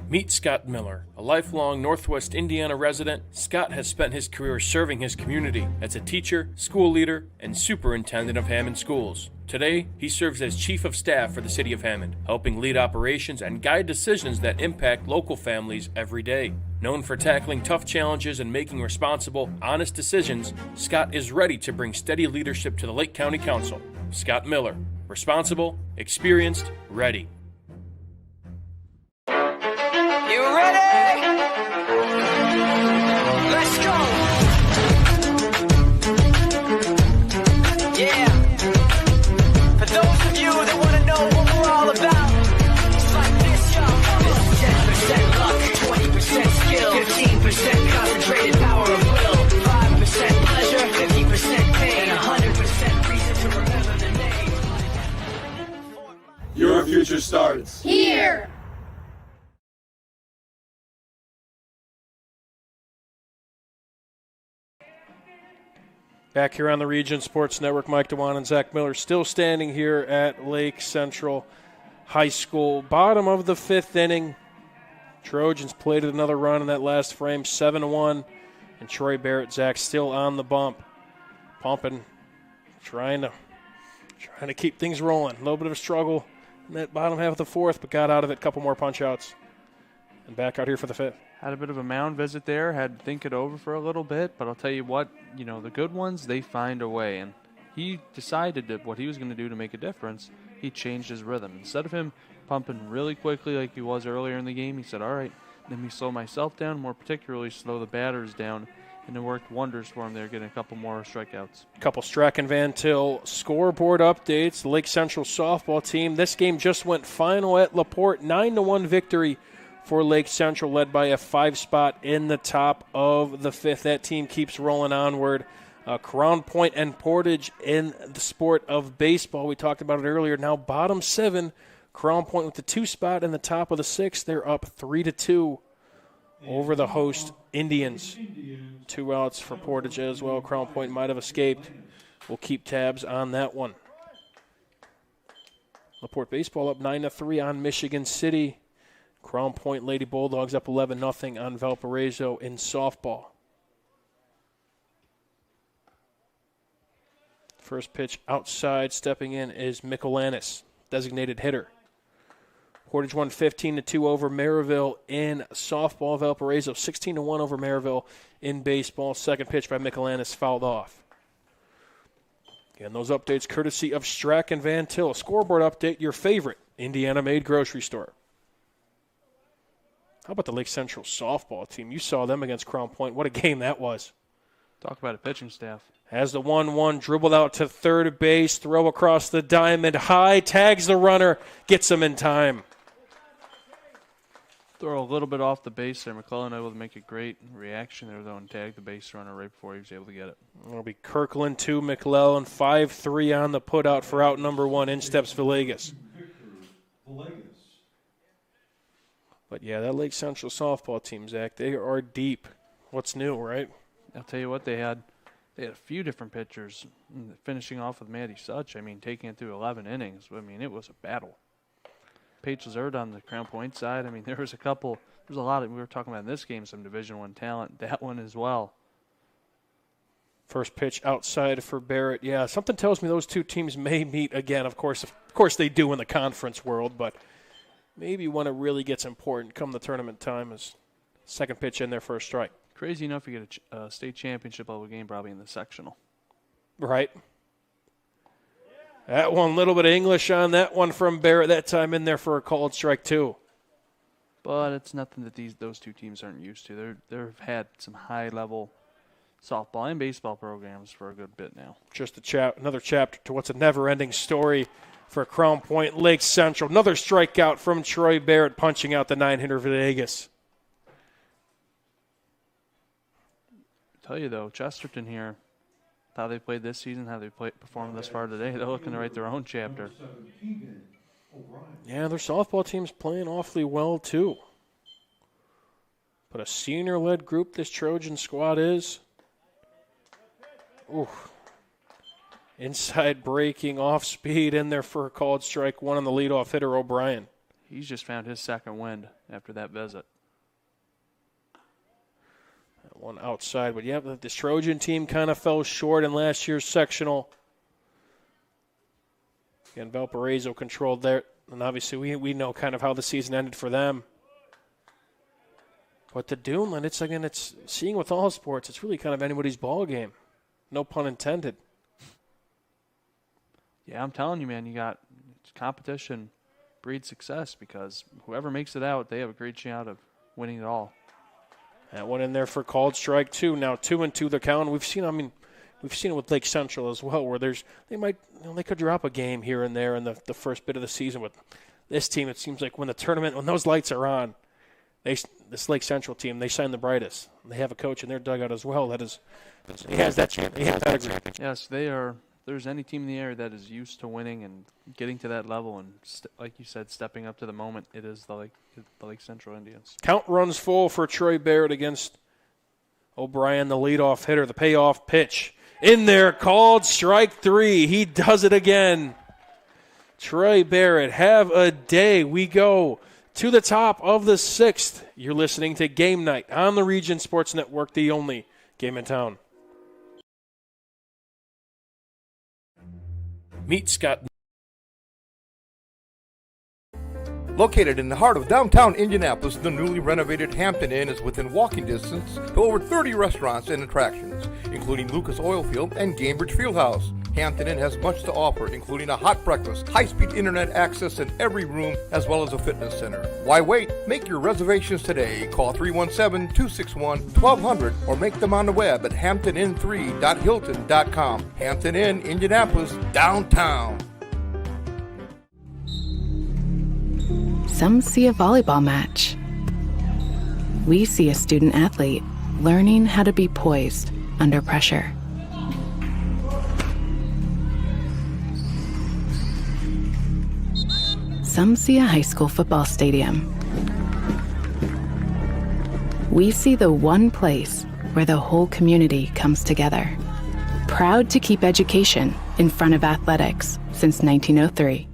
Meet Scott Miller, a lifelong Northwest Indiana resident. Scott has spent his career serving his community as a teacher, school leader, and superintendent of Hammond schools. Today, he serves as chief of staff for the city of Hammond, helping lead operations and guide decisions that impact local families every day. Known for tackling tough challenges and making responsible, honest decisions, Scott is ready to bring steady leadership to the Lake County Council. Scott Miller, responsible, experienced, ready. You ready? Let's go. Yeah. For those of you that want to know what we're all about, it's like this, y'all. This is 10% luck, 20% skill, 15% concentrated power of will, 5% pleasure, 50% pain, and 100% reason to remember the name. Your future starts here. Back here on the Region Sports Network, Mike DeWan and Zach Miller still standing here at Lake Central High School. Bottom of the fifth inning. Trojans played another run in that last frame, 7-1. And Troy Barrett, Zach, still on the bump. Pumping, trying to keep things rolling. A little bit of a struggle in that bottom half of the fourth, but got out of it. A couple more punch-outs. And back out here for the fifth. Had a bit of a mound visit there, had to think it over for a little bit, but I'll tell you what, the good ones, they find a way. And he decided that what he was going to do to make a difference, he changed his rhythm. Instead of him pumping really quickly like he was earlier in the game, he said, all right, let me slow myself down, more particularly slow the batters down, and it worked wonders for him there, getting a couple more strikeouts. Couple Strachan Van Til scoreboard updates. The Lake Central softball team, this game just went final at LaPorte, 9-1 victory for Lake Central, led by a 5 spot in the top of the fifth. That team keeps rolling onward. Crown Point and Portage in the sport of baseball. We talked about it earlier. Now bottom 7, Crown Point with the 2 spot in the top of the sixth. They're up 3-2 over the host Indians. 2 outs for Portage as well. Crown Point might have escaped. We'll keep tabs on that one. LaPorte baseball up 9-3 on Michigan City. Crown Point Lady Bulldogs up 11-0 on Valparaiso in softball. First pitch outside, stepping in is Michelanis, designated hitter. Portage won 15-2 over Maryville in softball. Valparaiso 16-1 over Maryville in baseball. Second pitch by Michelanis fouled off. Again, those updates courtesy of Strachan Van Til. Scoreboard update, your favorite Indiana-made grocery store. How about the Lake Central softball team? You saw them against Crown Point. What a game that was. Talk about a pitching staff. Has the 1-1, dribbled out to third base, throw across the diamond, high, tags the runner, gets him in time. Throw a little bit off the base there. McClellan able to make a great reaction there, though, and tag the base runner right before he was able to get it. It'll be Kirkland 2, McClellan 5-3 on the putout for out number 1. In steps Villegas. But, yeah, that Lake Central softball team, Zach, they are deep. What's new, right? I'll tell you what, they had a few different pitchers, finishing off with Maddie Such. Taking it through 11 innings. It was a battle. Paige Lazard on the Crown Point side. There was a lot of, we were talking about in this game, some Division I talent. That one as well. First pitch outside for Barrett. Yeah, something tells me those two teams may meet again. Of course they do in the conference world, but maybe when it really gets important come the tournament time is second pitch in there for a strike. Crazy enough, you get a state championship level game probably in the sectional. Right. That one, little bit of English on that one from Barrett. That time in there for a called strike too. But it's nothing that those two teams aren't used to. They've had some high-level softball and baseball programs for a good bit now. Just another chapter to what's a never-ending story for Crown Point Lake Central. Another strikeout from Troy Barrett, punching out the 9-hitter Villegas. Tell you though, Chesterton here, how they played this season, how they performed thus far today, they're looking to write their own chapter. Yeah, their softball team's playing awfully well too. But a senior-led group this Trojan squad is. Ooh. Inside breaking off speed in there for a called strike one on the leadoff hitter, O'Brien. He's just found his second wind after that visit. That one outside, but yeah, this Trojan team kind of fell short in last year's sectional. Again, Valparaiso controlled there, and obviously we know kind of how the season ended for them. But the Duneland, it's seeing with all sports, it's really kind of anybody's ball game. No pun intended. Yeah, I'm telling you, man, you got competition breeds success because whoever makes it out, they have a great shot of winning it all. That one in there for called strike two. Now 2-2 the count. We've seen it with Lake Central as well, where they could drop a game here and there in the first bit of the season. With this team, it seems like when those lights are on, this Lake Central team, they shine the brightest. They have a coach in their dugout as well. He has that pedigree. Yes, they are. There's any team in the area that is used to winning and getting to that level and, like you said, stepping up to the moment, it is the Lake Central Indians. Count runs full for Troy Barrett against O'Brien, the leadoff hitter. The payoff pitch in there, called strike three. He does it again. Troy Barrett, have a day. We go to the top of the sixth. You're listening to Game Night on the Region Sports Network, the only game in town. Meet Scott. Located in the heart of downtown Indianapolis, the newly renovated Hampton Inn is within walking distance to over 30 restaurants and attractions, including Lucas Oilfield and Gamebridge Fieldhouse. Hampton Inn has much to offer, including a hot breakfast, high-speed internet access in every room, as well as a fitness center. Why wait? Make your reservations today. Call 317-261-1200 or make them on the web at hamptonin3.hilton.com. Hampton Inn, Indianapolis, downtown. Some see a volleyball match. We see a student athlete learning how to be poised under pressure. Some see a high school football stadium. We see the one place where the whole community comes together. Proud to keep education in front of athletics since 1903.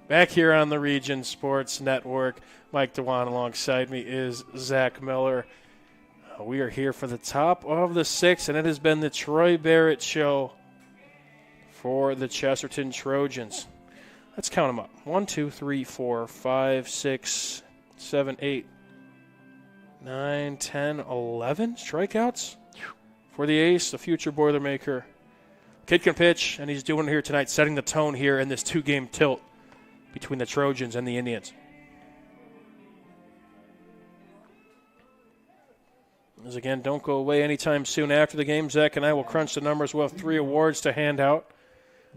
Back here on the Region Sports Network, Mike DeWan alongside me is Zach Miller. We are here for the top of the sixth, and it has been the Troy Barrett Show for the Chesterton Trojans. Let's count them up. 1, 2, 3, 4, 5, 6, 7, 8, 9, 10, 11 strikeouts for the ace, the future Boilermaker. Kid can pitch, and he's doing it here tonight, setting the tone here in this two-game tilt between the Trojans and the Indians. As again, don't go away anytime soon after the game. Zach and I will crunch the numbers. We'll have 3 awards to hand out.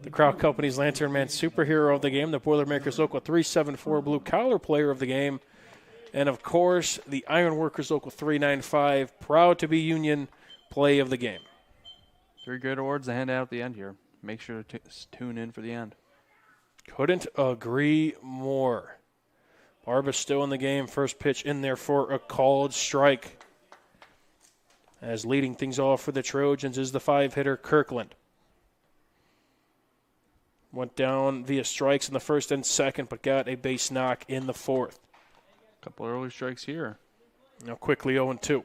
The Crown Company's Lantern Man Superhero of the Game, the Boilermakers Local 374 Blue Collar Player of the Game, and, of course, the Ironworkers Local 395 Proud to be Union Play of the Game. 3 great awards to hand out at the end here. Make sure to tune in for the end. Couldn't agree more. Barba's still in the game. First pitch in there for a called strike. As leading things off for the Trojans is the 5-hitter Kirkland. Went down via strikes in the first and second, but got a base knock in the fourth. Couple early strikes here. Now quickly 0-2.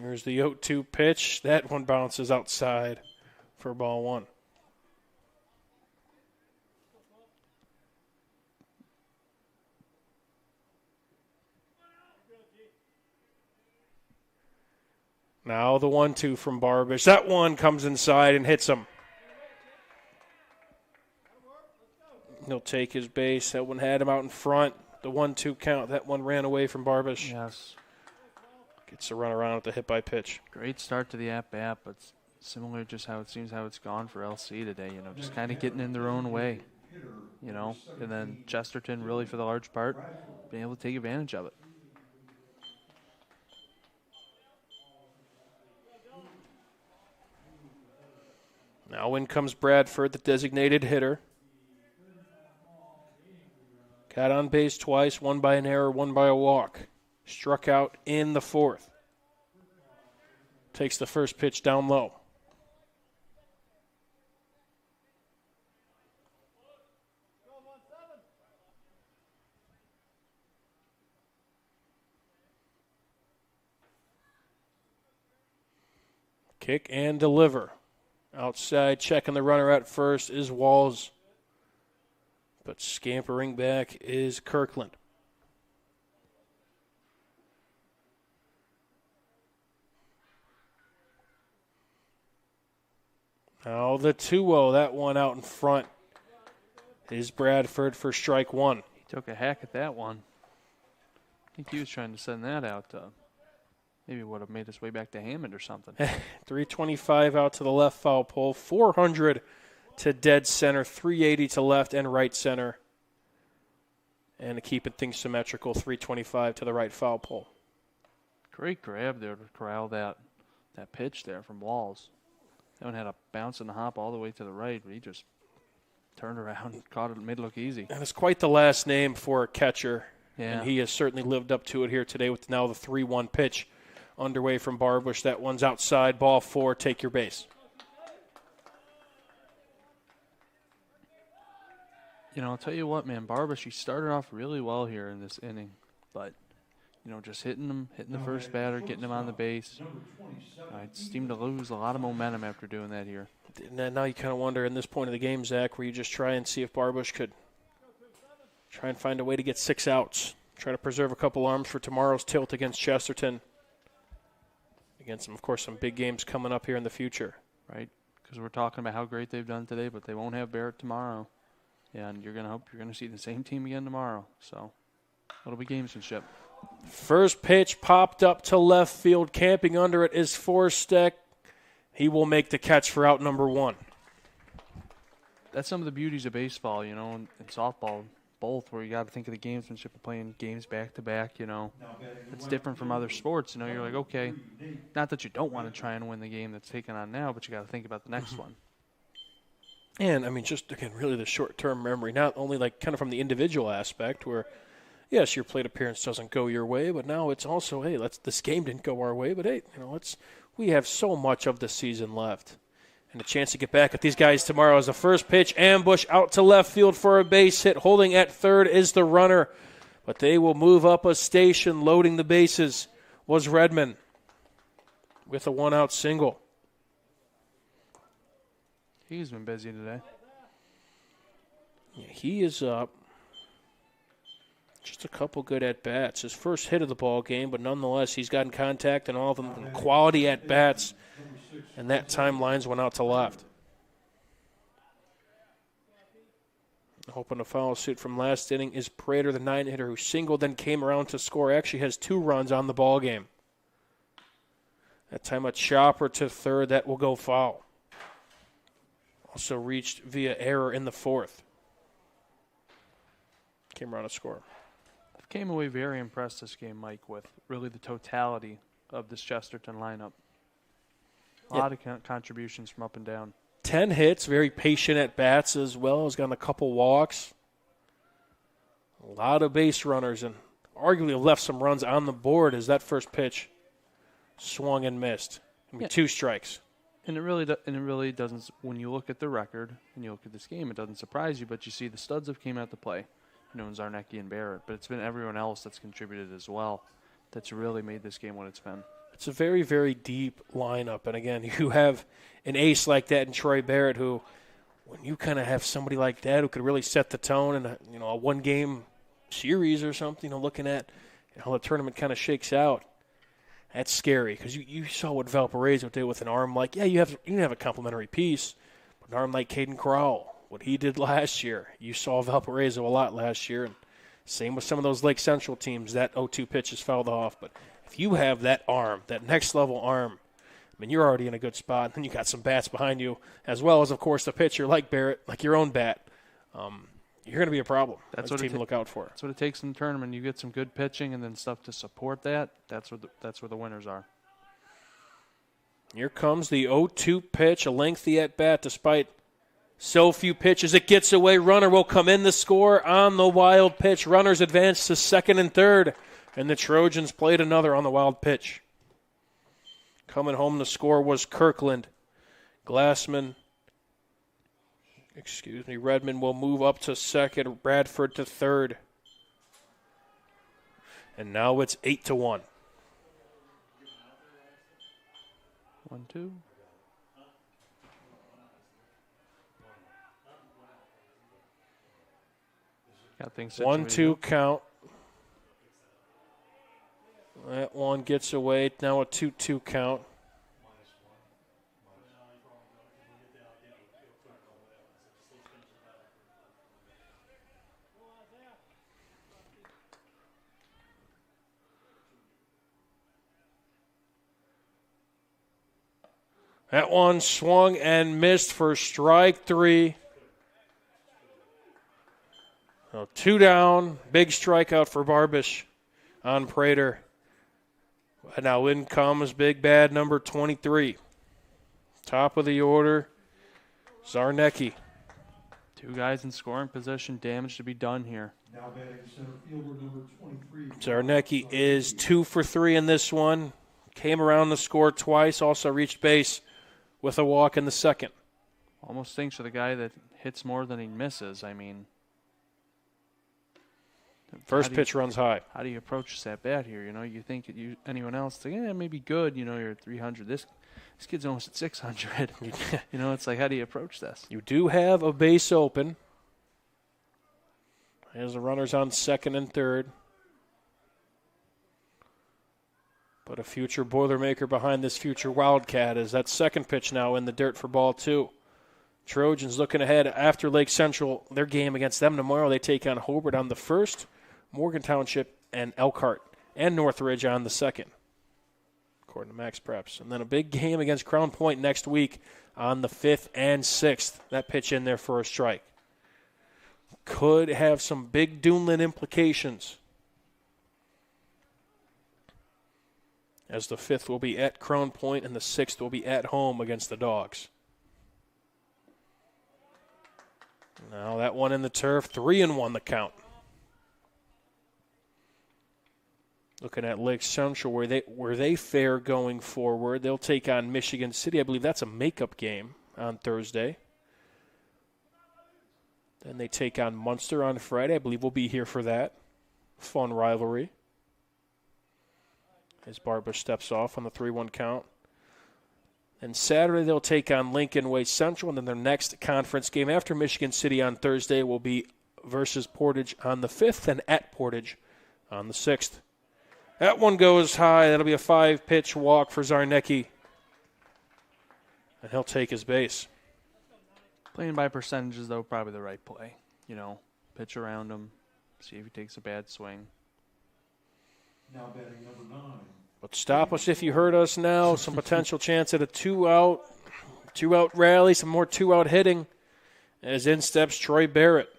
Here's the 0-2 pitch. That one bounces outside for ball one. Now the 1-2 from Barbish. That one comes inside and hits him. He'll take his base. That one had him out in front. The 1-2 count. That one ran away from Barbish. Yes. Gets to run around with the hit by pitch. Great start to the at-bat, but similar just how it seems how it's gone for LC today. You know, just kind of getting in their own way. You know, and then Chesterton really for the large part being able to take advantage of it. Now in comes Bradford, the designated hitter. Got on base twice, one by an error, one by a walk. Struck out in the fourth. Takes the first pitch down low. Kick and deliver. Outside, checking the runner at first is Walls. But scampering back is Kirkland. Now the 2-0, that one out in front is Bradford for strike one. He took a hack at that one. I think he was trying to send that out. Maybe would have made his way back to Hammond or something. 325 out to the left foul pole, 400 to dead center, 380 to left and right center. And to keep it things symmetrical, 325 to the right foul pole. Great grab there to corral that pitch there from Walls. That one had a bounce and a hop all the way to the right, but he just turned around and caught it and made it look easy. And it's quite the last name for a catcher. Yeah. And he has certainly lived up to it here today with now the 3-1 pitch underway from Barbush. That one's outside, ball 4, take your base. You know, I'll tell you what, man, Barbush, he started off really well here in this inning. But, you know, just hitting the first batter, getting him on the base. I seemed to lose a lot of momentum after doing that here. And now you kind of wonder in this point of the game, Zach, where you just try and see if Barbush could try and find a way to get 6 outs. Try to preserve a couple arms for tomorrow's tilt against Chesterton. Against, of course, some big games coming up here in the future. Right, because we're talking about how great they've done today, but they won't have Barrett tomorrow. And you're going to hope you're going to see the same team again tomorrow. So it'll be gamesmanship. First pitch popped up to left field. Camping under it is Forstek. He will make the catch for out number 1. That's some of the beauties of baseball, you know, and softball, both, where you got to think of the gamesmanship of playing games back-to-back, you know. It's different from other sports. You know, you're like, okay, not that you don't want to try and win the game that's taken on now, but you got to think about the next one. And, I mean, just, again, really the short-term memory, not only like kind of from the individual aspect where, yes, your plate appearance doesn't go your way, but now it's also, hey, this game didn't go our way, but hey, you know, we have so much of the season left. And a chance to get back at these guys tomorrow as the first pitch, ambush out to left field for a base hit. Holding at third is the runner, but they will move up a station. Loading the bases was Redmond with a 1-out single. He's been busy today. Yeah, he is up. Just a couple good at-bats. His first hit of the ball game, but nonetheless, he's gotten contact and all of them quality at-bats. And that time lines went out to left. Hoping to follow suit from last inning is Prater, the 9-hitter, who singled, then came around to score. Actually has 2 runs on the ball game. That time a chopper to third. That will go foul. Also reached via error in the fourth. Came around to score. I came away very impressed this game, Mike, with really the totality of this Chesterton lineup. A lot of contributions from up and down. 10 hits, very patient at bats as well. Has gotten a couple walks. A lot of base runners and arguably left some runs on the board as that first pitch swung and missed. 2 strikes. And it really doesn't, when you look at the record and you look at this game, it doesn't surprise you, but you see the studs have came out to play. You know, Zarnecki and Barrett, but it's been everyone else that's contributed as well that's really made this game what it's been. It's a very, very deep lineup. And, again, you have an ace like that in Troy Barrett who, when you kind of have somebody like that who could really set the tone in a one-game series or something, looking at how the tournament kind of shakes out, that's scary because you saw what Valparaiso did with an arm like, you can have a complimentary piece, but an arm like Caden Crowell, what he did last year, you saw Valparaiso a lot last year, and same with some of those Lake Central teams, that 0-2 pitch is fouled off, but if you have that arm, that next-level arm, I mean, you're already in a good spot. And then you got some bats behind you, as well as, of course, the pitcher like Barrett, like your own bat. You're going to be a problem. That's what a team to look out for. That's what it takes in the tournament. You get some good pitching and then stuff to support that. That's where the winners are. Here comes the 0-2 pitch, a lengthy at-bat despite So few pitches. It gets away. Runner will come in to score on the wild pitch. Runners advance to second and third. And the Trojans played another on the wild pitch. Coming home to score was Kirkland. Redmond will move up to second. Bradford to third. And now it's 8-1. 1-2. Got things situated. 1-2 count. That one gets away. Now a 2-2 count. That one swung and missed for strike 3. So 2 down. Big strikeout for Barbish on Prater. And now in comes big bad number 23. Top of the order, Zarnecki. 2 guys in scoring position. Damage to be done here. Now batting center fielder number 23. Zarnecki is 2 for 3 in this one. Came around to score twice. Also reached base with a walk in the second. Almost thinks of the guy that hits more than he misses. I mean, first pitch runs high. How do you approach this at bat here? You know, you think anyone else, like, maybe good. You know, you're at 300. This kid's almost at 600. You know, it's like, how do you approach this? You do have a base open. As the runners on second and third. But a future Boilermaker behind this future Wildcat is that second pitch now in the dirt for ball 2. Trojans looking ahead after Lake Central, their game against them tomorrow. They take on Hobart on the first, Morgan Township and Elkhart, and Northridge on the second, according to Max Preps. And then a big game against Crown Point next week on the 5th and 6th. That pitch in there for a strike. Could have some big Duneland implications, as the 5th will be at Crown Point and the 6th will be at home against the Dogs. Now that one in the turf, 3-1 the count. Looking at Lake Central, where they fare going forward, they'll take on Michigan City. I believe that's a makeup game on Thursday. Then they take on Munster on Friday. I believe we'll be here for that. Fun rivalry. As Barbush steps off on the 3-1 count. And Saturday they'll take on Lincoln Way Central, and then their next conference game after Michigan City on Thursday will be versus Portage on the 5th and at Portage on the 6th. That one goes high. That'll be a 5-pitch walk for Zarnecki. And he'll take his base. Playing by percentages, though, probably the right play. You know, pitch around him, see if he takes a bad swing. Now batting number 9. But stop us if you hurt us now. Some potential chance at a two-out rally, some more two-out hitting. As in steps Troy Barrett.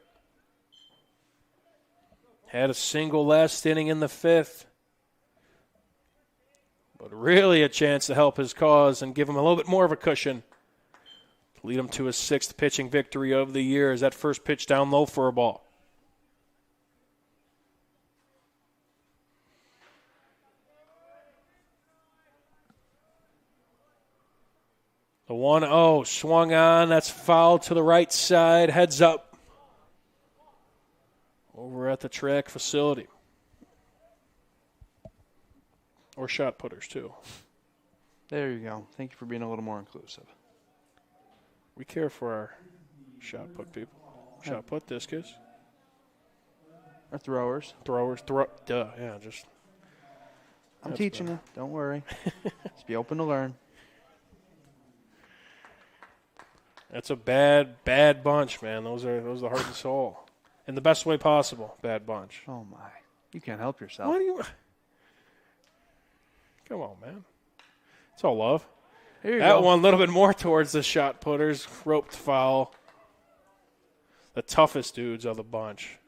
Had a single last inning in the 5th. But really a chance to help his cause and give him a little bit more of a cushion. Lead him to his 6th pitching victory of the year as that first pitch down low for a ball. The 1-0 swung on. That's foul to the right side. Heads up. Over at the track facility. Or shot putters, too. There you go. Thank you for being a little more inclusive. We care for our shot put people. Shot put discus. Or throwers. Yeah, just. I'm teaching you. Don't worry. Just be open to learn. That's a bad bunch, man. Those are the heart and soul. In the best way possible, bad bunch. Oh, my. You can't help yourself. What do you... Come on, man. It's all love. Here you that go. One a little bit more towards the shot putters. Roped foul. The toughest dudes of the bunch.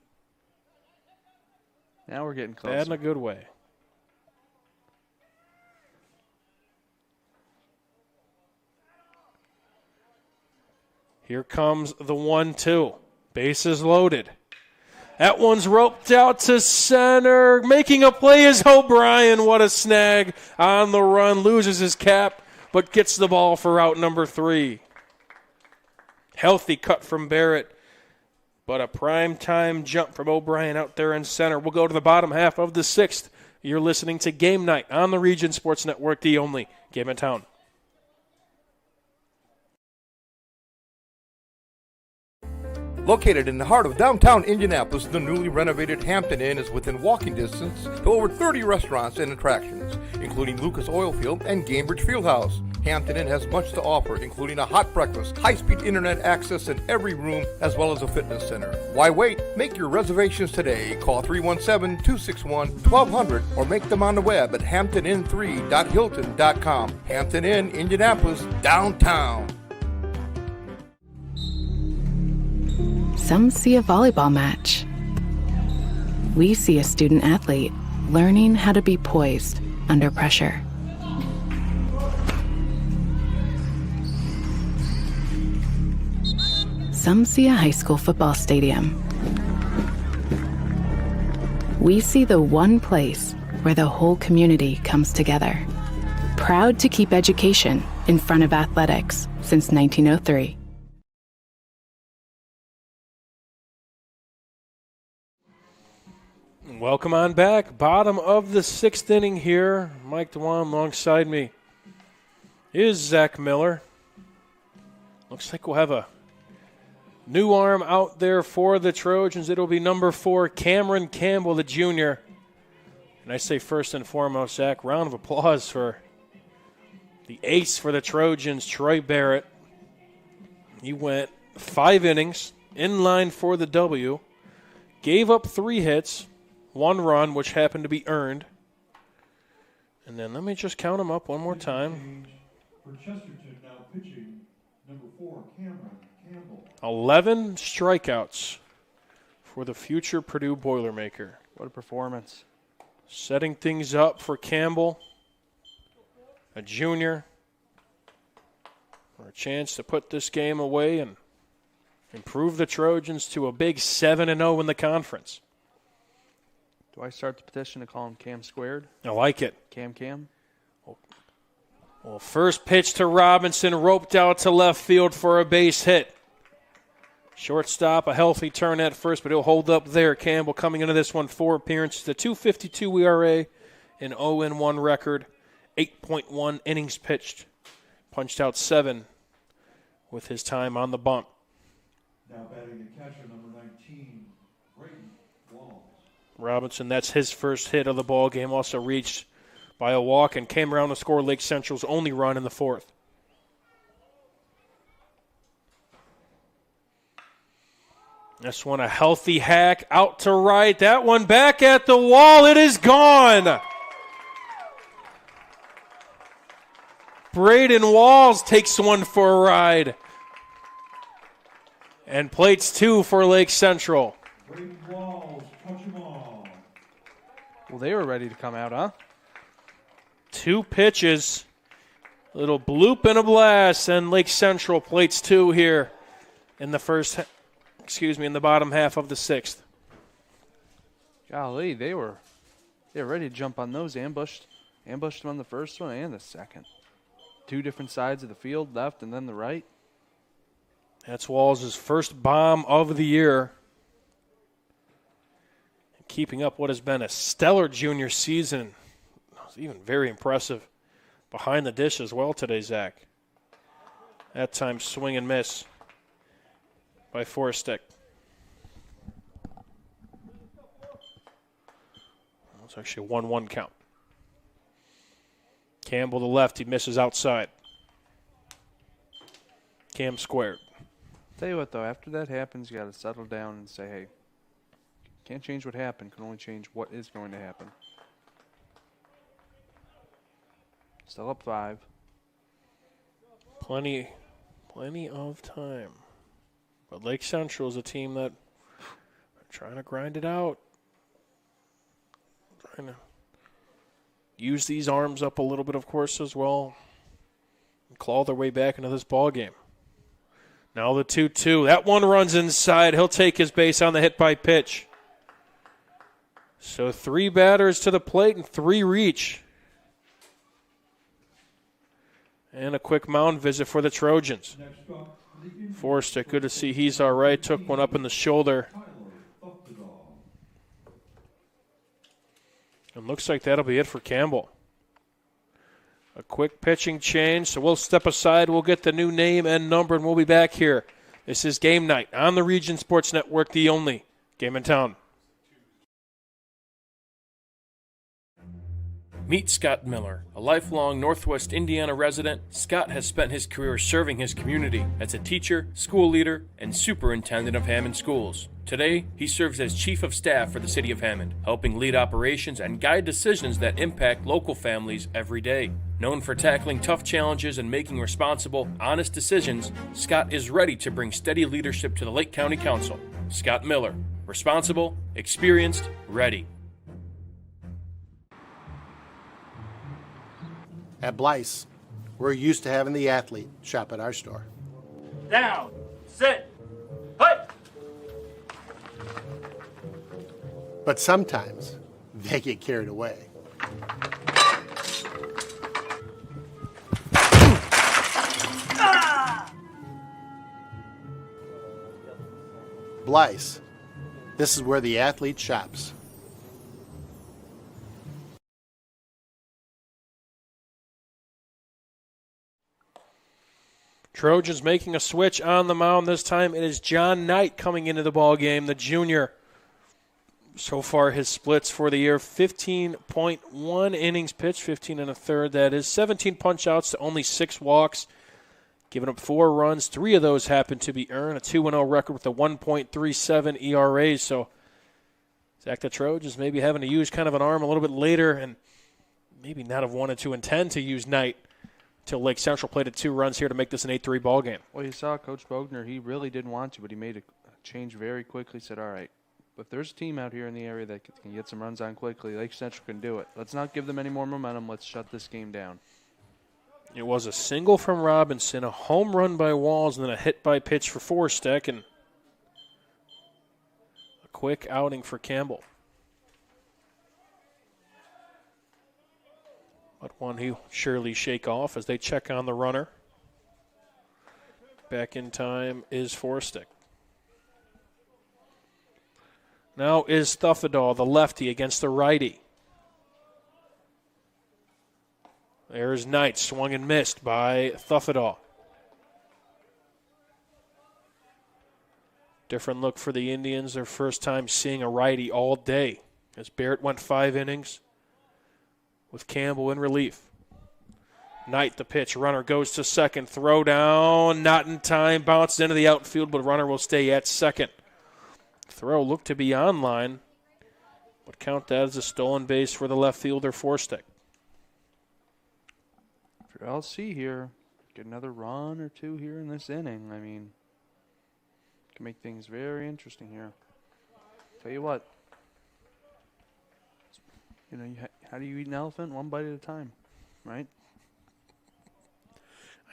Now we're getting close. Bad in a good way. Here comes the 1-2. Bases loaded. That one's roped out to center. Making a play is O'Brien. What a snag on the run. Loses his cap, but gets the ball for out number 3. Healthy cut from Barrett, but a prime-time jump from O'Brien out there in center. We'll go to the bottom half of the 6th. You're listening to Game Night on the Region Sports Network, the only game in town. Located in the heart of downtown Indianapolis, the newly renovated Hampton Inn is within walking distance to over 30 restaurants and attractions, including Lucas Oilfield and Gamebridge Fieldhouse. Hampton Inn has much to offer, including a hot breakfast, high-speed internet access in every room, as well as a fitness center. Why wait? Make your reservations today. Call 317-261-1200 or make them on the web at hamptonin3.hilton.com. Hampton Inn, Indianapolis, downtown. Some see a volleyball match. We see a student athlete learning how to be poised under pressure. Some see a high school football stadium. We see the one place where the whole community comes together. Proud to keep education in front of athletics since 1903. Welcome on back. Bottom of the 6th inning here. Mike Dewan alongside me is Zach Miller. Looks like we'll have a new arm out there for the Trojans. It'll be number 4, Cameron Campbell, the junior. And I say first and foremost, Zach, round of applause for the ace for the Trojans, Troy Barrett. He went 5 innings, in line for the W, gave up 3 hits, 1 run, which happened to be earned. And then let me just count them up one more time. For Chesterton, now pitching, number 4, Cameron Campbell. 11 strikeouts for the future Purdue Boilermaker. What a performance. Setting things up for Campbell, a junior, for a chance to put this game away and improve the Trojans to a big 7-0 in the conference. Do I start the petition to call him Cam Squared? I like it. Cam? Well, first pitch to Robinson, roped out to left field for a base hit. Shortstop, a healthy turn at first, but he'll hold up there. Campbell coming into this one, 4 appearances, a 2.52 ERA, an 0-1 record, 8.1 innings pitched. Punched out 7 with his time on the bump. Now batting the catcher, number 19, Brayton Walls. Robinson, that's his first hit of the ball game, also reached by a walk and came around to score Lake Central's only run in the 4th. This one a healthy hack out to right. That one back at the wall. It is gone. Braden Walls takes one for a ride. And plates 2 for Lake Central. Braden Walls, touch him all. Well, they were ready to come out, huh? 2 pitches. Little bloop and a blast, and Lake Central plates 2 here in the in the bottom half of the 6th. Golly, they were ready to jump on those. Ambushed them on the first one and the second. 2 different sides of the field, left and then the right. That's Walls' first bomb of the year. Keeping up what has been a stellar junior season. Even very impressive behind the dish as well today, Zach. That time swing and miss by Forstick. It's actually a 1-1 count. Campbell to left, he misses outside. Cam squared. Tell you what, though, after that happens, you got to settle down and say, hey, can't change what happened, can only change what is going to happen. Still up 5. Plenty of time. But Lake Central is a team that are trying to grind it out. Trying to use these arms up a little bit, of course, as well. And claw their way back into this ball game. Now the 2-2. That one runs inside. He'll take his base on the hit by pitch. So 3 batters to the plate and 3 reach. And a quick mound visit for the Trojans. Forster, good to see he's all right. Took one up in the shoulder. And looks like that'll be it for Campbell. A quick pitching change, so we'll step aside. We'll get the new name and number, and we'll be back here. This is Game Night on the Region Sports Network, the only game in town. Meet Scott Miller, a lifelong Northwest Indiana resident. Scott has spent his career serving his community as a teacher, school leader, and superintendent of Hammond schools. Today, he serves as chief of staff for the city of Hammond, helping lead operations and guide decisions that impact local families every day. Known for tackling tough challenges and making responsible, honest decisions, Scott is ready to bring steady leadership to the Lake County Council. Scott Miller, responsible, experienced, ready. At Blyce, we're used to having the athlete shop at our store. Down, sit, hut. But sometimes they get carried away. Blyce, this is where the athlete shops. Trojans making a switch on the mound. This time it is John Knight coming into the ball game, the junior. So far his splits for the year, 15.1 innings pitched, 15 and a third. That is 17 punch-outs to only 6 walks. Giving up 4 runs. 3 of those happen to be earned. A 2-0 record with a 1.37 ERA. So Zach, the Trojans maybe having to use kind of an arm a little bit later and maybe not have wanted to intend to use Knight until Lake Central played at 2 runs here to make this an 8-3 ball game. Well, you saw Coach Bogner. He really didn't want to, but he made a change very quickly. Said, all right, if there's a team out here in the area that can get some runs on quickly, Lake Central can do it. Let's not give them any more momentum. Let's shut this game down. It was a single from Robinson, a home run by Walls, and then a hit by pitch for Forsteck, and a quick outing for Campbell. But one he'll surely shake off as they check on the runner. Back in time is Forstick. Now is Thuffadal, the lefty, against the righty. There's Knight, swung and missed by Thuffadal. Different look for the Indians, their first time seeing a righty all day, as Barrett went 5 innings with Campbell in relief. Knight, the pitch, runner goes to second, throw down, not in time, bounces into the outfield, but runner will stay at second. Throw looked to be on line, but count that as a stolen base for the left fielder, Forstick. For LC here, get another run or 2 here in this inning. I mean, can make things very interesting here. Tell you what, you know, how do you eat an elephant? 1 bite at a time, right?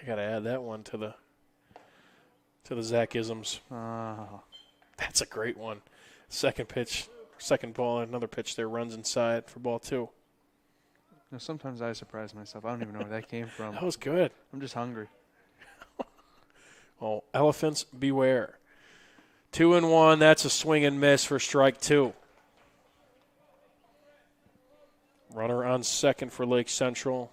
I got to add that one to the Zach-isms. That's a great one. Second pitch, second ball, another pitch there, runs inside for ball 2. Now, sometimes I surprise myself. I don't even know where that came from. That was good. I'm just hungry. Well, elephants beware. 2-1, that's a swing and miss for strike 2. Runner on second for Lake Central.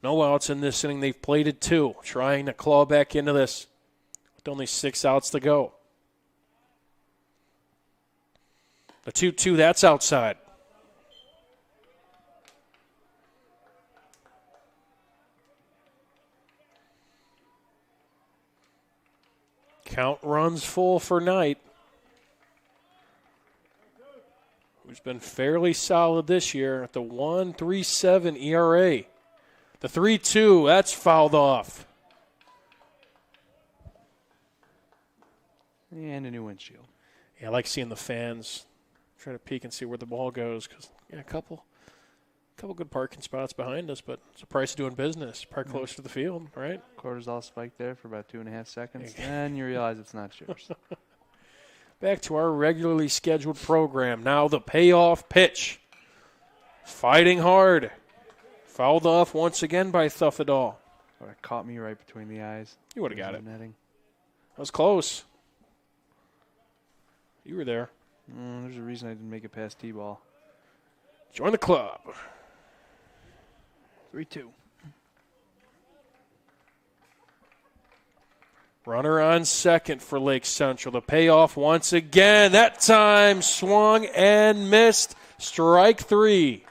No outs in this inning. They've played it 2, trying to claw back into this with only 6 outs to go. The 2-2, that's outside. Count runs full for Knight, who's been fairly solid this year at the 1.37 ERA. The 3-2, that's fouled off. And a new windshield. Yeah, I like seeing the fans try to peek and see where the ball goes because, yeah, a couple couple good parking spots behind us, but it's the price of doing business. Park close to the field, right? Quarters all spiked there for about 2.5 seconds, and you realize it's not yours. Back to our regularly scheduled program. Now the payoff pitch. Fighting hard. Fouled off once again by Thuffadall. Would have caught me right between the eyes. You would have got it. Netting. That was close. You were there. There's a reason I didn't make it past T-ball. Join the club. 3-2. Runner on second for Lake Central. The payoff once again. That time swung and missed. Strike 3.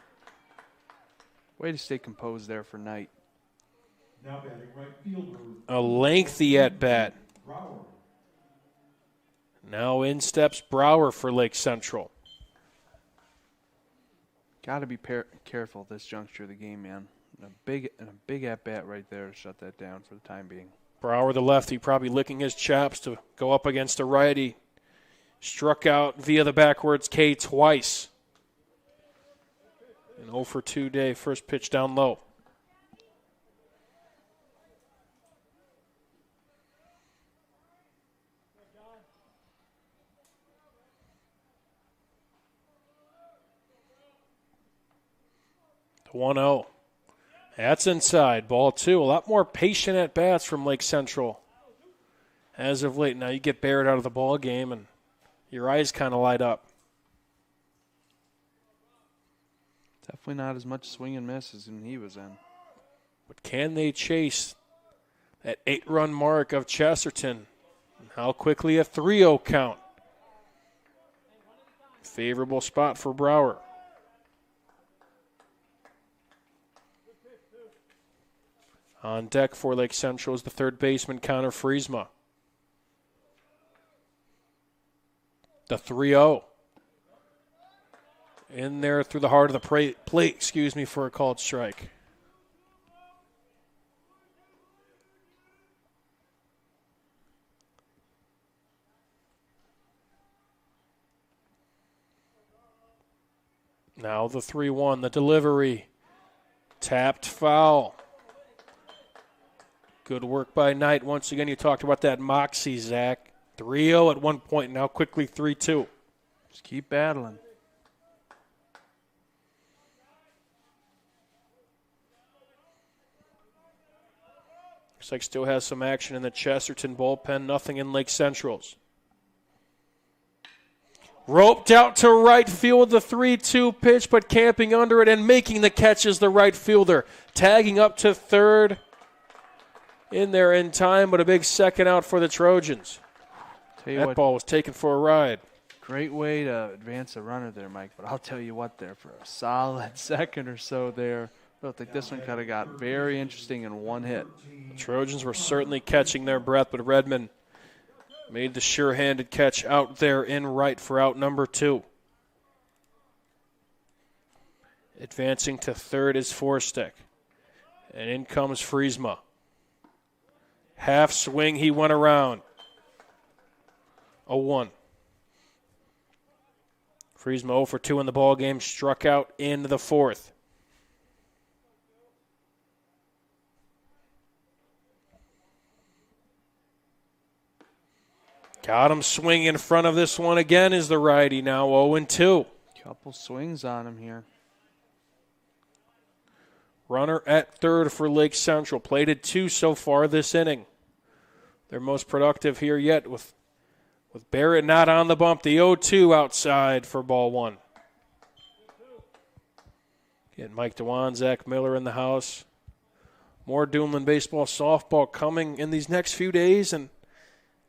Way to stay composed there for Knight. Now batting right fielder. A lengthy at-bat. Brower. Now in steps Brower for Lake Central. Got to be careful at this juncture of the game, man. A big at-bat right there to shut that down for the time being. Brower, the lefty, probably licking his chops to go up against a righty. Struck out via the backwards K twice. An 0 for 2 day, first pitch down low. The 1-0. That's inside. Ball 2. A lot more patient at bats from Lake Central as of late. Now you get Barrett out of the ball game and your eyes kind of light up. Definitely not as much swing and miss as he was in. But can they chase that 8-run mark of Chesterton? And how quickly a 3-0 count? Favorable spot for Brower. On deck for Lake Central is the third baseman, Connor Friesma. The 3-0. In there through the heart of the plate, for a called strike. Now the 3-1, the delivery. Tapped foul. Good work by Knight. Once again, you talked about that moxie, Zach. 3-0 at one point, now quickly 3-2. Just keep battling. Looks like still has some action in the Chesterton bullpen. Nothing in Lake Central's. Roped out to right field, the 3-2 pitch, but camping under it and making the catch is the right fielder. Tagging up to third. In there in time, but a big second out for the Trojans. That ball was taken for a ride. Great way to advance a runner there, Mike. But I'll tell you what, there for a solid second or so there, I don't think this one could have got very interesting in one hit. The Trojans were certainly catching their breath, but Redmond made the sure-handed catch out there in right for out number 2. Advancing to third is Forstick. And in comes Friesma. Half swing, he went around. 0-1. Friesma 0 for 2 in the ball game, struck out in the 4th. Got him swinging in front of this one again is the righty, now 0-2. Couple swings on him here. Runner at third for Lake Central. Plated 2 so far this inning. Their most productive here yet with Barrett not on the bump. The 0-2 outside for ball 1. Getting Mike DeWan, Zach Miller in the house. More Duneland baseball, softball coming in these next few days and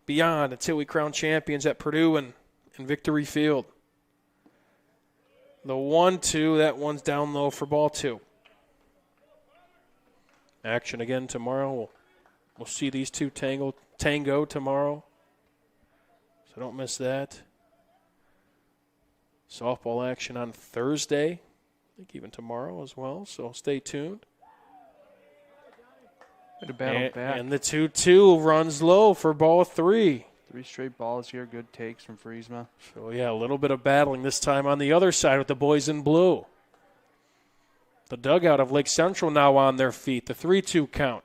beyond until we crown champions at Purdue and Victory Field. The 1-2, that one's down low for ball 2. Action again tomorrow. We'll see these two tango tomorrow. So don't miss that. Softball action on Thursday. I think even tomorrow as well. So stay tuned. And the 2-2 runs low for ball 3. 3 straight balls here. Good takes from Friesma. So, yeah, a little bit of battling this time on the other side with the boys in blue. The dugout of Lake Central now on their feet. The 3-2 count.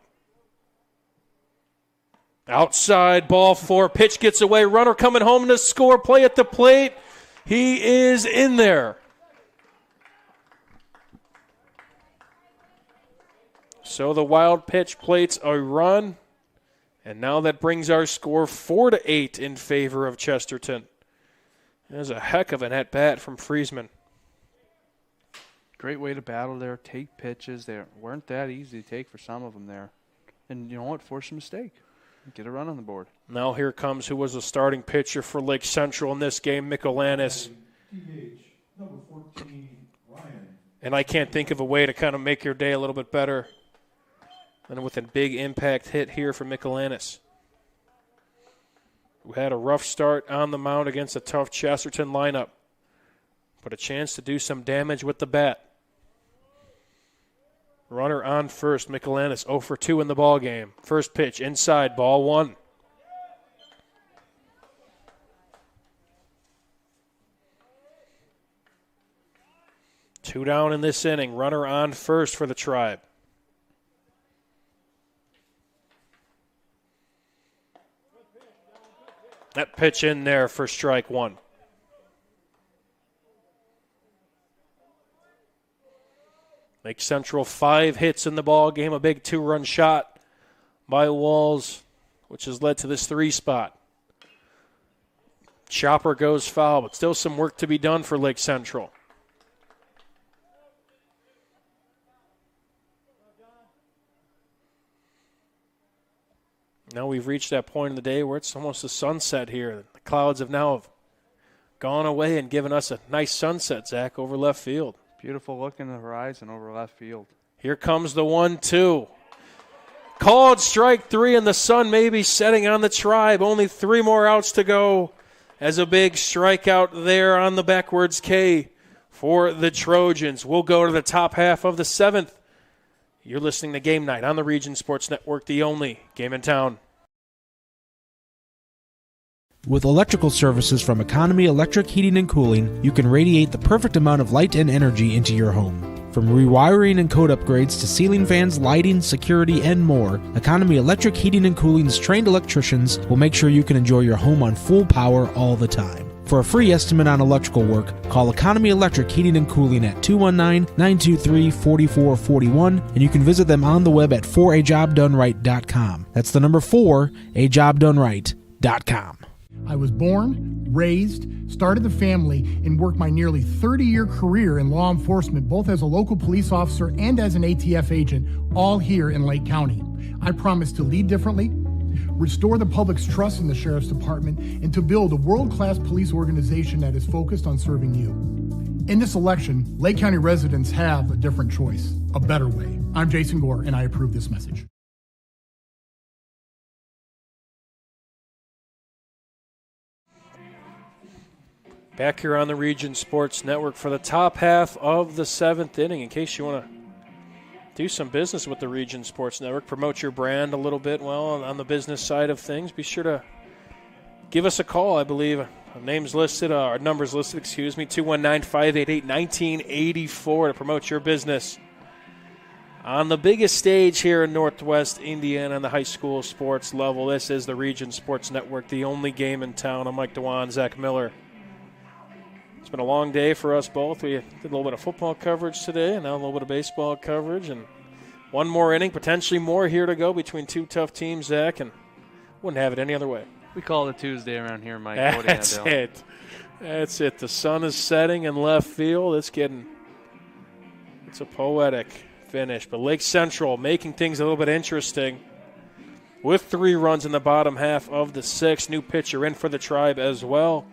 Outside, ball 4. Pitch gets away. Runner coming home to score. Play at the plate. He is in there. So the wild pitch plates a run. And now that brings our score 4-8 in favor of Chesterton. There's a heck of an at-bat from Friesman. Great way to battle there. Take pitches. They weren't that easy to take for some of them there. And you know what? Force a mistake. Get a run on the board. Now here comes who was the starting pitcher for Lake Central in this game, Michelanis. Number 14, Ryan. And I can't think of a way to kind of make your day a little bit better than with a big impact hit here for Michelanis, who had a rough start on the mound against a tough Chesterton lineup, but a chance to do some damage with the bat. Runner on first, Michelanis 0 for 2 in the ball game. First pitch inside, ball 1. Two down in this inning. Runner on first for the Tribe. That pitch in there for strike 1. Lake Central 5 hits in the ball game, a big 2-run shot by Walls, which has led to this 3 spot. Chopper goes foul, but still some work to be done for Lake Central. Now we've reached that point in the day where it's almost a sunset here. The clouds have now gone away and given us a nice sunset, Zach, over left field. Beautiful look in the horizon over left field. Here comes the 1-2. Called strike 3, and the sun may be setting on the Tribe. Only 3 more outs to go as a big strikeout there on the backwards K for the Trojans. We'll go to the top half of the 7th. You're listening to Game Night on the Region Sports Network, the only game in town. With electrical services from Economy Electric Heating and Cooling, you can radiate the perfect amount of light and energy into your home. From rewiring and code upgrades to ceiling fans, lighting, security, and more, Economy Electric Heating and Cooling's trained electricians will make sure you can enjoy your home on full power all the time. For a free estimate on electrical work, call Economy Electric Heating and Cooling at 219-923-4441, and you can visit them on the web at 4ajobdoneright.com. That's the number 4ajobdoneright.com. I was born, raised, started the family, and worked my nearly 30-year career in law enforcement, both as a local police officer and as an ATF agent, all here in Lake County. I promise to lead differently, restore the public's trust in the Sheriff's Department, and to build a world-class police organization that is focused on serving you. In this election, Lake County residents have a different choice, a better way. I'm Jason Gore, and I approve this message. Back here on the Region Sports Network for the top half of the 7th inning. In case you want to do some business with the Region Sports Network, promote your brand a little bit, well, on the business side of things, be sure to give us a call. I believe our number's listed, 219-588-1984 to promote your business on the biggest stage here in Northwest Indiana on the high school sports level. This is the Region Sports Network, the only game in town. I'm Mike DeWan, Zach Miller. It's been a long day for us both. We did a little bit of football coverage today and now a little bit of baseball coverage. And one more inning, potentially more here to go between two tough teams, Zach, and wouldn't have it any other way. We call it a Tuesday around here, Mike. That's it. That's it. The sun is setting in left field. It's a poetic finish. But Lake Central making things a little bit interesting with 3 runs in the bottom half of the 6th. New pitcher in for the Tribe as well.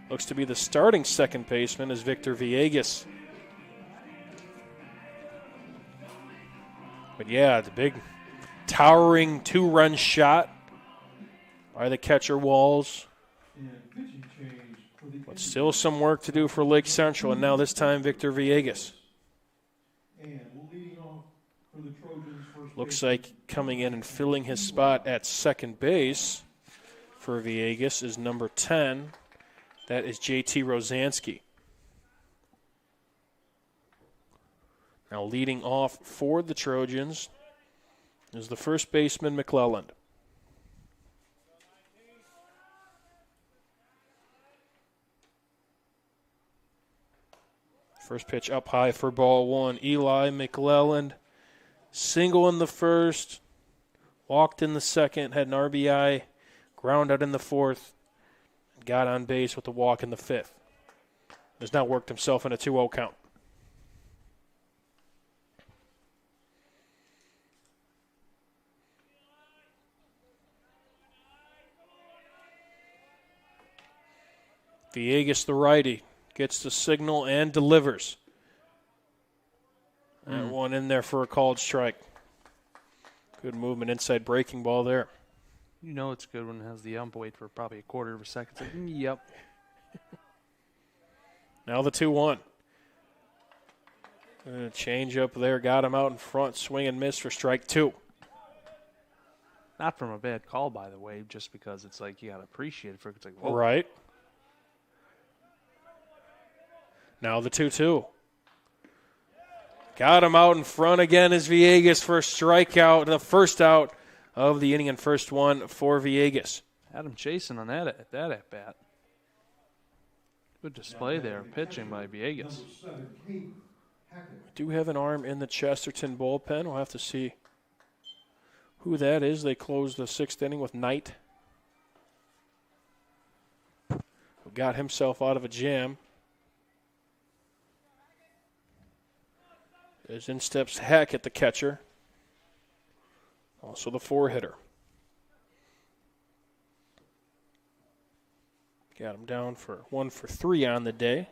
Looks to be the starting second baseman is Victor Villegas. But yeah, the big towering 2-run shot by the catcher Walls. But still some work to do for Lake Central, and now this time Victor Villegas. Looks like coming in and filling his spot at second base for Villegas is number 10. That is J.T. Rosansky. Now leading off for the Trojans is the first baseman, McClelland. First pitch up high for ball one. Eli McClelland, single in the first, walked in the second, had an RBI, ground out in the fourth, got on base with a walk in the fifth. Has now worked himself in a 2-0 count. Villegas, the righty, gets the signal and delivers. That one in there for a called strike. Good movement, inside breaking ball there. You know it's good when it has the ump wait for probably a quarter of a second. It's like, yep. Now the 2-1. Change up there, got him out in front, swing and miss for strike two. Not from a bad call, by the way, just because it's like you got to appreciate it. It's like, whoa. Right. Now the 2-2. Got him out in front again as Villegas for a strikeout, the first out of the inning and first one for Villegas. Had him chasing on that at bat. Good display there, pitching by Villegas. We do have an arm in the Chesterton bullpen. We'll have to see who that is. They closed the sixth inning with Knight, who got himself out of a jam. As in steps Hackett, the catcher. Also the four-hitter. Got him down for 1 for 3 on the day.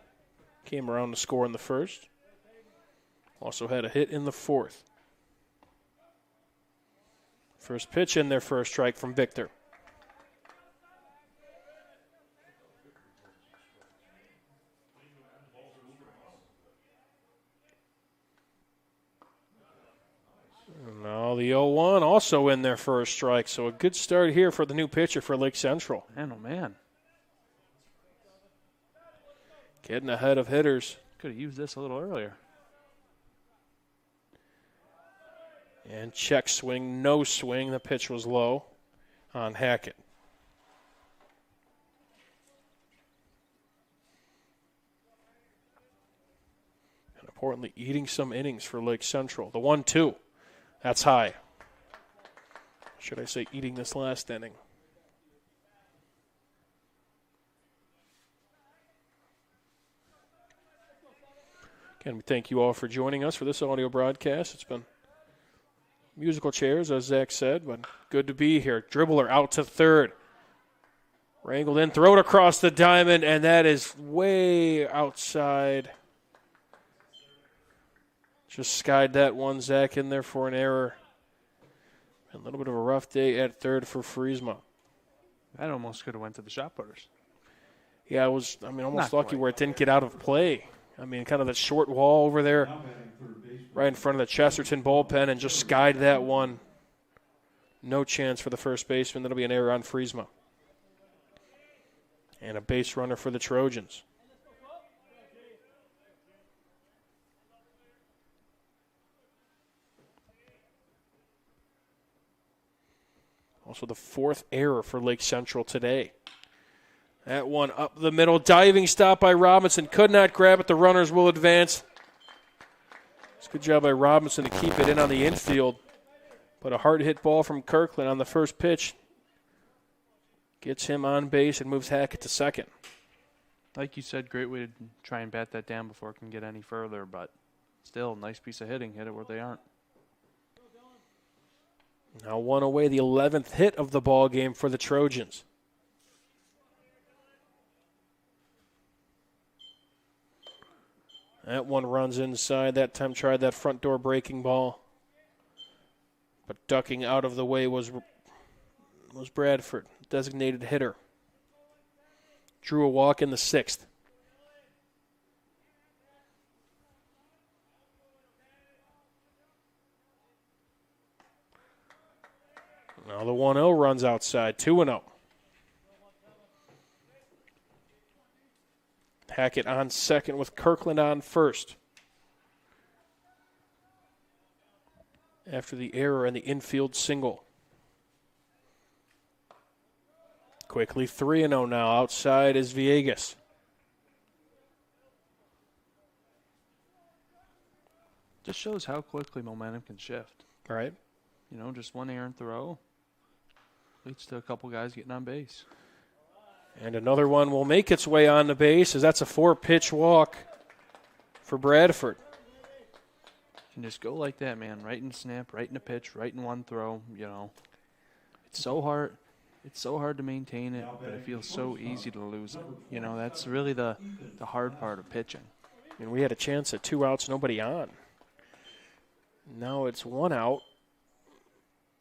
Came around to score in the first. Also had a hit in the fourth. First pitch in there for a strike from Victor. Now the 0-1 also in there for a strike. So a good start here for the new pitcher for Lake Central. Man, oh man. Getting ahead of hitters. Could have used this a little earlier. And check swing, no swing. The pitch was low on Hackett. And importantly, eating some innings for Lake Central. The 1-2. That's high. Should I say eating this last inning? Again, we thank you all for joining us for this audio broadcast. It's been musical chairs, as Zach said, but good to be here. Dribbler out to third. Wrangled in, throw it across the diamond, and that is way outside. Just skied that one, Zach, in there for an error. A little bit of a rough day at third for Friesma. That almost could have went to the shot putters. Yeah, it was, almost lucky where it didn't get out of play. Kind of that short wall over there right in front of the Chesterton bullpen and just skied that one. No chance for the first baseman. That'll be an error on Friesma. And a base runner for the Trojans. Also the fourth error for Lake Central today. That one up the middle. Diving stop by Robinson. Could not grab it. The runners will advance. It's a good job by Robinson to keep it in on the infield. But a hard hit ball from Kirkland on the first pitch gets him on base and moves Hackett to second. Like you said, great way to try and bat that down before it can get any further. But still, nice piece of hitting. Hit it where they aren't. Now one away, the 11th hit of the ball game for the Trojans. That one runs inside. That time tried that front door breaking ball. But ducking out of the way was Bradford, designated hitter. Drew a walk in the sixth. Now the 1-0 runs outside, 2-0. Hackett on second with Kirkland on first. after the error and the infield single. Quickly 3-0 now. Outside is Villegas. Just shows how quickly momentum can shift. Right. You know, just one errant throw leads to a couple guys getting on base. And another one will make its way on the base as that's a 4-pitch walk for Bradford. And just go like that, man. Right in snap, right in a pitch, right in one throw, you know. It's so hard. It's so hard to maintain it, but it feels so easy to lose it. You know, that's really the hard part of pitching. I mean, we had a chance at 2 outs, nobody on. Now it's 1 out,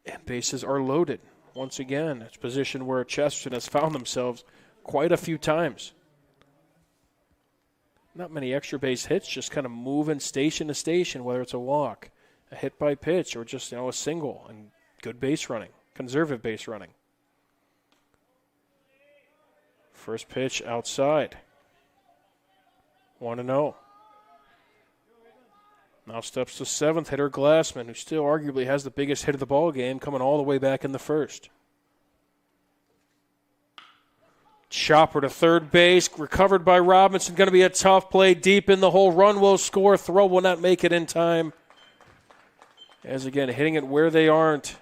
and bases are loaded. Once again, it's a position where Chesterton has found themselves quite a few times. Not many extra base hits, just kind of moving station to station, whether it's a walk, a hit by pitch, or just, a single, and good base running, conservative base running. First pitch outside. 1-0. Now steps to 7th hitter Glassman, who still arguably has the biggest hit of the ball game, coming all the way back in the first. Chopper to third base, recovered by Robinson. Going to be a tough play deep in the hole. Run will score. Throw will not make it in time. As again, hitting it where they aren't.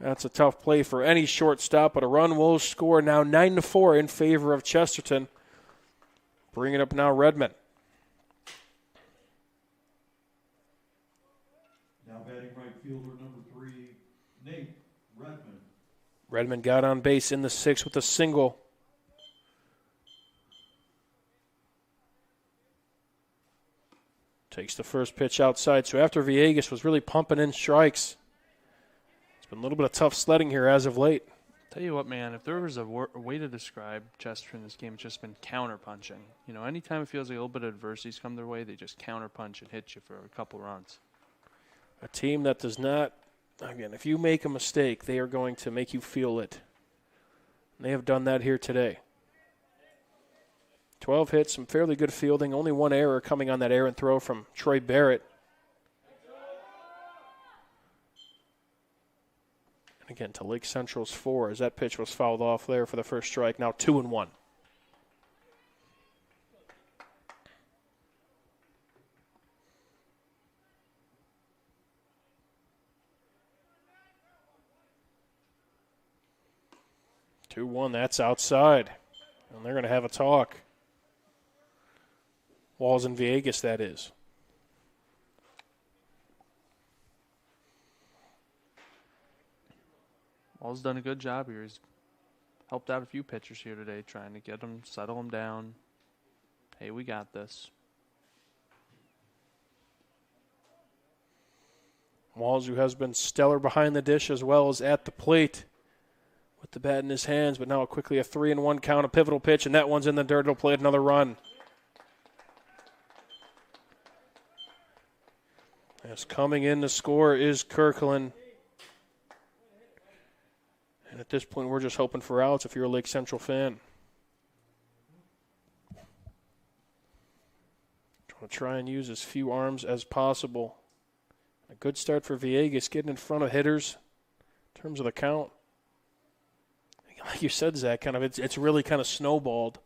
That's a tough play for any shortstop, but a run will score. Now 9-4 in favor of Chesterton. Bringing up now Redmond. Now batting right fielder number 3, Nate Redmond. Redmond got on base in the 6th with a single. Takes the first pitch outside. So after Villegas was really pumping in strikes, it's been a little bit of tough sledding here as of late. Tell you what, man, if there was a way to describe Chester in this game, it's just been counter-punching. You know, anytime it feels like a little bit of adversity's come their way, they just counter-punch and hit you for a couple runs. A team that does not, again, if you make a mistake, they are going to make you feel it. And they have done that here today. 12 hits, some fairly good fielding, only one error coming on that errant throw from Troy Barrett. And again, to Lake Central's 4 as that pitch was fouled off there for the first strike. Now 2-1. That's outside. And they're going to have a talk. Walls in Villegas, that is. Wall's done a good job here. He's helped out a few pitchers here today, trying to get them, settle them down. Hey, we got this. Walls, who has been stellar behind the dish as well as at the plate with the bat in his hands, but now quickly a 3-1 count, a pivotal pitch, and that one's in the dirt. It'll play another run. As coming in to score is Kirkland. And at this point, we're just hoping for outs if you're a Lake Central fan. Trying to try and use as few arms as possible. A good start for Villegas, getting in front of hitters in terms of the count. Like you said, Zach, kind of it's really kind of snowballed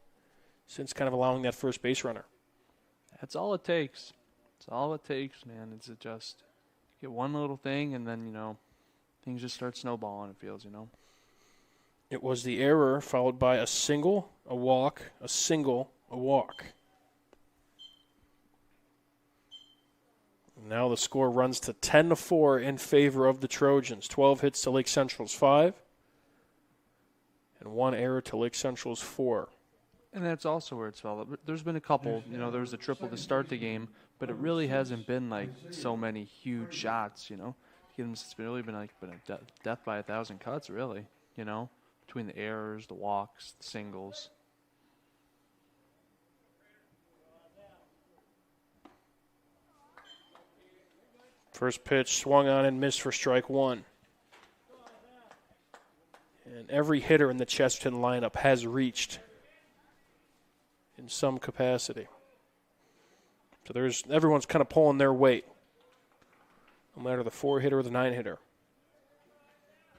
since kind of allowing that first base runner. That's all it takes. That's all it takes, man. It's just get one little thing, and then, things just start snowballing, it feels, It was the error followed by a single, a walk, a single, a walk. Now the score runs to 10-4 in favor of the Trojans. 12 hits to Lake Central's 5. And one error to Lake Central's 4. And that's also where it's fell. There's been a couple, there was a triple to start the game, but it really hasn't been like so many huge shots, It's really been like a death by 1,000 cuts, really, between the errors, the walks, the singles. First pitch swung on and missed for strike 1. And every hitter in the Chesterton lineup has reached in some capacity. So everyone's kind of pulling their weight. no matter the 4-hitter or the 9-hitter.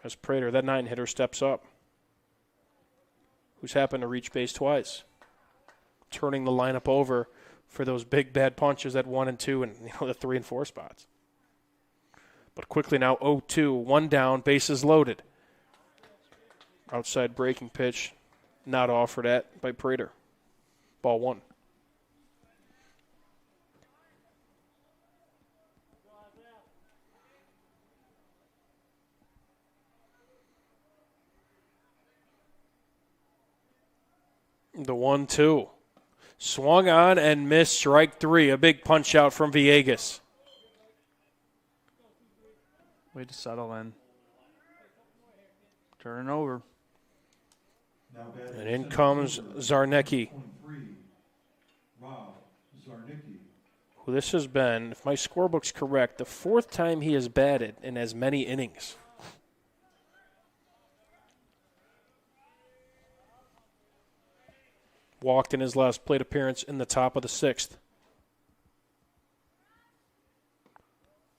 As Prater, that 9-hitter, steps up. Who's happened to reach base twice. Turning the lineup over for those big bad punches at 1 and 2 and the 3 and 4 spots. But quickly now 0-2, 1 down, bases loaded. Outside breaking pitch, not offered at by Prater. Ball 1. The 1-2. Swung on and missed, strike 3. A big punch out from Villegas. Way to settle in. Turn over. And in comes Zarnecki. Who this has been, if my scorebook's correct, the 4th time he has batted in as many innings. Walked in his last plate appearance in the top of the 6th.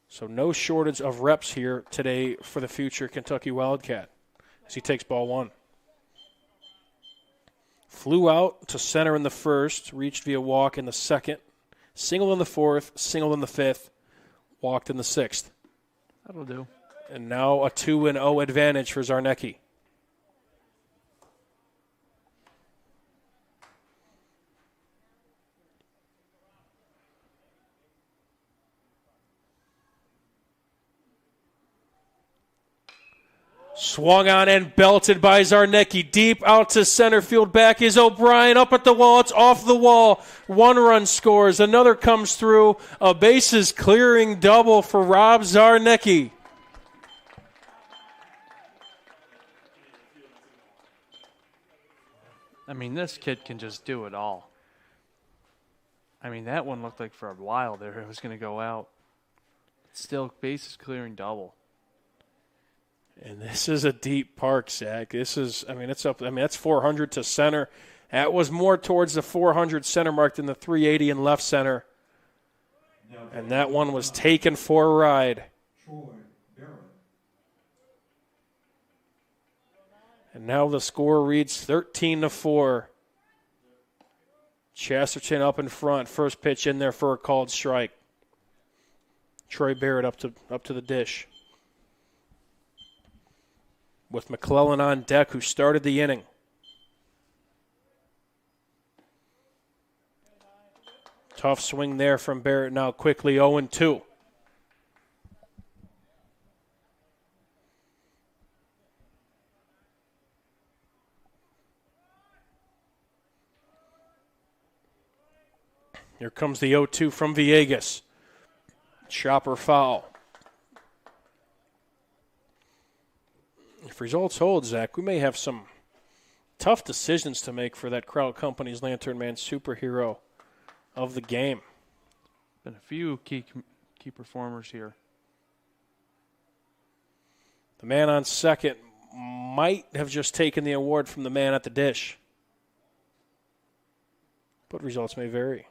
So no shortage of reps here today for the future Kentucky Wildcat as he takes ball 1. Flew out to center in the 1st, reached via walk in the 2nd, single in the 4th, single in the 5th, walked in the 6th. That'll do. And now a 2-0 advantage for Zarnecki. Swung on and belted by Zarnecki. Deep out to center field. Back is O'Brien. Up at the wall. It's off the wall. 1 run scores. Another comes through. A bases clearing double for Rob Zarnecki. I mean, this kid can just do it all. I mean, that one looked like for a while there it was going to go out. Still, bases clearing double. And this is a deep park, Zach. This is, it's up. That's 400 to center. That was more towards the 400 center mark than the 380 in left center. And that one was taken for a ride. And now the score reads 13-4. Chesterton up in front. First pitch in there for a called strike. Troy Barrett up to the dish. With McClellan on deck, who started the inning. Tough swing there from Barrett, now quickly 0-2. Here comes the 0-2 from Villegas. Chopper foul. If results hold, Zach, we may have some tough decisions to make for that Crowd Company's Lantern Man superhero of the game. Been a few key performers here. The man on second might have just taken the award from the man at the dish. But results may vary.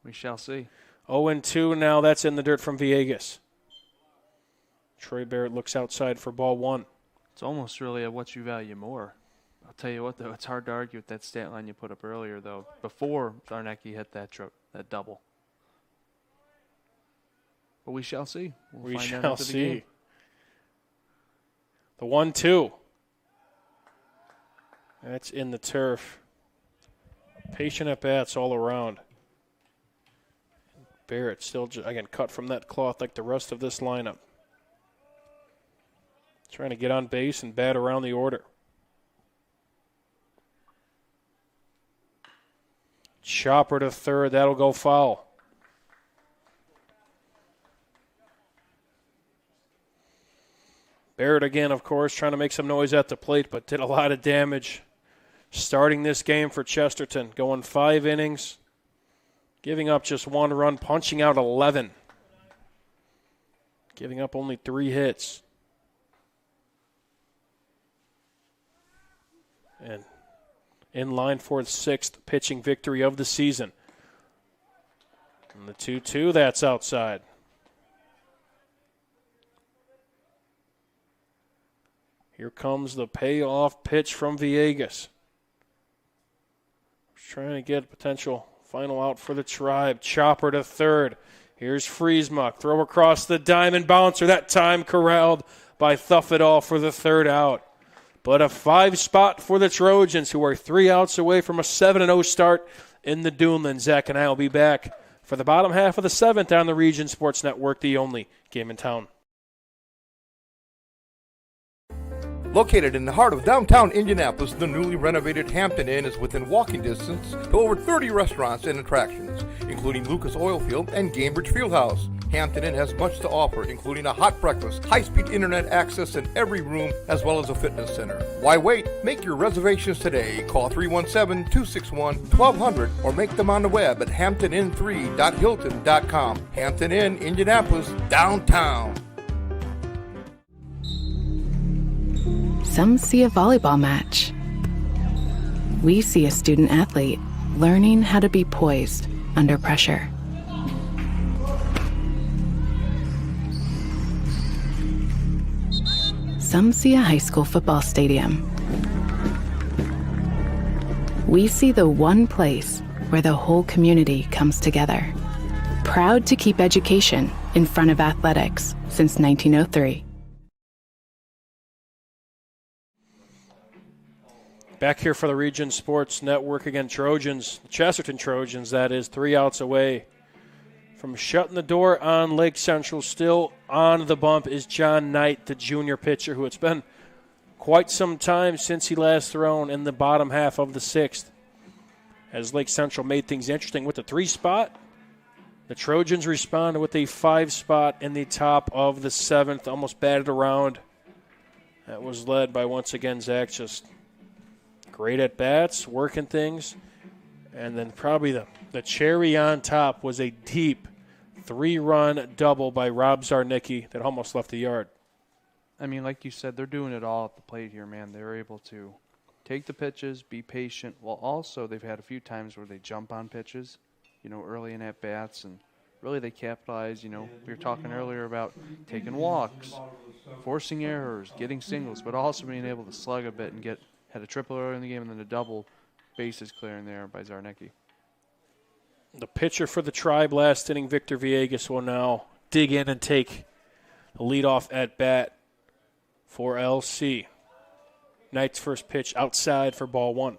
We shall see. 0-2 now. That's in the dirt from Villegas. Troy Barrett looks outside for ball 1. It's almost really at what you value more. I'll tell you what, though, it's hard to argue with that stat line you put up earlier, though, before Zarnecki hit that double. But we shall see. We shall see. The 1-2. That's in the turf. Patient at bats all around. Barrett still, again, cut from that cloth like the rest of this lineup. Trying to get on base and bat around the order. Chopper to third. That'll go foul. Barrett again, of course, trying to make some noise at the plate, but did a lot of damage. Starting this game for Chesterton. Going 5 innings. Giving up just 1 run. Punching out 11. Giving up only 3 hits. And in line for the 6th pitching victory of the season. And the 2-2, that's outside. Here comes the payoff pitch from Villegas. Trying to get a potential final out for the Tribe. Chopper to third. Here's Friesmuth. Throw across the diamond bouncer. That time corralled by Thuffedall for the third out. But a 5 spot for the Trojans, who are 3 outs away from a 7-0 start in the Duneland. Zach and I will be back for the bottom half of the 7th on the Region Sports Network, the only game in town. Located in the heart of downtown Indianapolis, the newly renovated Hampton Inn is within walking distance to over 30 restaurants and attractions, including Lucas Oilfield and Gamebridge Fieldhouse. Hampton Inn has much to offer, including a hot breakfast, high-speed internet access in every room, as well as a fitness center. Why wait? Make your reservations today. Call 317-261-1200 or make them on the web at hamptonin3.hilton.com. Hampton Inn, Indianapolis, downtown. Some see a volleyball match. We see a student athlete learning how to be poised under pressure. Some see a high school football stadium. We see the one place where the whole community comes together. Proud to keep education in front of athletics since 1903. Back here for the Region Sports Network again, Trojans, Chesterton Trojans, that is, 3 outs away from shutting the door on Lake Central. Still on the bump is John Knight, the junior pitcher, who it's been quite some time since he last thrown in the bottom half of the 6th. As Lake Central made things interesting with the 3 spot, the Trojans responded with a 5 spot in the top of the 7th, almost batted around. That was led by, once again, Zach, just great at bats, working things. And then probably the cherry on top was a deep 3-run double by Rob Zarnicki that almost left the yard. I mean, like you said, they're doing it all at the plate here, man. They're able to take the pitches, be patient, while also they've had a few times where they jump on pitches, early in at-bats, and really they capitalize. We were talking earlier about taking walks, forcing errors, getting singles, but also being able to slug a bit and had a triple early in the game and then a double, bases clearing there by Zarnicki. The pitcher for the Tribe last inning, Victor Villegas, will now dig in and take the leadoff at bat for LC. Knight's first pitch outside for ball 1.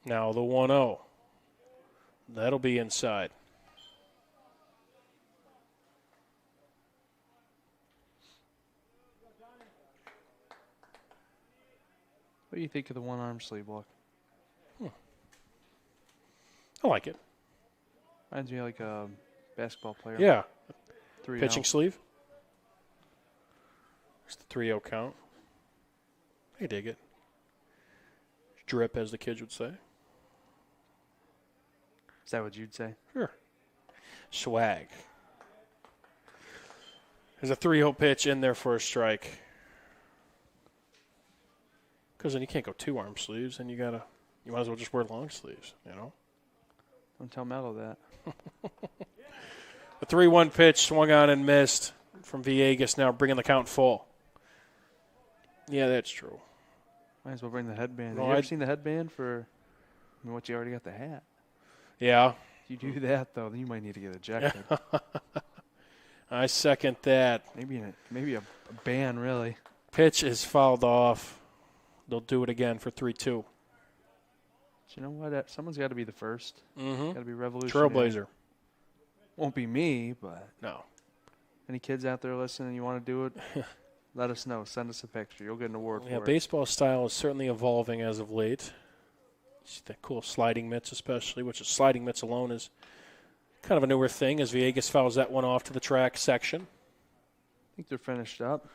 Now the 1-0. That'll be inside. What do you think of the one-arm sleeve look? I like it. Reminds me of like a basketball player. Yeah. 3-0. Pitching sleeve. It's the 3-0 count. I dig it. Drip, as the kids would say. Is that what you'd say? Sure. Swag. There's a 3-0 pitch in there for a strike. Because then you can't go 2 arm sleeves, and you might as well just wear long sleeves, Don't tell Mello that. The 3-1 pitch swung on and missed from Villegas, now bringing the count full. Yeah, that's true. Might as well bring the headband. No, Have you ever seen the headband for what you already got the hat? Yeah. If you do that, though, then you might need to get ejected. I second that. Maybe a ban, really. Pitch is fouled off. They'll do it again for 3-2. But you know what? Someone's got to be the first. Mm-hmm. Got to be revolutionary. Trailblazer. Won't be me, but no. Any kids out there listening, you want to do it? Let us know. Send us a picture. You'll get an award for it. Yeah, baseball style is certainly evolving as of late. See that cool sliding mitts, especially, which is sliding mitts alone is kind of a newer thing as Villegas fouls that one off to the track section. I think they're finished up.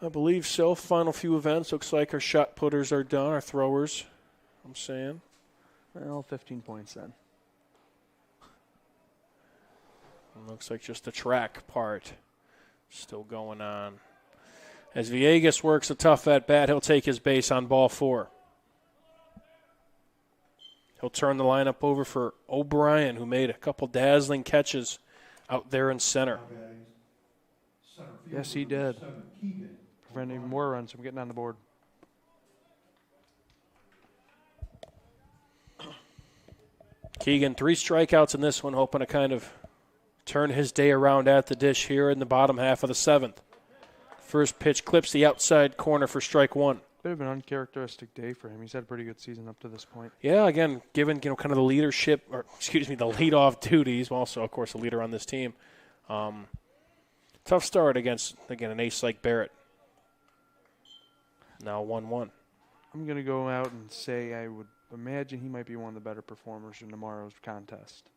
I believe so. Final few events. Looks like our shot putters are done, our throwers, I'm saying. Well, 15 points then. Looks like just the track part still going on. As Villegas works a tough at-bat, he'll take his base on ball 4. He'll turn the lineup over for O'Brien, who made a couple dazzling catches out there in center. Yes, he did. Preventing more runs from getting on the board. Keegan, 3 strikeouts in this one, hoping to kind of turn his day around at the dish here in the bottom half of the 7th. First pitch clips the outside corner for strike 1. Bit of an uncharacteristic day for him. He's had a pretty good season up to this point. Yeah, again, given kind of the leadership, or the leadoff duties, also of course the leader on this team. Tough start against, again, an ace like Barrett. Now 1-1. I'm going to go out and say I would imagine he might be one of the better performers in tomorrow's contest.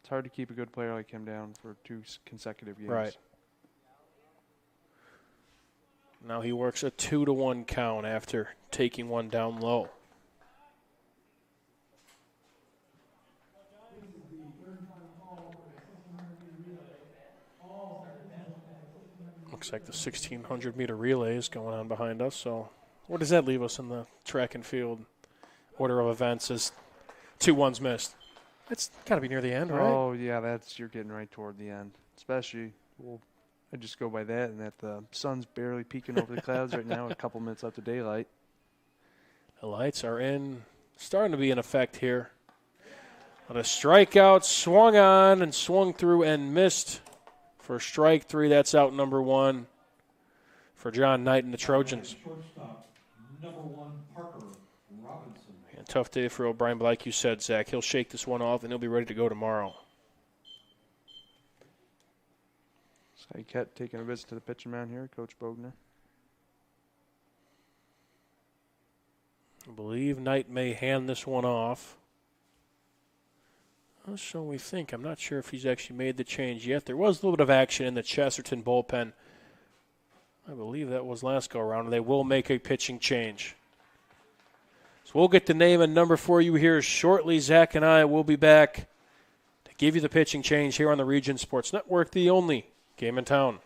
It's hard to keep a good player like him down for 2 consecutive games. Right. Now he works a 2-1 count after taking one down low. Looks like the 1,600-meter relay is going on behind us. So where does that leave us in the track and field order of events as 2-1s missed? It's got to be near the end, right? Oh, yeah, you're getting right toward the end. Especially, I just go by that and that the sun's barely peeking over the clouds right now, a couple minutes left of daylight. The lights are starting to be in effect here. But a strikeout, swung on and swung through and missed for strike 3. That's out number 1 for John Knight and the Trojans. Number 1, Parker Robinson. A tough day for O'Brien, but like you said, Zach, he'll shake this one off and he'll be ready to go tomorrow. Scotty Kett taking a visit to the pitching mound here, Coach Bogner. I believe Knight may hand this one off. So we think. I'm not sure if he's actually made the change yet. There was a little bit of action in the Chesterton bullpen. I believe that was last go-around, and they will make a pitching change. So we'll get the name and number for you here shortly. Zach and I will be back to give you the pitching change here on the Region Sports Network, the only game in town.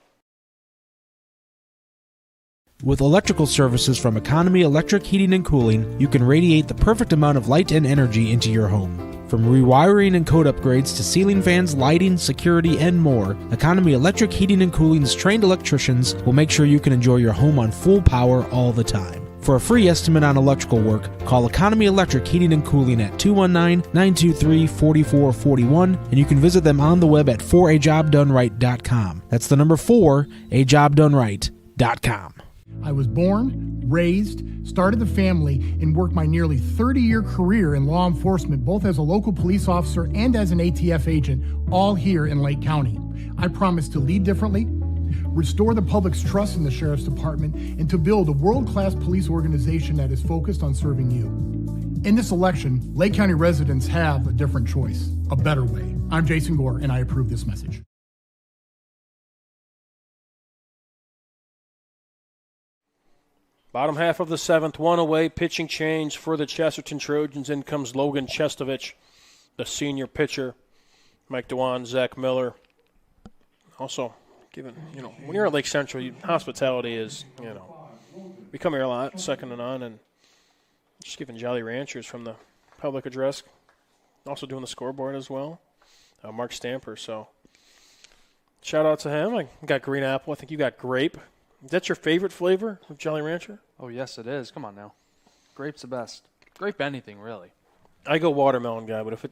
With electrical services from Economy Electric Heating and Cooling, you can radiate the perfect amount of light and energy into your home. From rewiring and code upgrades to ceiling fans, lighting, security, and more, Economy Electric Heating and Cooling's trained electricians will make sure you can enjoy your home on full power all the time. For a free estimate on electrical work, call Economy Electric Heating and Cooling at 219-923-4441, and you can visit them on the web at 4ajobdoneright.com. That's the number 4ajobdoneright.com. I was born, raised, started the family, and worked my nearly 30-year career in law enforcement, both as a local police officer and as an ATF agent, all here in Lake County. I promise to lead differently, restore the public's trust in the Sheriff's Department, and to build a world-class police organization that is focused on serving you. In this election, Lake County residents have a different choice, a better way. I'm Jason Gore, and I approve this message. Bottom half of the 7th, 1 away, pitching change for the Chesterton Trojans. In comes Logan Chestovich, the senior pitcher. Mike Dewan, Zach Miller. Also, given, when you're at Lake Central, hospitality is, we come here a lot, second to none, and just giving Jolly Ranchers from the public address. Also doing the scoreboard as well. Mark Stamper, so shout out to him. I got green apple. I think you got grape. Is that your favorite flavor of Jolly Rancher? Oh, yes, it is. Come on now. Grape's the best. Grape anything, really. I go watermelon guy, but if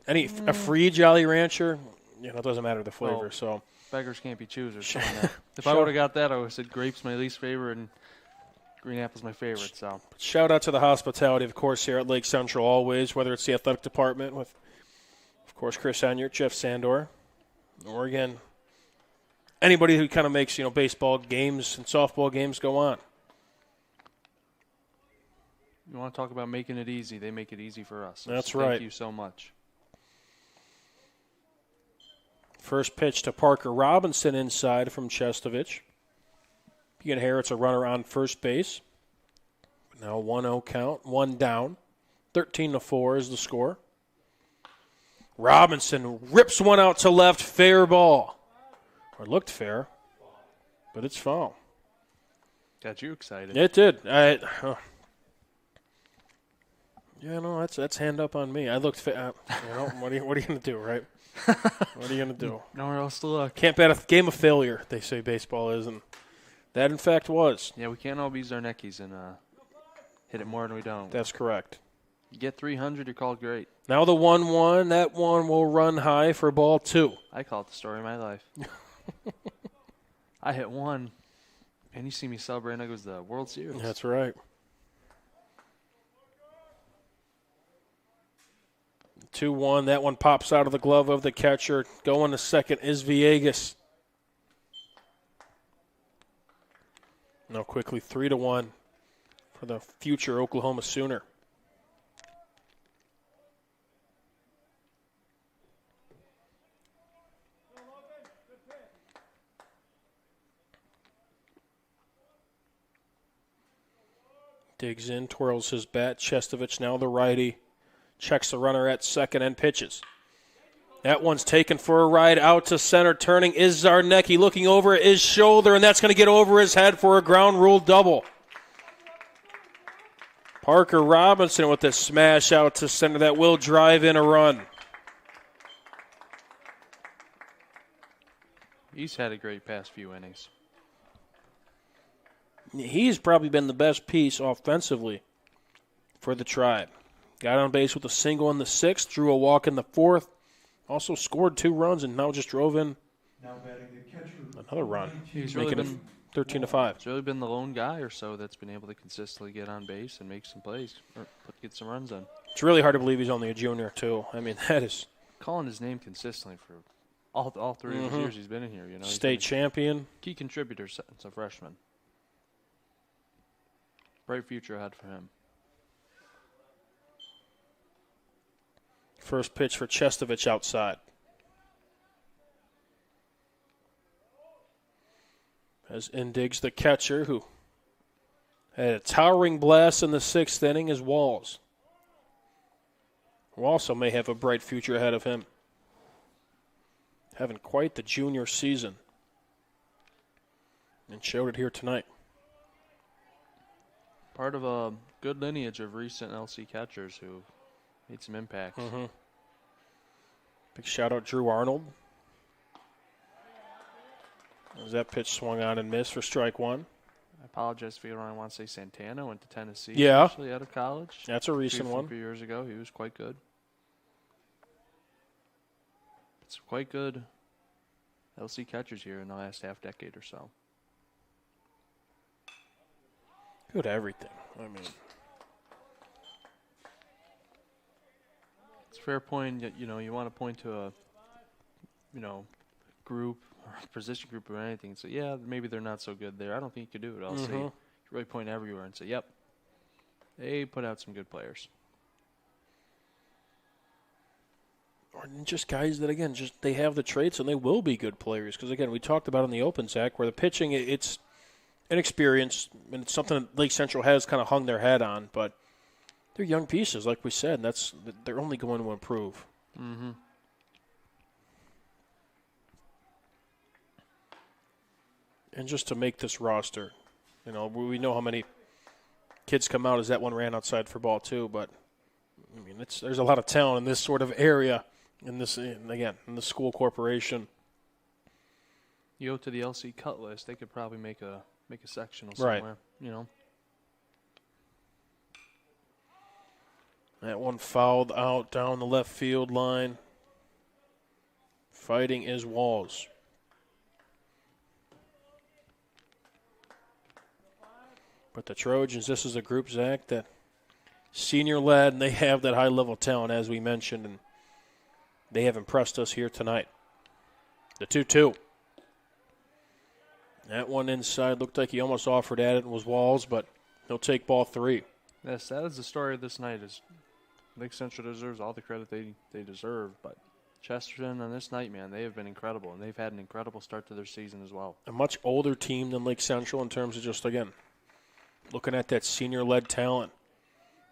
a free Jolly Rancher, it doesn't matter the flavor. So beggars can't be choosers. If I would have got that, I would have said grape's my least favorite and green apple's my favorite. So shout out to the hospitality, of course, here at Lake Central always, whether it's the athletic department with, of course, Chris Anyert, Jeff Sandor, or again, anybody who kind of makes, baseball games and softball games go on. You want to talk about making it easy? They make it easy for us. That's right. Thank you so much. First pitch to Parker Robinson inside from Chestovich. He inherits a runner on first base. Now 1-0 count, 1 down. 13-4 is the score. Robinson rips one out to left, fair ball. Or looked fair, but it's foul. Got you excited. It did. Yeah, no, that's hand up on me. I looked, what are you going to do, right? What are you going to do? Nowhere else to look. Can't bet a game of failure, they say baseball is, and that, in fact, was. Yeah, we can't all be Zarnecki's and hit it more than we don't. That's correct. You get 300, you're called great. Now the 1-1. That one will run high for ball 2. I call it the story of my life. I hit 1, and you see me celebrating like it was the World Series. That's right. 2-1. That one pops out of the glove of the catcher. Going to second is Villegas. Now quickly 3-1 for the future Oklahoma Sooner. Digs in, twirls his bat. Chesterton, now the righty, checks the runner at second and pitches. That one's taken for a ride out to center. Turning is Zarnecki, looking over his shoulder, and that's going to get over his head for a ground rule double. Parker Robinson with a smash out to center that will drive in a run. He's had a great past few innings. He's probably been the best piece offensively for the Tribe. Got on base with a single in the 6th, drew a walk in the 4th, also scored 2 runs, and now just drove in another run. He's making really it 13-5. He's really been the lone guy or so that's been able to consistently get on base and make some plays, or get some runs in. It's really hard to believe he's only a junior, too. I mean, that is... Calling his name consistently for all 3 of the years he's been in here. You know, State champion. Key contributor since a freshman. Bright future ahead for him. First pitch for Chesterton outside. As in digs the catcher, who had a towering blast in the 6th inning, is Walls, who also may have a bright future ahead of him. Having quite the junior season, and showed it here tonight. Part of a good lineage of recent LC catchers who made some impacts. Mm-hmm. Big shout out Drew Arnold. As that pitch swung on and missed for strike 1. I apologize if I want to say Santana went to Tennessee. Yeah. Actually out of college. That's a recent one. A few years ago. He was quite good. It's quite good LC catchers here in the last half decade or so. Good everything. I mean, it's a fair point. You know, you want to point to a, group or a position group or anything. So yeah, maybe they're not so good there. I don't think you could do it. I'll say you really point everywhere and say, yep, they put out some good players. Or just guys that, again, just they have the traits and they will be good players. Because, again, we talked about in the open, Zach, where the pitching, it's inexperienced, and it's something that Lake Central has kind of hung their head on. But they're young pieces, like we said, and they're only going to improve. Mm-hmm. And just to make this roster, we know how many kids come out as that one ran outside for ball 2, but I mean, there's a lot of talent in this sort of area, in the school corporation. You go to the LC cut list, they could probably make a sectional somewhere, right. That one fouled out down the left field line. Fighting is Walls. But the Trojans, this is a group, Zach, that senior-led, and they have that high-level talent, as we mentioned, and they have impressed us here tonight. The 2-2. That one inside looked like he almost offered at it and was Walls, but he'll take ball 3. Yes, that is the story of this night. Is Lake Central deserves all the credit they deserve, but Chesterton on this night, man, they have been incredible, and they've had an incredible start to their season as well. A much older team than Lake Central in terms of just, again, looking at that senior-led talent.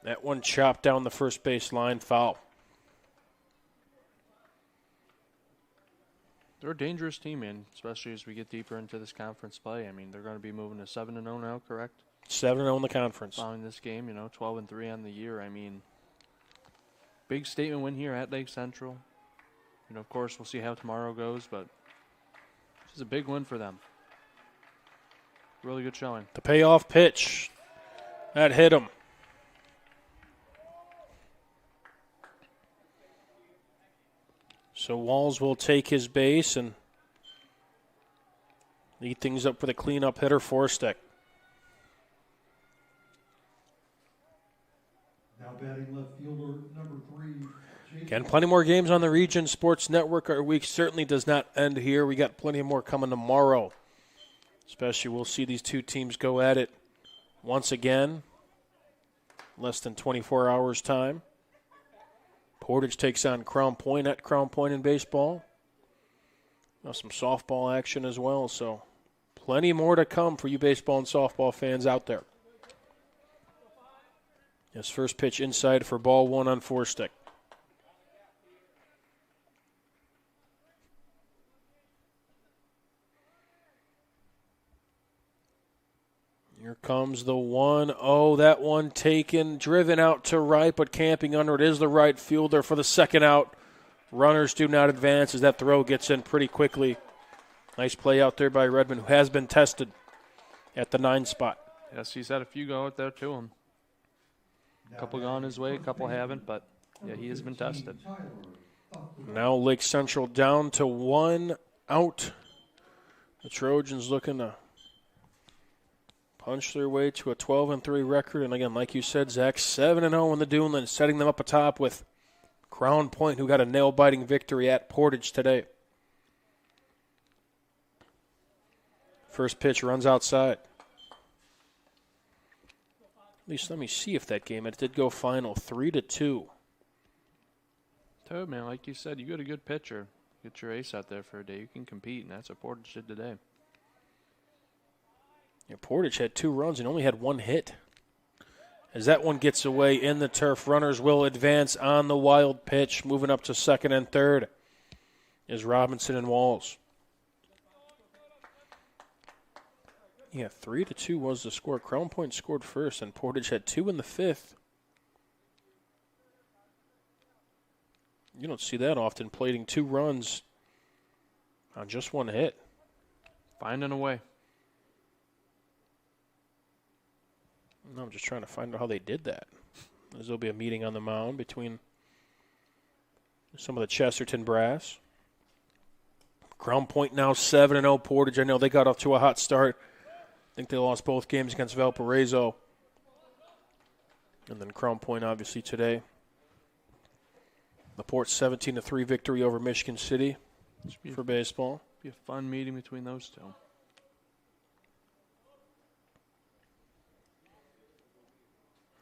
That one chopped down the first base line, foul. They're a dangerous team, man, especially as we get deeper into this conference play. I mean, they're going to be moving to 7-0 now, correct? 7-0 in the conference. Following this game, 12-3 on the year. I mean, big statement win here at Lake Central. Of course, we'll see how tomorrow goes, but this is a big win for them. Really good showing. The payoff pitch. That hit him. So Walls will take his base and lead things up for the cleanup hitter, Forstick. Now batting left fielder number 3. Again, plenty more games on the Region Sports Network. Our week certainly does not end here. We got plenty more coming tomorrow. Especially we'll see these two teams go at it once again. Less than 24 hours time. Portage takes on Crown Point at Crown Point in baseball. Now some softball action as well, so plenty more to come for you baseball and softball fans out there. His first pitch inside for ball 1 on Forstick. Here comes the 1-0. That one taken, driven out to right, but camping under it is the right fielder for the second out. Runners do not advance as that throw gets in pretty quickly. Nice play out there by Redmond, who has been tested at the 9 spot. Yes, he's had a few go out there to him. A couple gone his way, a couple haven't, but yeah, he has been tested. Now Lake Central down to 1 out. The Trojans looking to punch their way to a 12-3 record. And again, like you said, Zach, 7-0 in the Duneland, setting them up atop with Crown Point, who got a nail-biting victory at Portage today. First pitch runs outside. At least let me see if that game, it did go final 3-2. Toad, man, like you said, you got a good pitcher. Get your ace out there for a day. You can compete, and that's what Portage did today. Yeah, Portage had 2 runs and only had 1 hit. As that one gets away in the turf, runners will advance on the wild pitch. Moving up to second and third is Robinson and Walls. Yeah, 3-2 was the score. Crown Point scored first, and Portage had 2 in the 5th. You don't see that often, plating 2 runs on just 1 hit. Finding a way. No, I'm just trying to find out how they did that. As there'll be a meeting on the mound between some of the Chesterton brass. Crown Point now 7-0. Portage, I know they got off to a hot start. I think they lost both games against Valparaiso. And then Crown Point, obviously, today. LaPorte's 17-3 victory over Michigan City for baseball. Be a fun meeting between those two.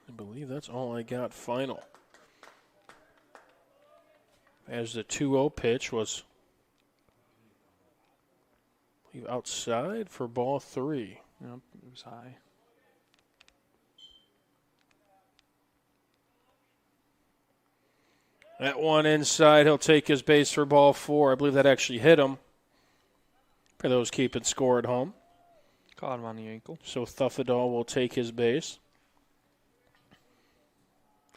I believe that's all I got final. As the 2-0 pitch was outside for ball 3. Yep, it was high. That one inside, he'll take his base for ball 4. I believe that actually hit him. For those keeping score at home. Caught him on the ankle. So Thuffadal will take his base.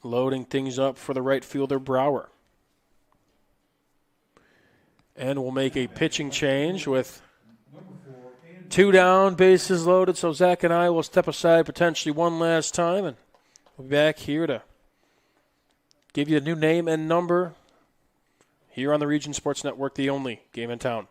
Loading things up for the right fielder, Brower. And we'll make a pitching change with 2 down, bases loaded. So Zach and I will step aside potentially one last time, and we'll be back here to give you a new name and number here on the Region Sports Network, the only game in town.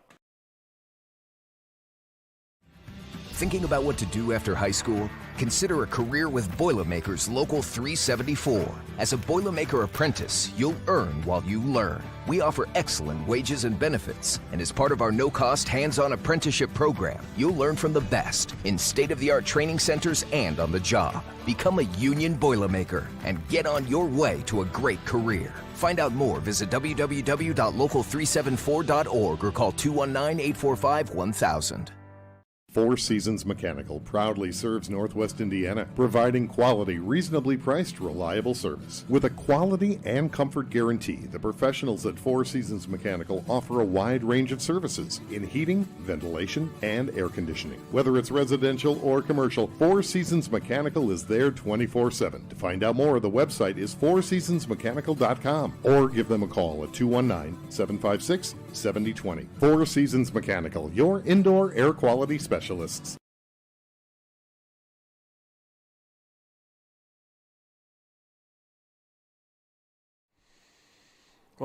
Thinking about what to do after high school? Consider a career with Boilermakers Local 374. As a Boilermaker apprentice, you'll earn while you learn. We offer excellent wages and benefits, and as part of our no-cost hands-on apprenticeship program, you'll learn from the best in state-of-the-art training centers and on the job. Become a union Boilermaker and get on your way to a great career. Find out more, visit www.local374.org or call 219-845-1000. Four Seasons Mechanical proudly serves Northwest Indiana, providing quality, reasonably priced, reliable service. With a quality and comfort guarantee, the professionals at Four Seasons Mechanical offer a wide range of services in heating, ventilation, and air conditioning. Whether it's residential or commercial, Four Seasons Mechanical is there 24/7. To find out more, the website is fourseasonsmechanical.com or give them a call at 219-756-7020. Four Seasons Mechanical, your indoor air quality specialists. Well,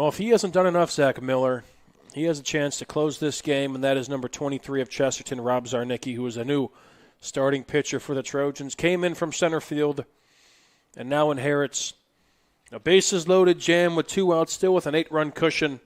if he hasn't done enough, Zach Miller, he has a chance to close this game, and that is number 23 of Chesterton, Rob Zarnicki, who is a new starting pitcher for the Trojans. Came in from center field and now inherits a bases-loaded jam with 2 outs, still with an 8-run cushion.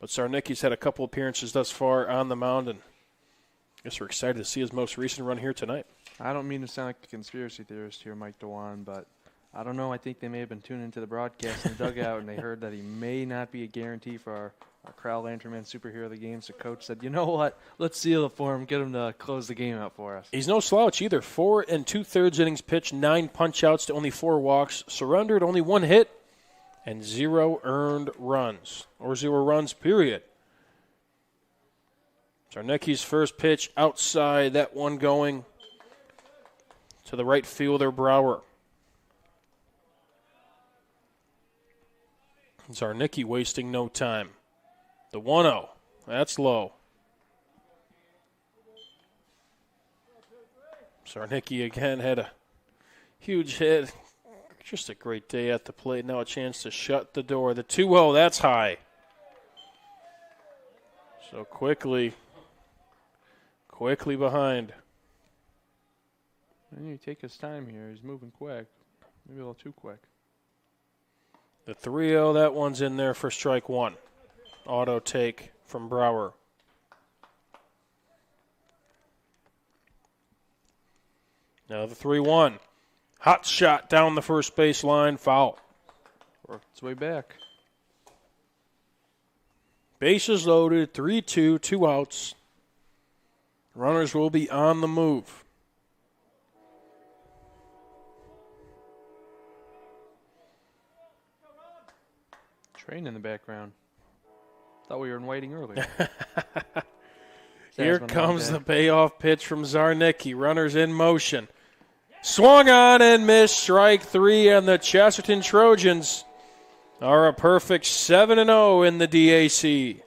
But Zarnicki's had a couple appearances thus far on the mound, and I guess we're excited to see his most recent run here tonight. I don't mean to sound like a conspiracy theorist here, Mike DeWan, but I don't know. I think they may have been tuning into the broadcast in the dugout, and they heard that he may not be a guarantee for our Crowd Lantern Man superhero of the game. So coach said, you know what? Let's seal it for him. Get him to close the game out for us. He's no slouch either. 4 2/3 innings pitched, 9 punch-outs to only 4 walks, surrendered only 1 hit, and 0 earned runs, or 0 runs, period. Zarnicki's first pitch outside, that one going to the right fielder, Brower. Zarnicki wasting no time. The 1-0, that's low. Zarnicki again had a huge hit. Just a great day at the plate. Now a chance to shut the door. The 2-0, that's high. So quickly behind. And you take his time here. He's moving quick. Maybe a little too quick. The 3-0, that one's in there for strike 1. Auto take from Brower. Now the 3-1. Hot shot down the first base line, foul. Worked its way back. Bases loaded, 3-2, 2 outs. Runners will be on the move. Train in the background. Thought we were in waiting earlier. Here comes the payoff pitch from Zarnicki. Runners in motion. Swung on and missed. Strike 3, and the Chesterton Trojans are a perfect 7-0 in the DAC.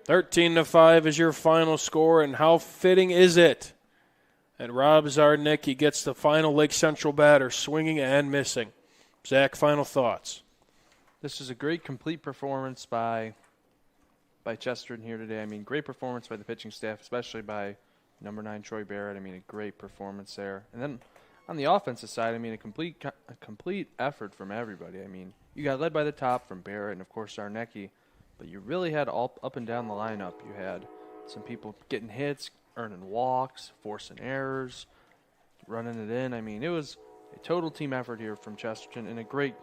13-5 is your final score, and how fitting is it that Rob Zarnicki gets the final Lake Central batter swinging and missing? Zach, final thoughts. This is a great complete performance by Chesterton here today. I mean, great performance by the pitching staff, especially by number 9 Troy Barrett. I mean, a great performance there. And then on the offensive side, I mean, a complete effort from everybody. I mean, you got led by the top from Barrett and, of course, Zarnicki, but you really had all up and down the lineup. You had some people getting hits, earning walks, forcing errors, running it in. I mean, it was a total team effort here from Chesterton and a great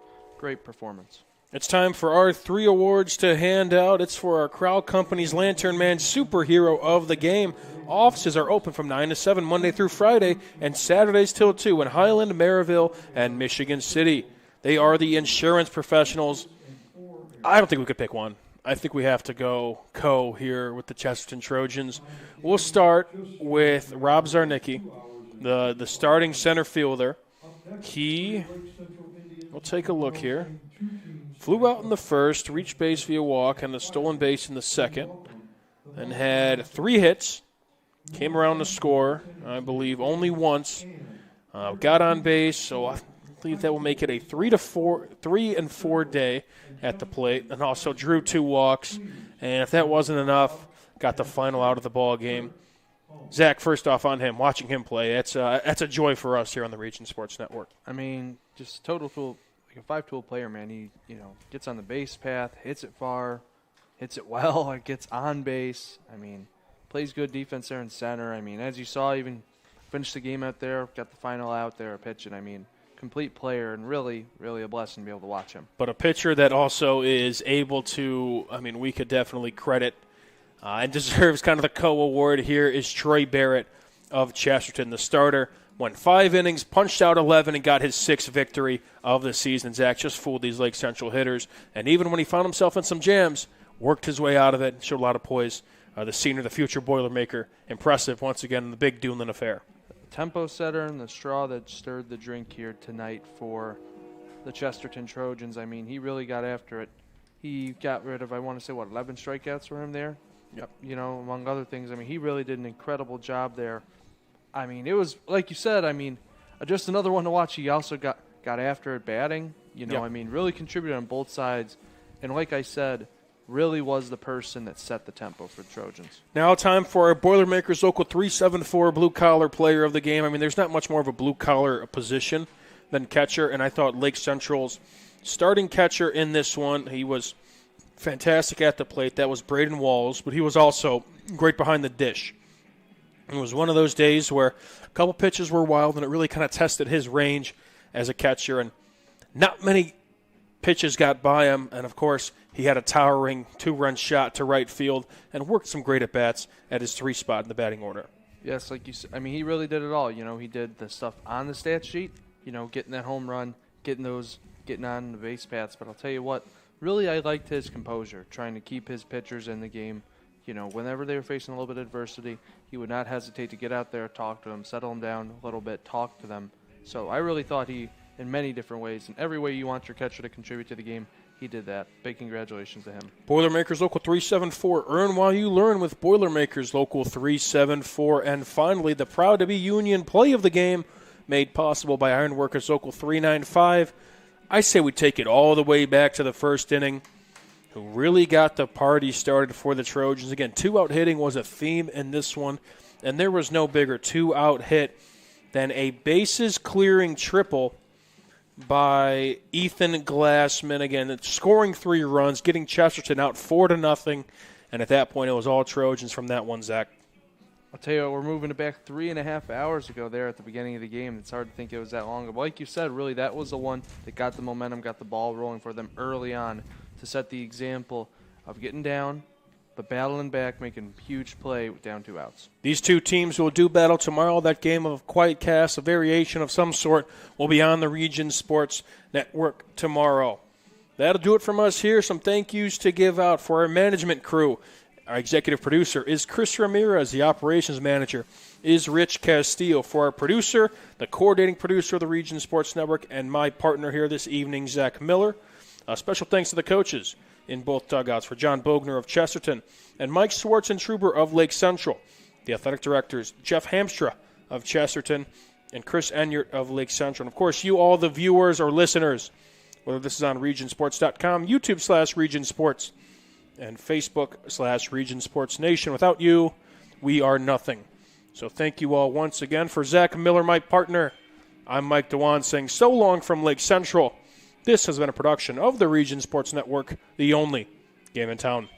performance. It's time for our 3 awards to hand out. It's for our Crowd Company's Lantern Man Superhero of the Game. Offices are open from 9 to 7 Monday through Friday and Saturdays till 2 in Highland, Maryville, and Michigan City. They are the insurance professionals. I don't think we could pick one. I think we have to go here with the Chesterton Trojans. We'll start with Rob Zarnicki, the starting center fielder. We'll take a look here. Flew out in the first, reached base via walk, and a stolen base in the second, and had 3 hits. Came around to score, I believe, only once. Got on base, so I believe that will make it a 3 and 4 day at the plate, and also drew 2 walks. And if that wasn't enough, got the final out of the ball game. Zach, first off on him, watching him play, that's a joy for us here on the Region Sports Network. I mean, just total tool. Like a 5-tool player, man. He, gets on the base path, hits it far, hits it well, gets on base. I mean, plays good defense there in center. I mean, as you saw, even finished the game out there, got the final out there pitching. I mean, complete player and really, really a blessing to be able to watch him. But a pitcher that also is able to, I mean, we could definitely credit and deserves kind of the co-award here is Troy Barrett of Chesterton, the starter. Went 5 innings, punched out 11, and got his 6th victory of the season. Zach just fooled these Lake Central hitters, and even when he found himself in some jams, worked his way out of it, showed a lot of poise. The senior, the future Boilermaker, impressive once again in the big Duneland affair. Tempo setter and the straw that stirred the drink here tonight for the Chesterton Trojans. I mean, he really got after it. He got rid of, I want to say, 11 strikeouts for him there? Yep. You know, among other things. I mean, he really did an incredible job there. I mean, it was, like you said, I mean, just another one to watch. He also got after it batting. You know, Yep. I mean, really contributed on both sides. And like I said, really was the person that set the tempo for the Trojans. Now time for our Boilermakers Local 374 blue-collar player of the game. I mean, there's not much more of a blue-collar position than catcher, and I thought Lake Central's starting catcher in this one, he was fantastic at the plate. That was Braden Walls, but he was also great behind the dish. It was one of those days where a couple pitches were wild, and it really kind of tested his range as a catcher, and not many pitches got by him, and of course he had a towering 2-run shot to right field and worked some great at-bats at his 3 spot in the batting order. Yes, like you said, I mean, he really did it all. You know, he did the stuff on the stat sheet, you know, getting that home run, getting on the base paths. But I'll tell you what, really I liked his composure, trying to keep his pitchers in the game. You know, whenever they were facing a little bit of adversity, he would not hesitate to get out there, talk to them, settle them down a little bit, talk to them. So I really thought he, in many different ways, in every way you want your catcher to contribute to the game, he did that. Big congratulations to him. Boilermakers Local 374. Earn while you learn with Boilermakers Local 374. And finally, the proud to be Union play of the game made possible by Ironworkers Local 395. I say we take it all the way back to the first inning. Who really got the party started for the Trojans. Again, 2-out hitting was a theme in this one, and there was no bigger 2-out hit than a bases-clearing triple by Ethan Glassman. Again, scoring 3 runs, getting Chesterton out 4-0, and at that point it was all Trojans from that one, Zach. I'll tell you what, we're moving it back 3.5 hours ago there at the beginning of the game. It's hard to think it was that long ago. But like you said, really, that was the one that got the momentum, got the ball rolling for them early on to set the example of getting down, but battling back, making huge play with down 2 outs. These two teams will do battle tomorrow. That game of Quiet Cast, a variation of some sort, will be on the Region Sports Network tomorrow. That'll do it from us here. Some thank yous to give out for our management crew. Our executive producer is Chris Ramirez. The operations manager is Rich Castillo. For our producer, the coordinating producer of the Region Sports Network, and my partner here this evening, Zach Miller. Special thanks to the coaches in both dugouts for John Bogner of Chesterton and Mike Schwartzentruber of Lake Central. The athletic directors, Jeff Hamstra of Chesterton and Chris Enyart of Lake Central. And, of course, you all the viewers or listeners, whether this is on regionsports.com, YouTube/Region Sports, and Facebook/Region Sports Nation. Without you, we are nothing. So thank you all once again. For Zach Miller, my partner, I'm Mike Dewan saying so long from Lake Central. This has been a production of the Region Sports Network, the only game in town.